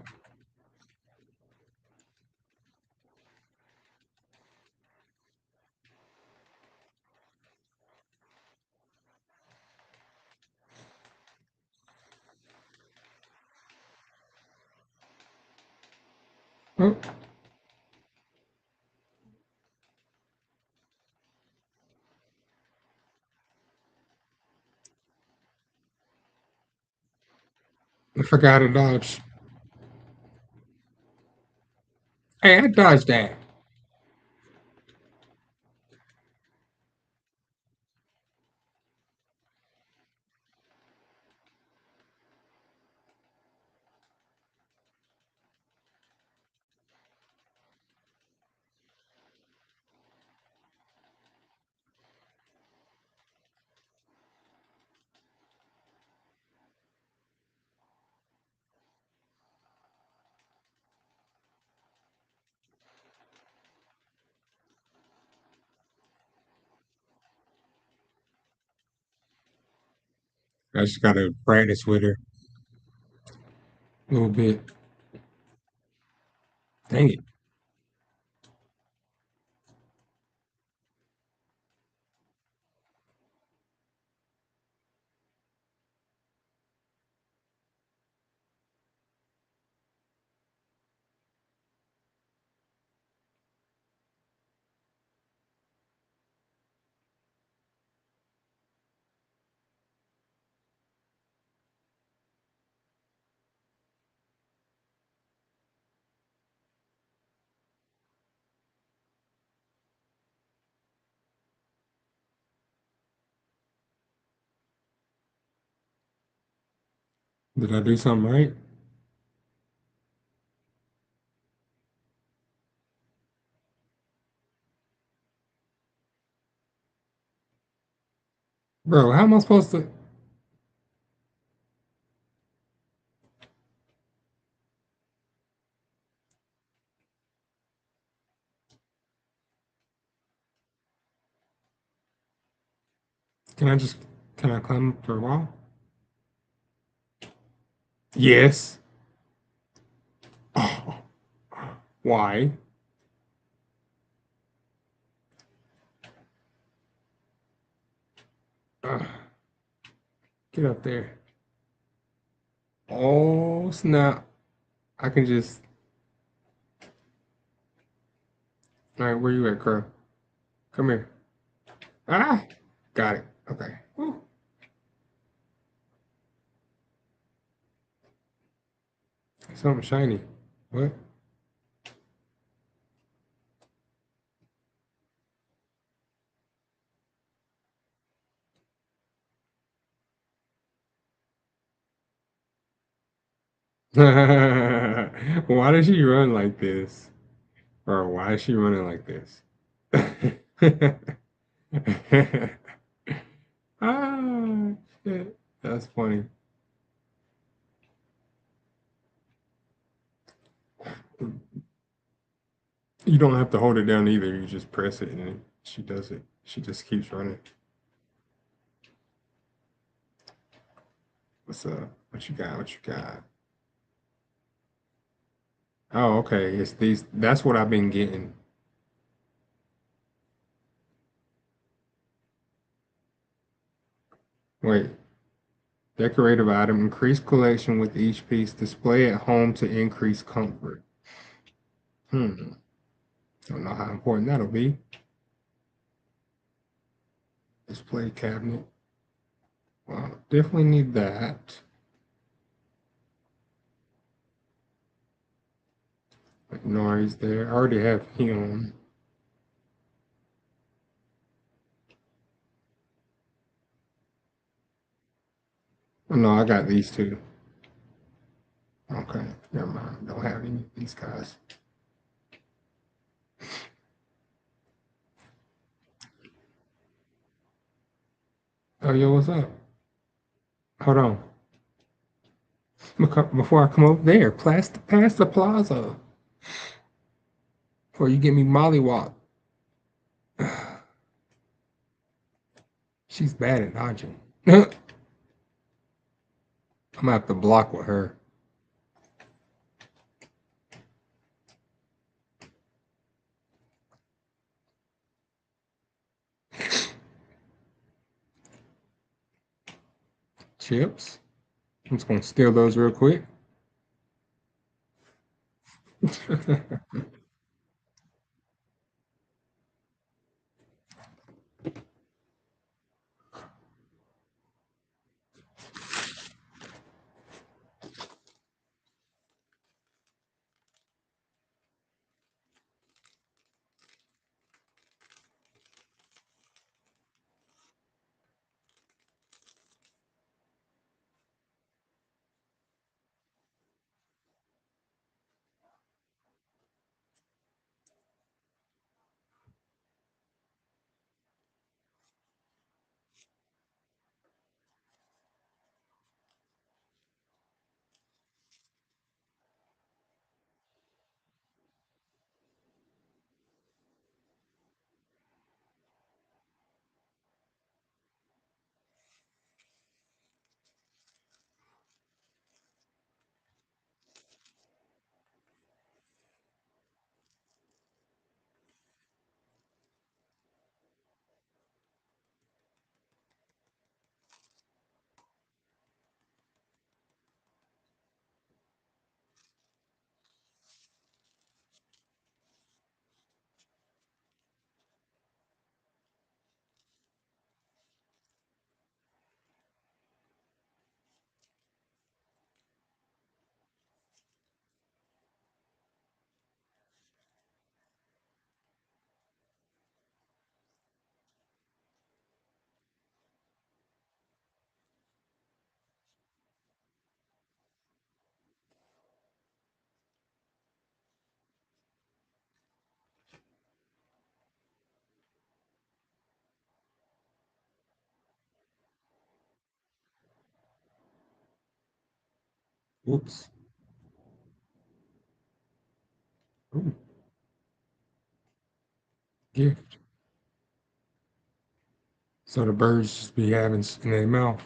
Oh, I forgot to dodge. Hey, I dodged that. I just gotta practice with her a little bit. Dang it. Did I do something right? Bro, how am I supposed to can I just can I climb up the wall? Yes. Oh, why? Uh, get up there. Oh snap. I can just alright, where you at, Crow? Come here. Ah! Got it. Okay. Woo. Something shiny. What? Why does she run like this? Or why is she running like this? Ah, shit. That's funny. You don't have to hold it down either. You just press it and she does it. She just keeps running. What's up? What you got? What you got? Oh, okay. It's these. That's what I've been getting. Wait. Decorative item. Increase collection with each piece. Display at home to increase comfort. Hmm. Don't know how important that'll be. Display cabinet. Well, definitely need that. Like Nori's there. I already have him. Oh, no, I got these two. Okay, never mind. Don't have any of these guys. Oh, yo, what's up? Hold on. Before I come over there, past the plaza. Before you get me mollywop. She's bad at dodging. I'm gonna have to block with her. Chips. I'm just gonna steal those real quick. Oops. Ooh, gift. So the birds just be having in their mouth.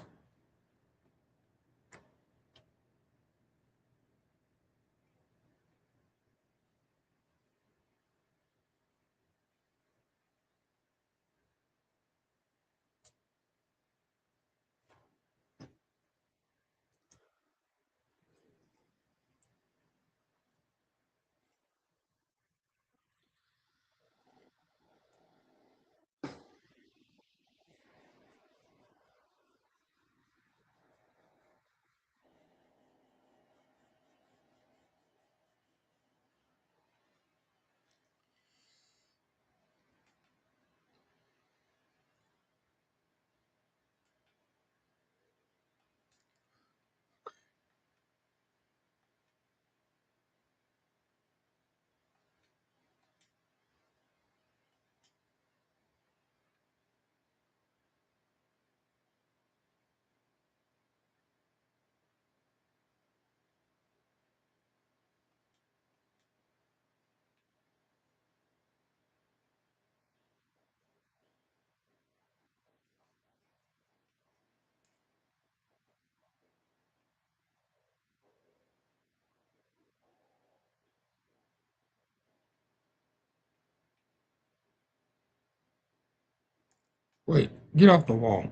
Wait, get off the wall.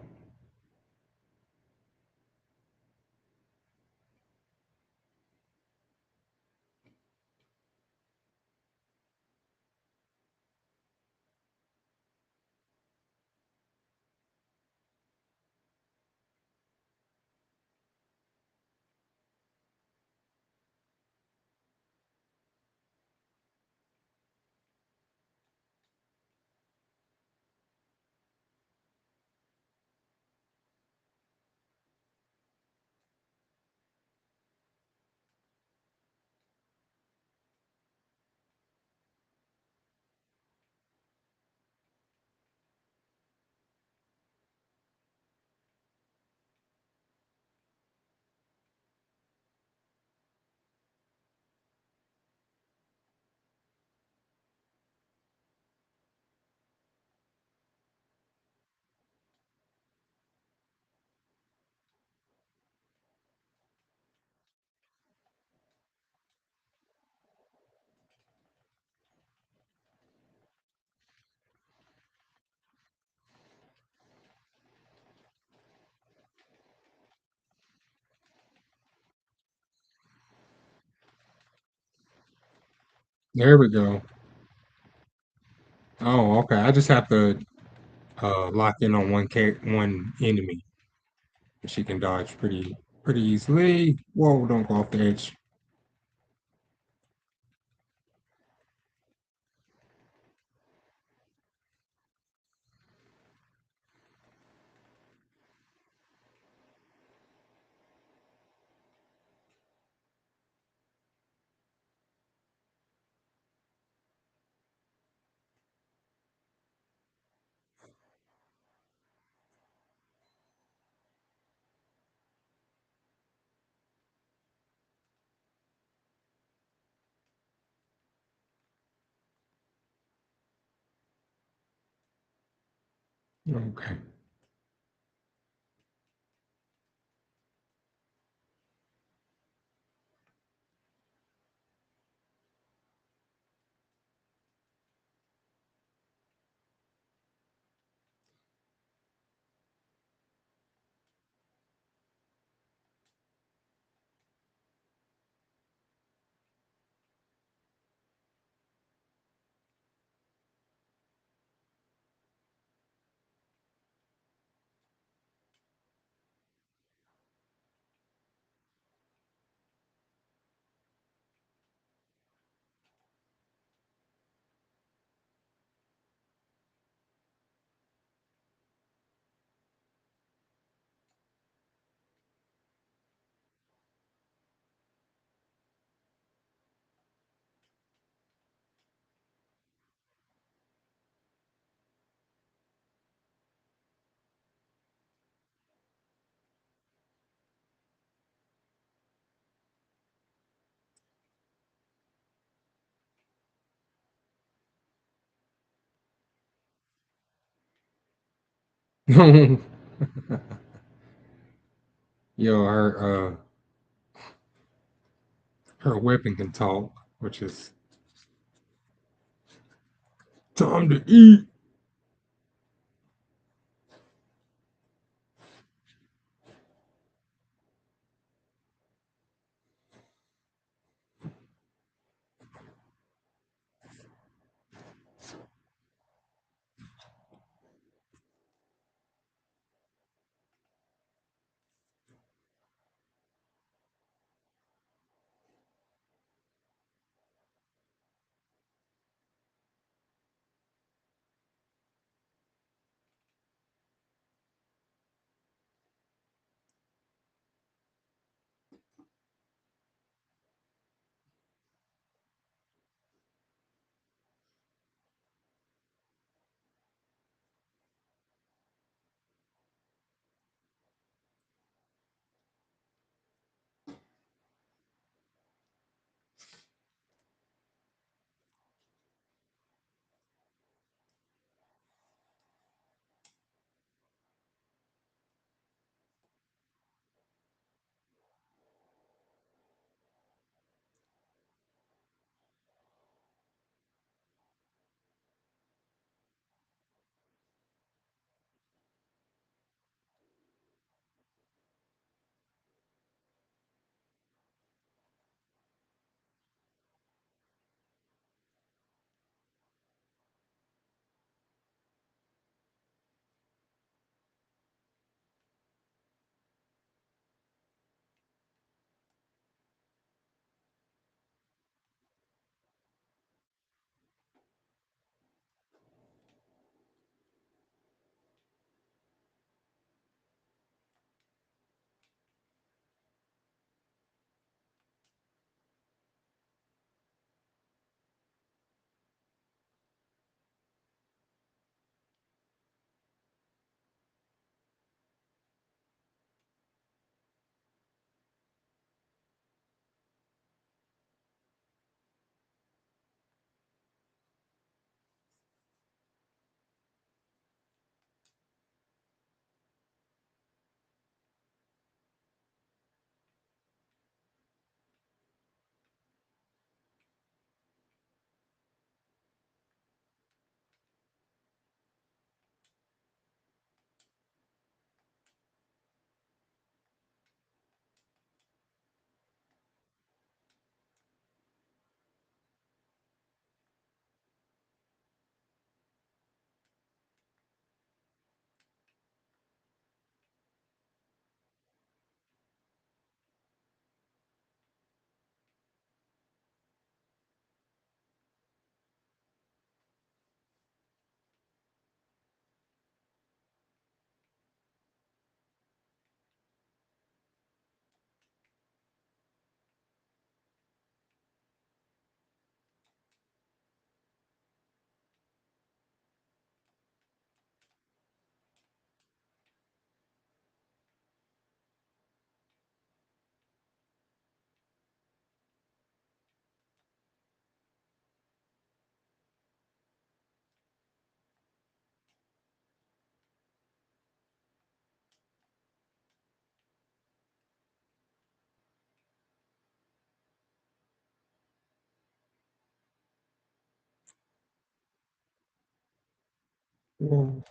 There we go. Oh, okay. I just have to lock in on one enemy. She can dodge pretty easily. Whoa, don't go off the edge. Okay. Yo, her weapon can talk, which is time to eat. Well,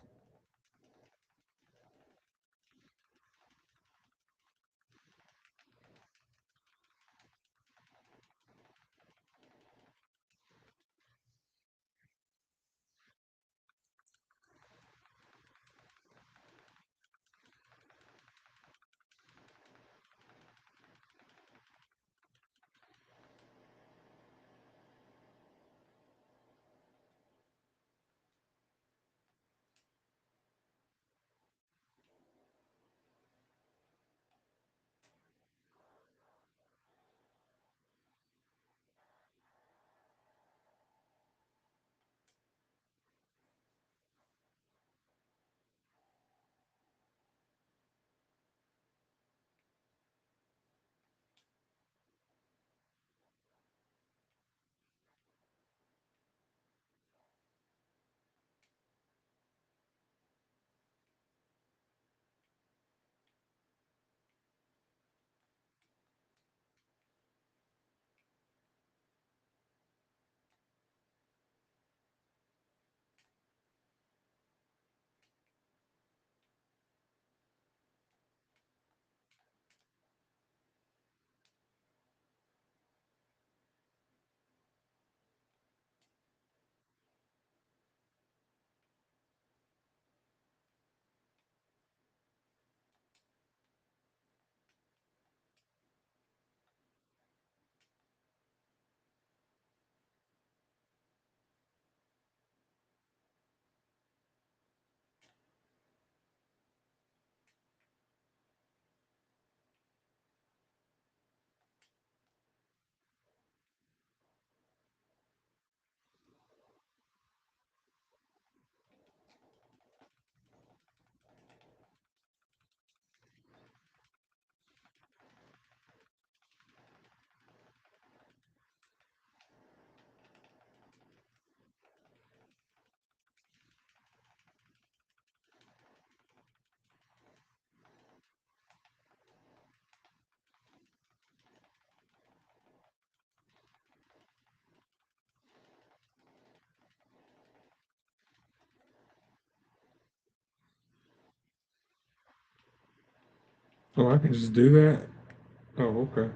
oh, I can just do that. Oh, okay.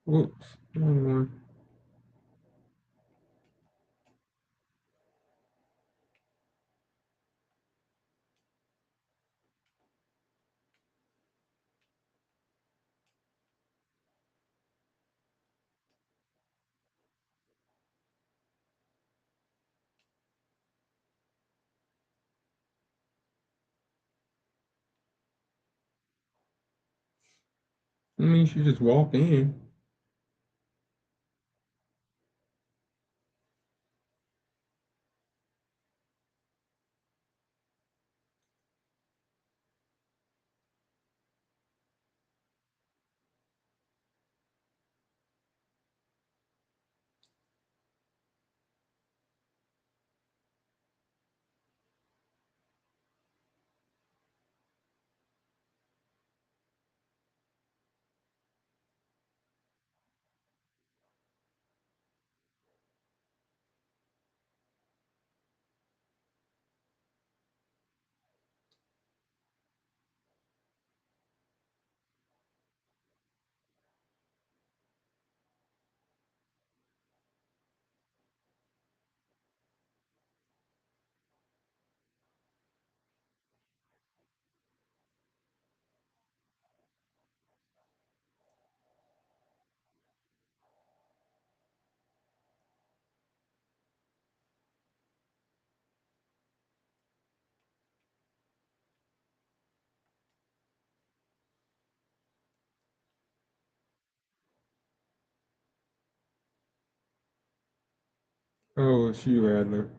Whoops. Wrong one. I mean, she just walked in. Oh, it's you, Adler.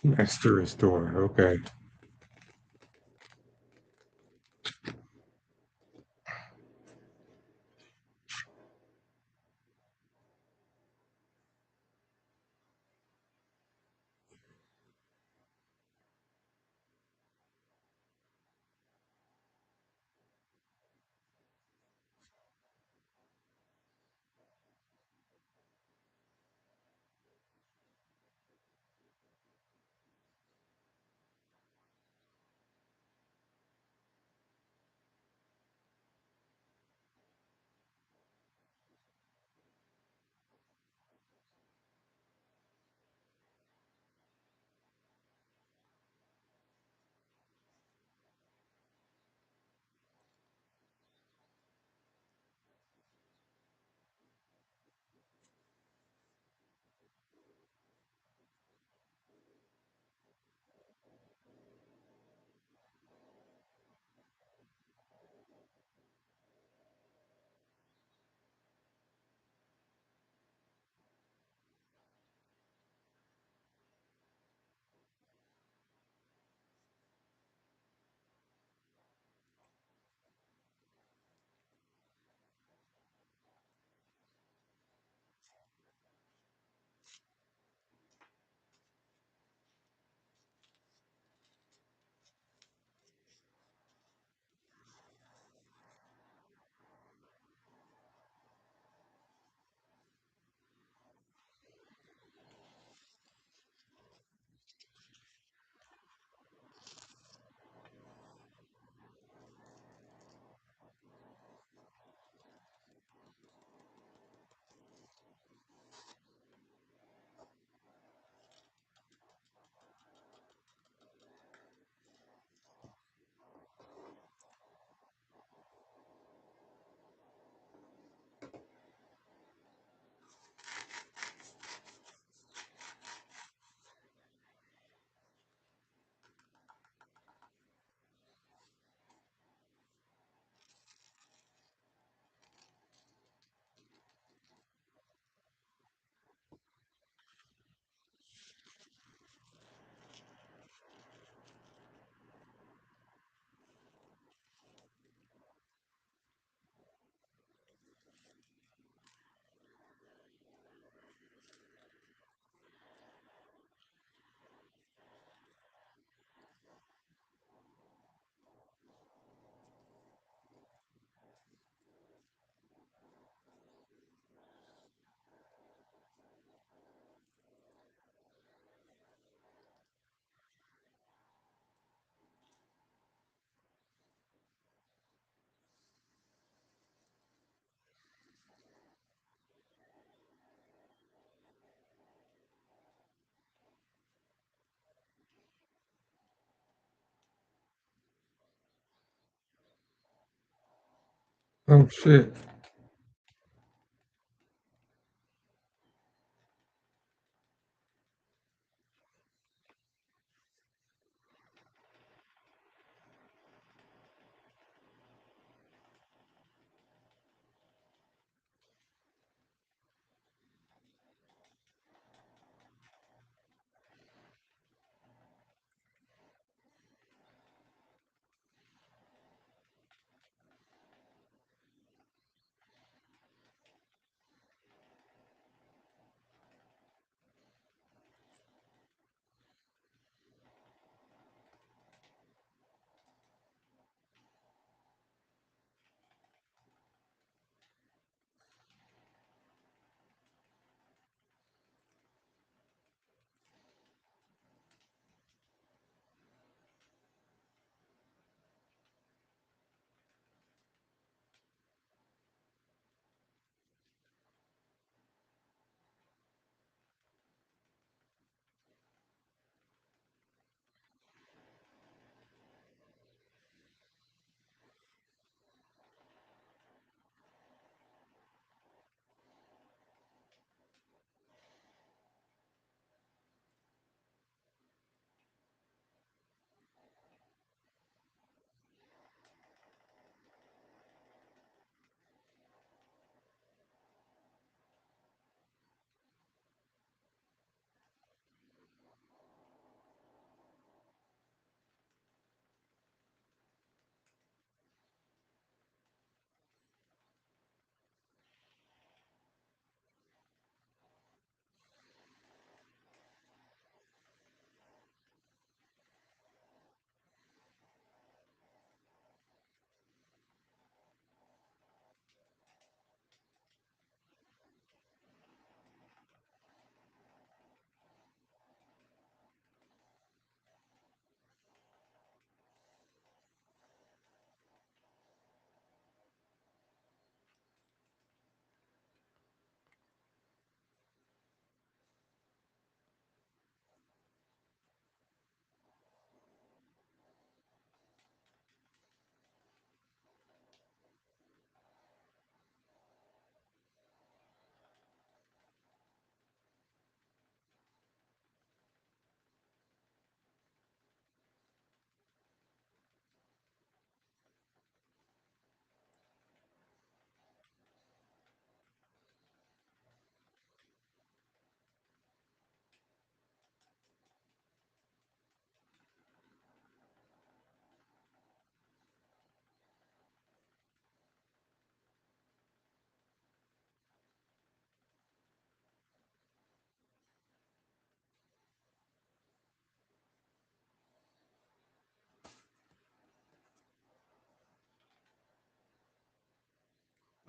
Master Restorer. Okay. Oh shit.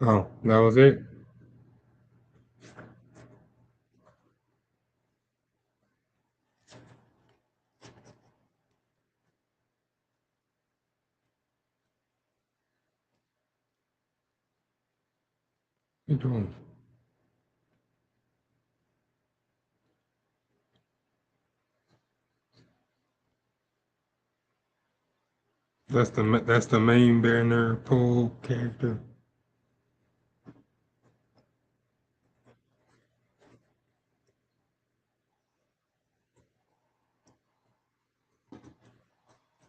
Oh, that was it. What you doing? That's the main banner pole character.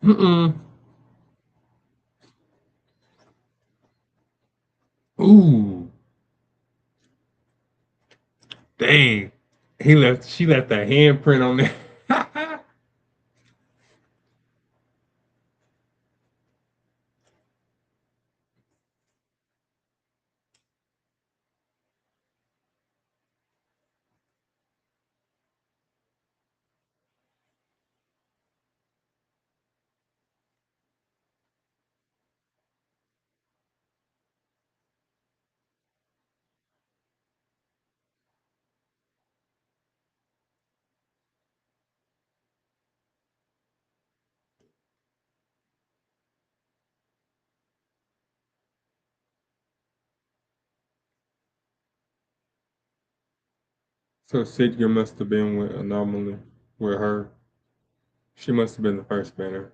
Mm-mm. Ooh, dang. She left a handprint on there. So Sigma must have been with Anomaly, with her. She must have been the first banner.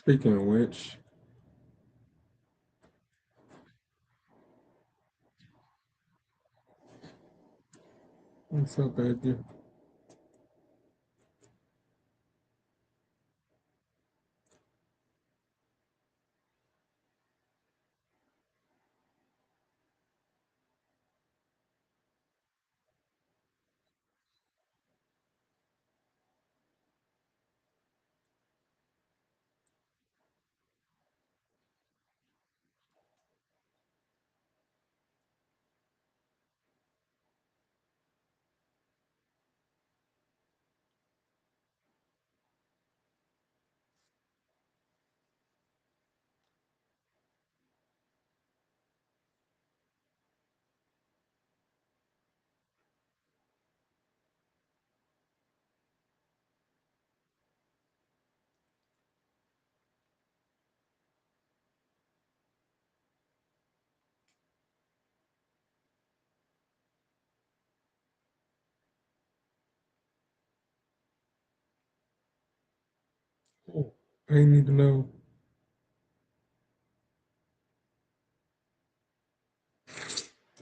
Speaking of which, what's up, Edgar? Oh, I need to know.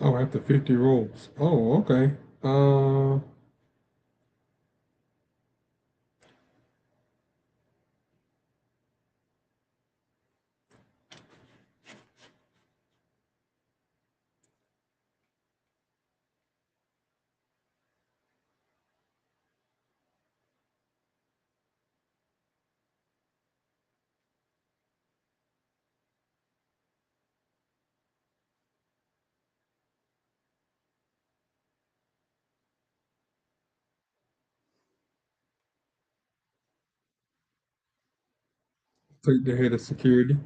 Oh, after 50 rolls. Oh, okay. Uh, take the head of security.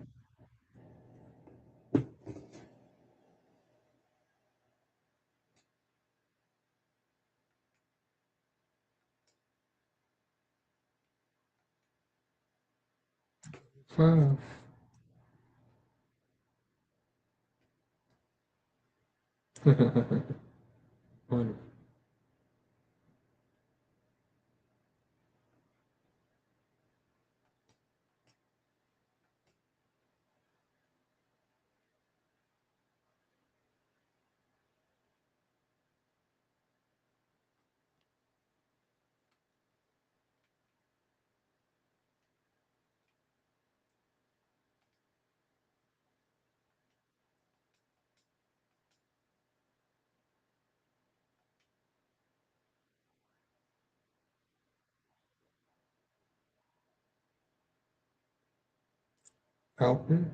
5. Funny. Alvin.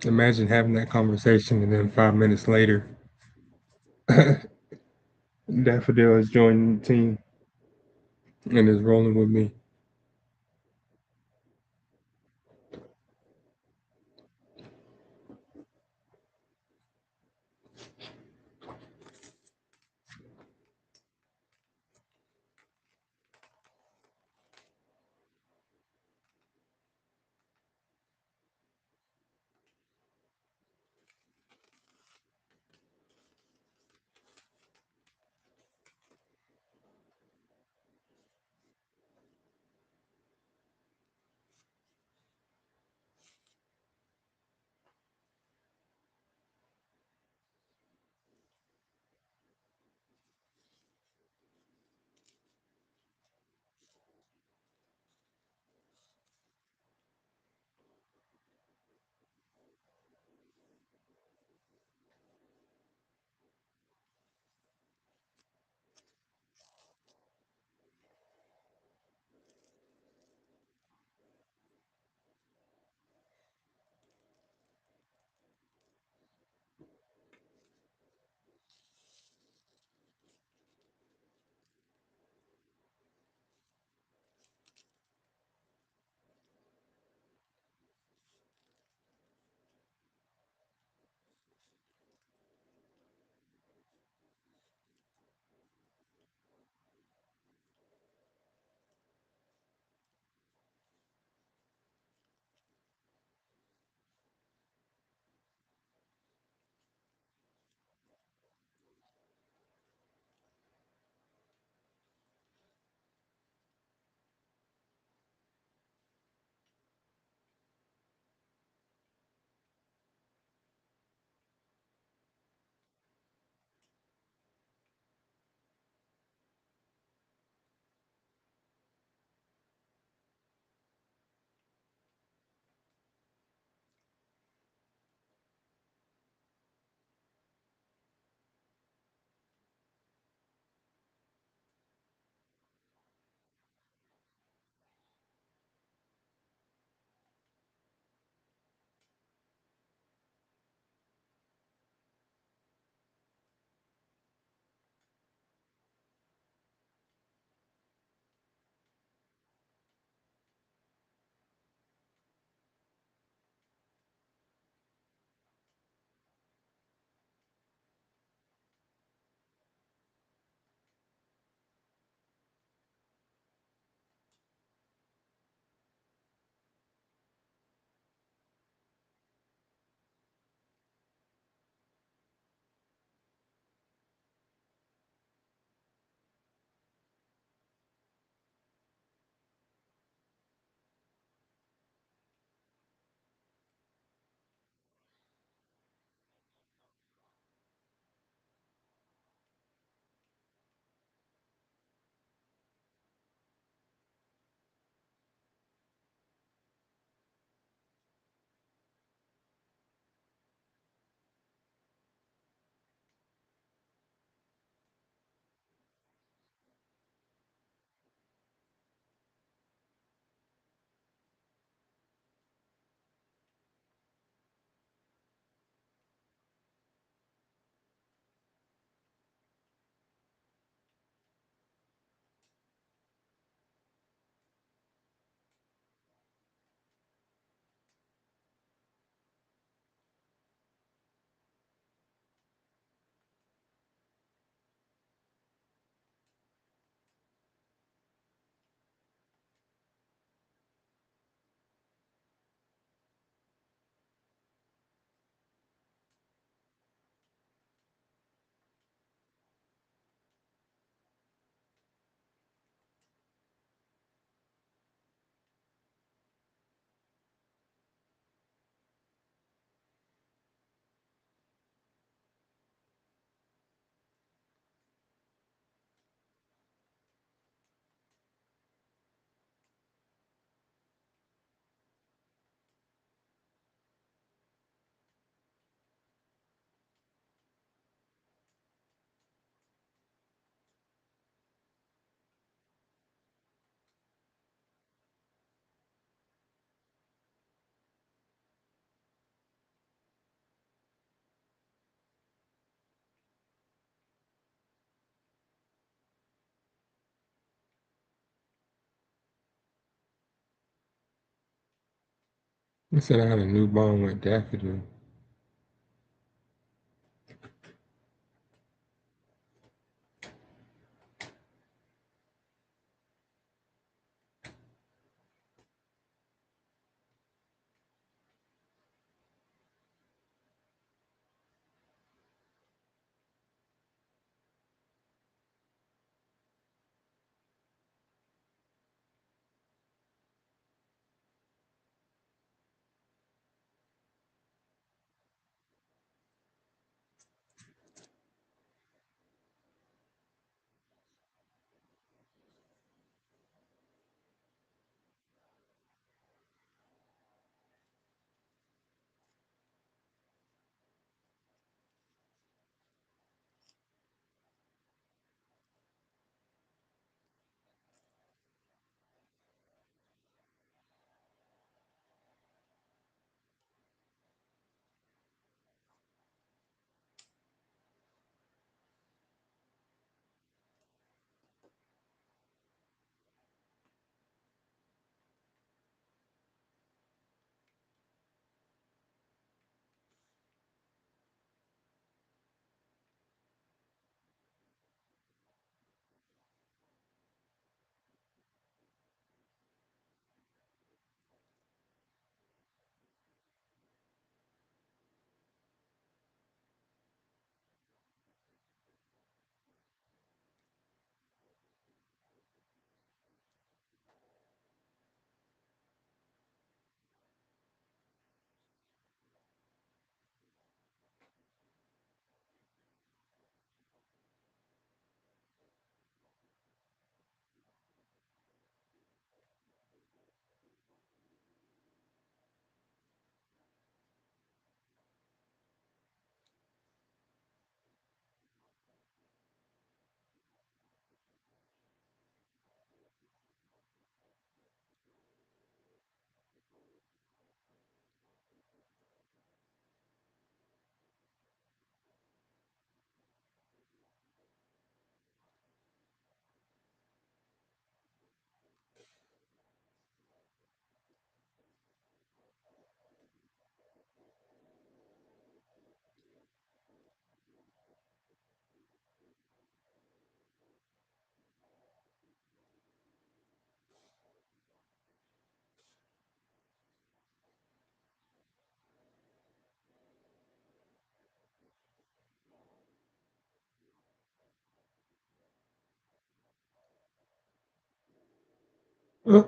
Imagine having that conversation and then 5 minutes later, Daffodil is joining the team and is rolling with me. They said I had a new bone with daffodil. Uh,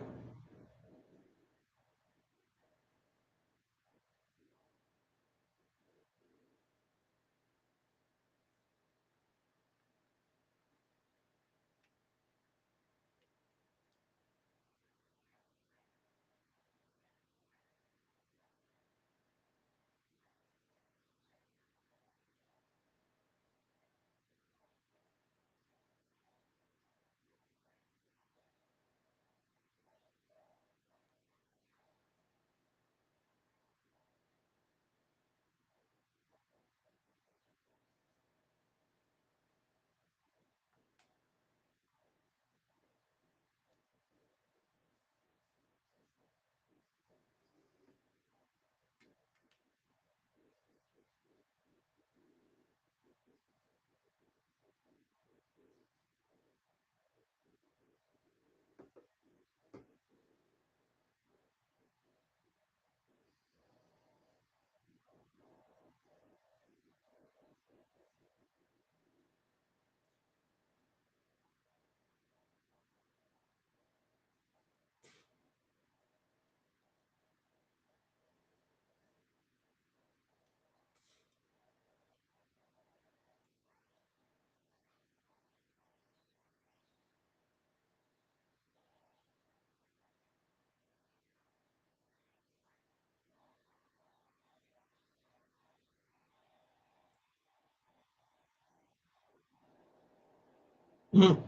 mm,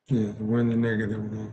Yeah, we're in the negative now.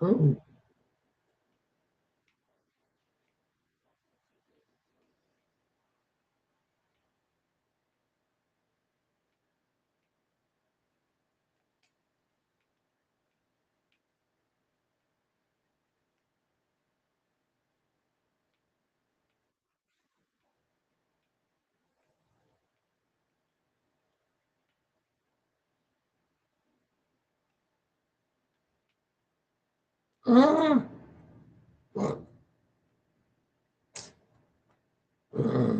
Oh, Uh, but, uh,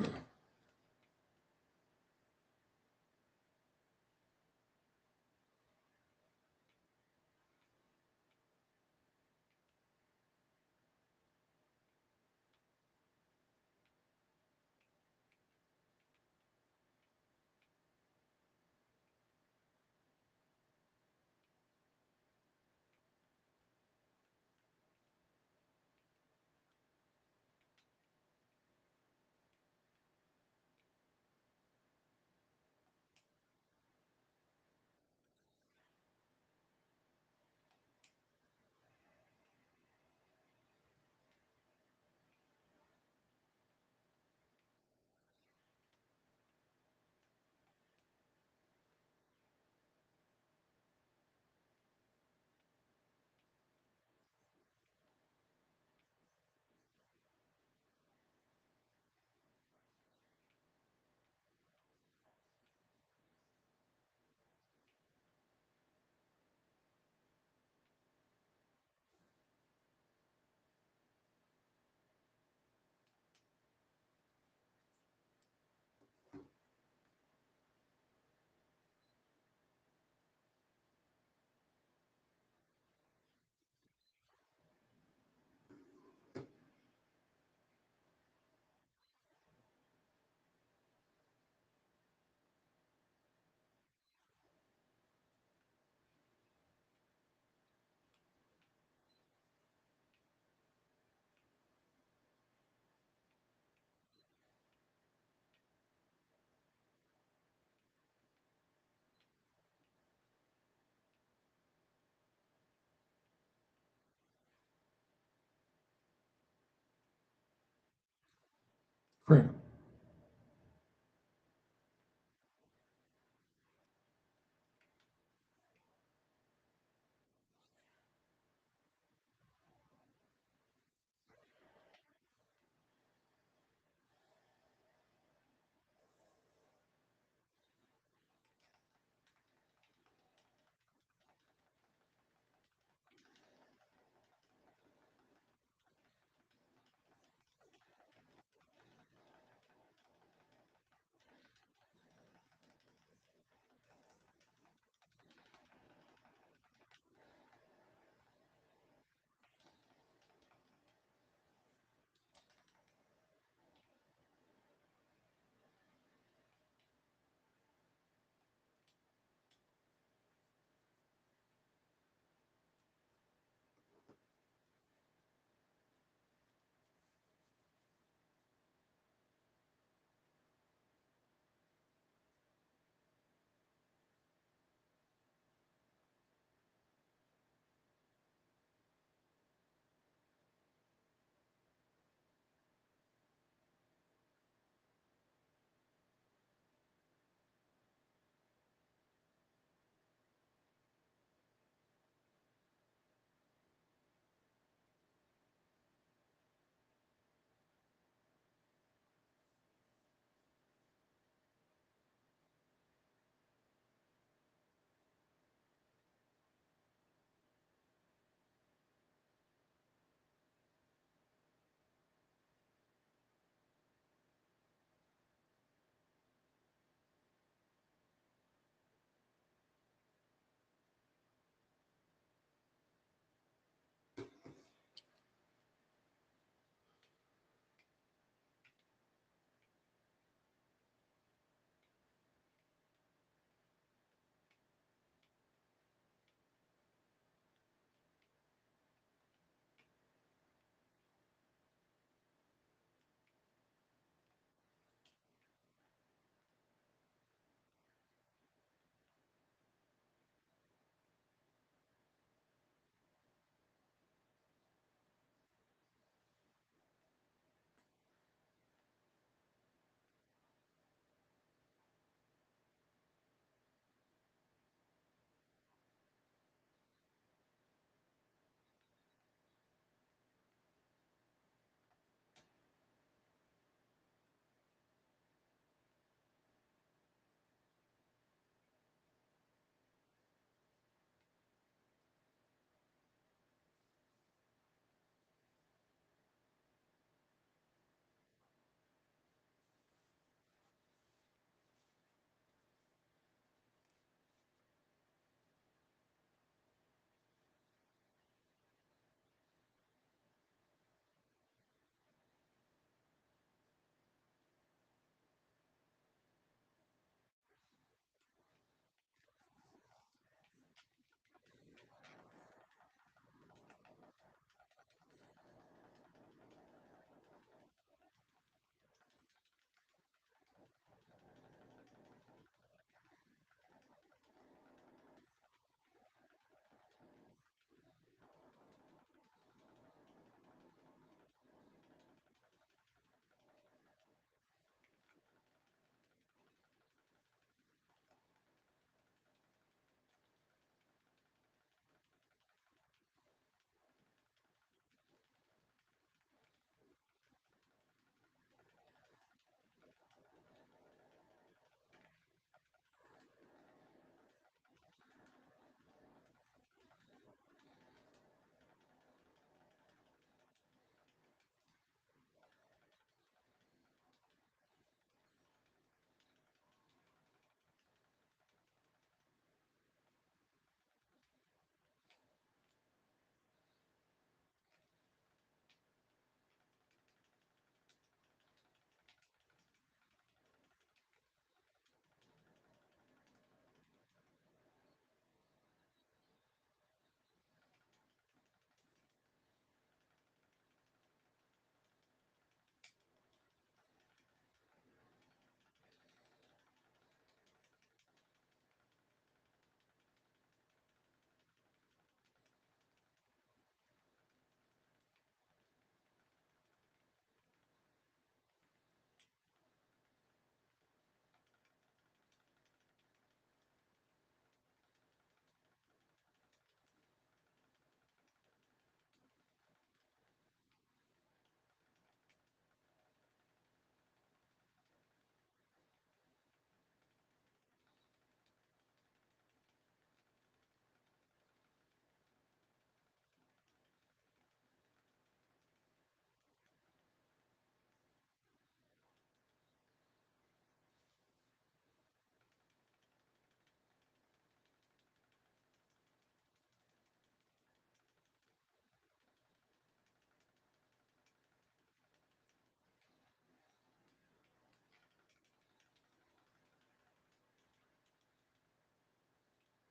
friend.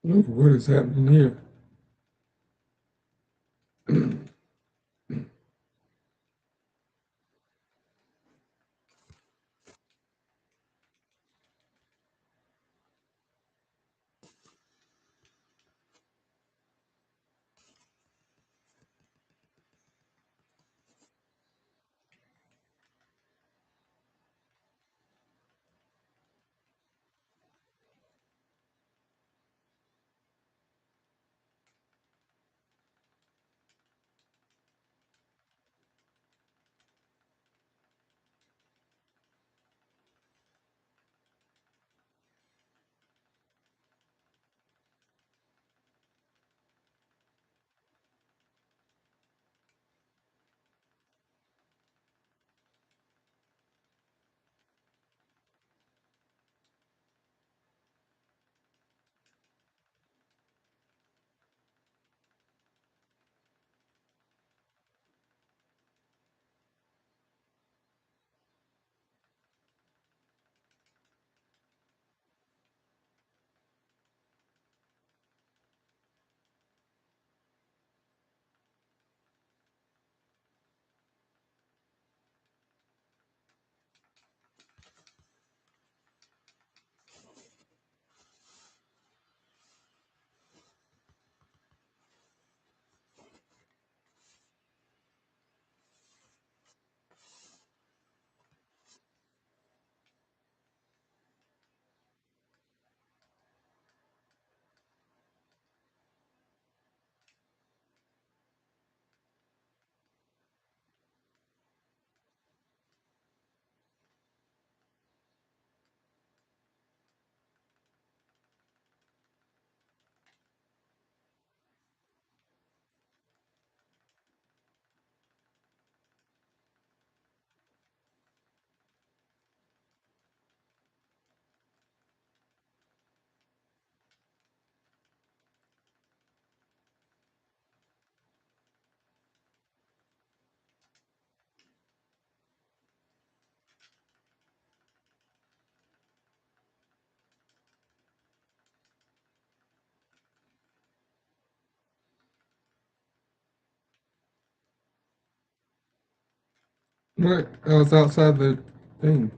Look what is happening here. What? I was outside the thing.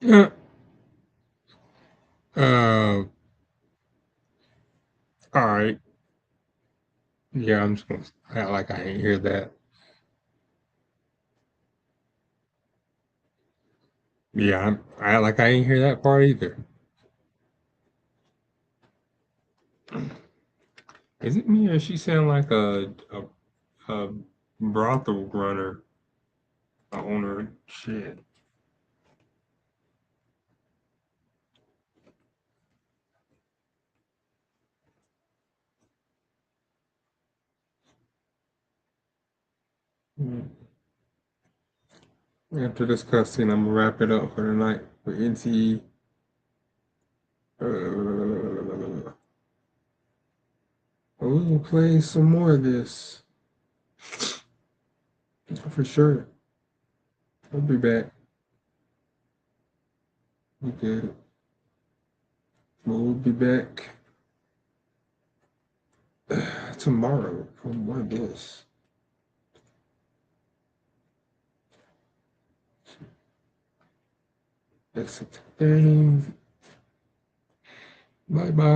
Yeah. Uh, all right. Yeah, I'm just gonna act like I ain't hear that. Yeah, I act like I ain't hear that part either. Is it me or she sound like a brothel runner, a owner? Shit. Hmm. After this cutscene, I'm gonna wrap it up for the night with NTE. We will play some more of this for sure. I'll be back. We good. We'll be back tomorrow for more of this. Exit the game. Bye bye.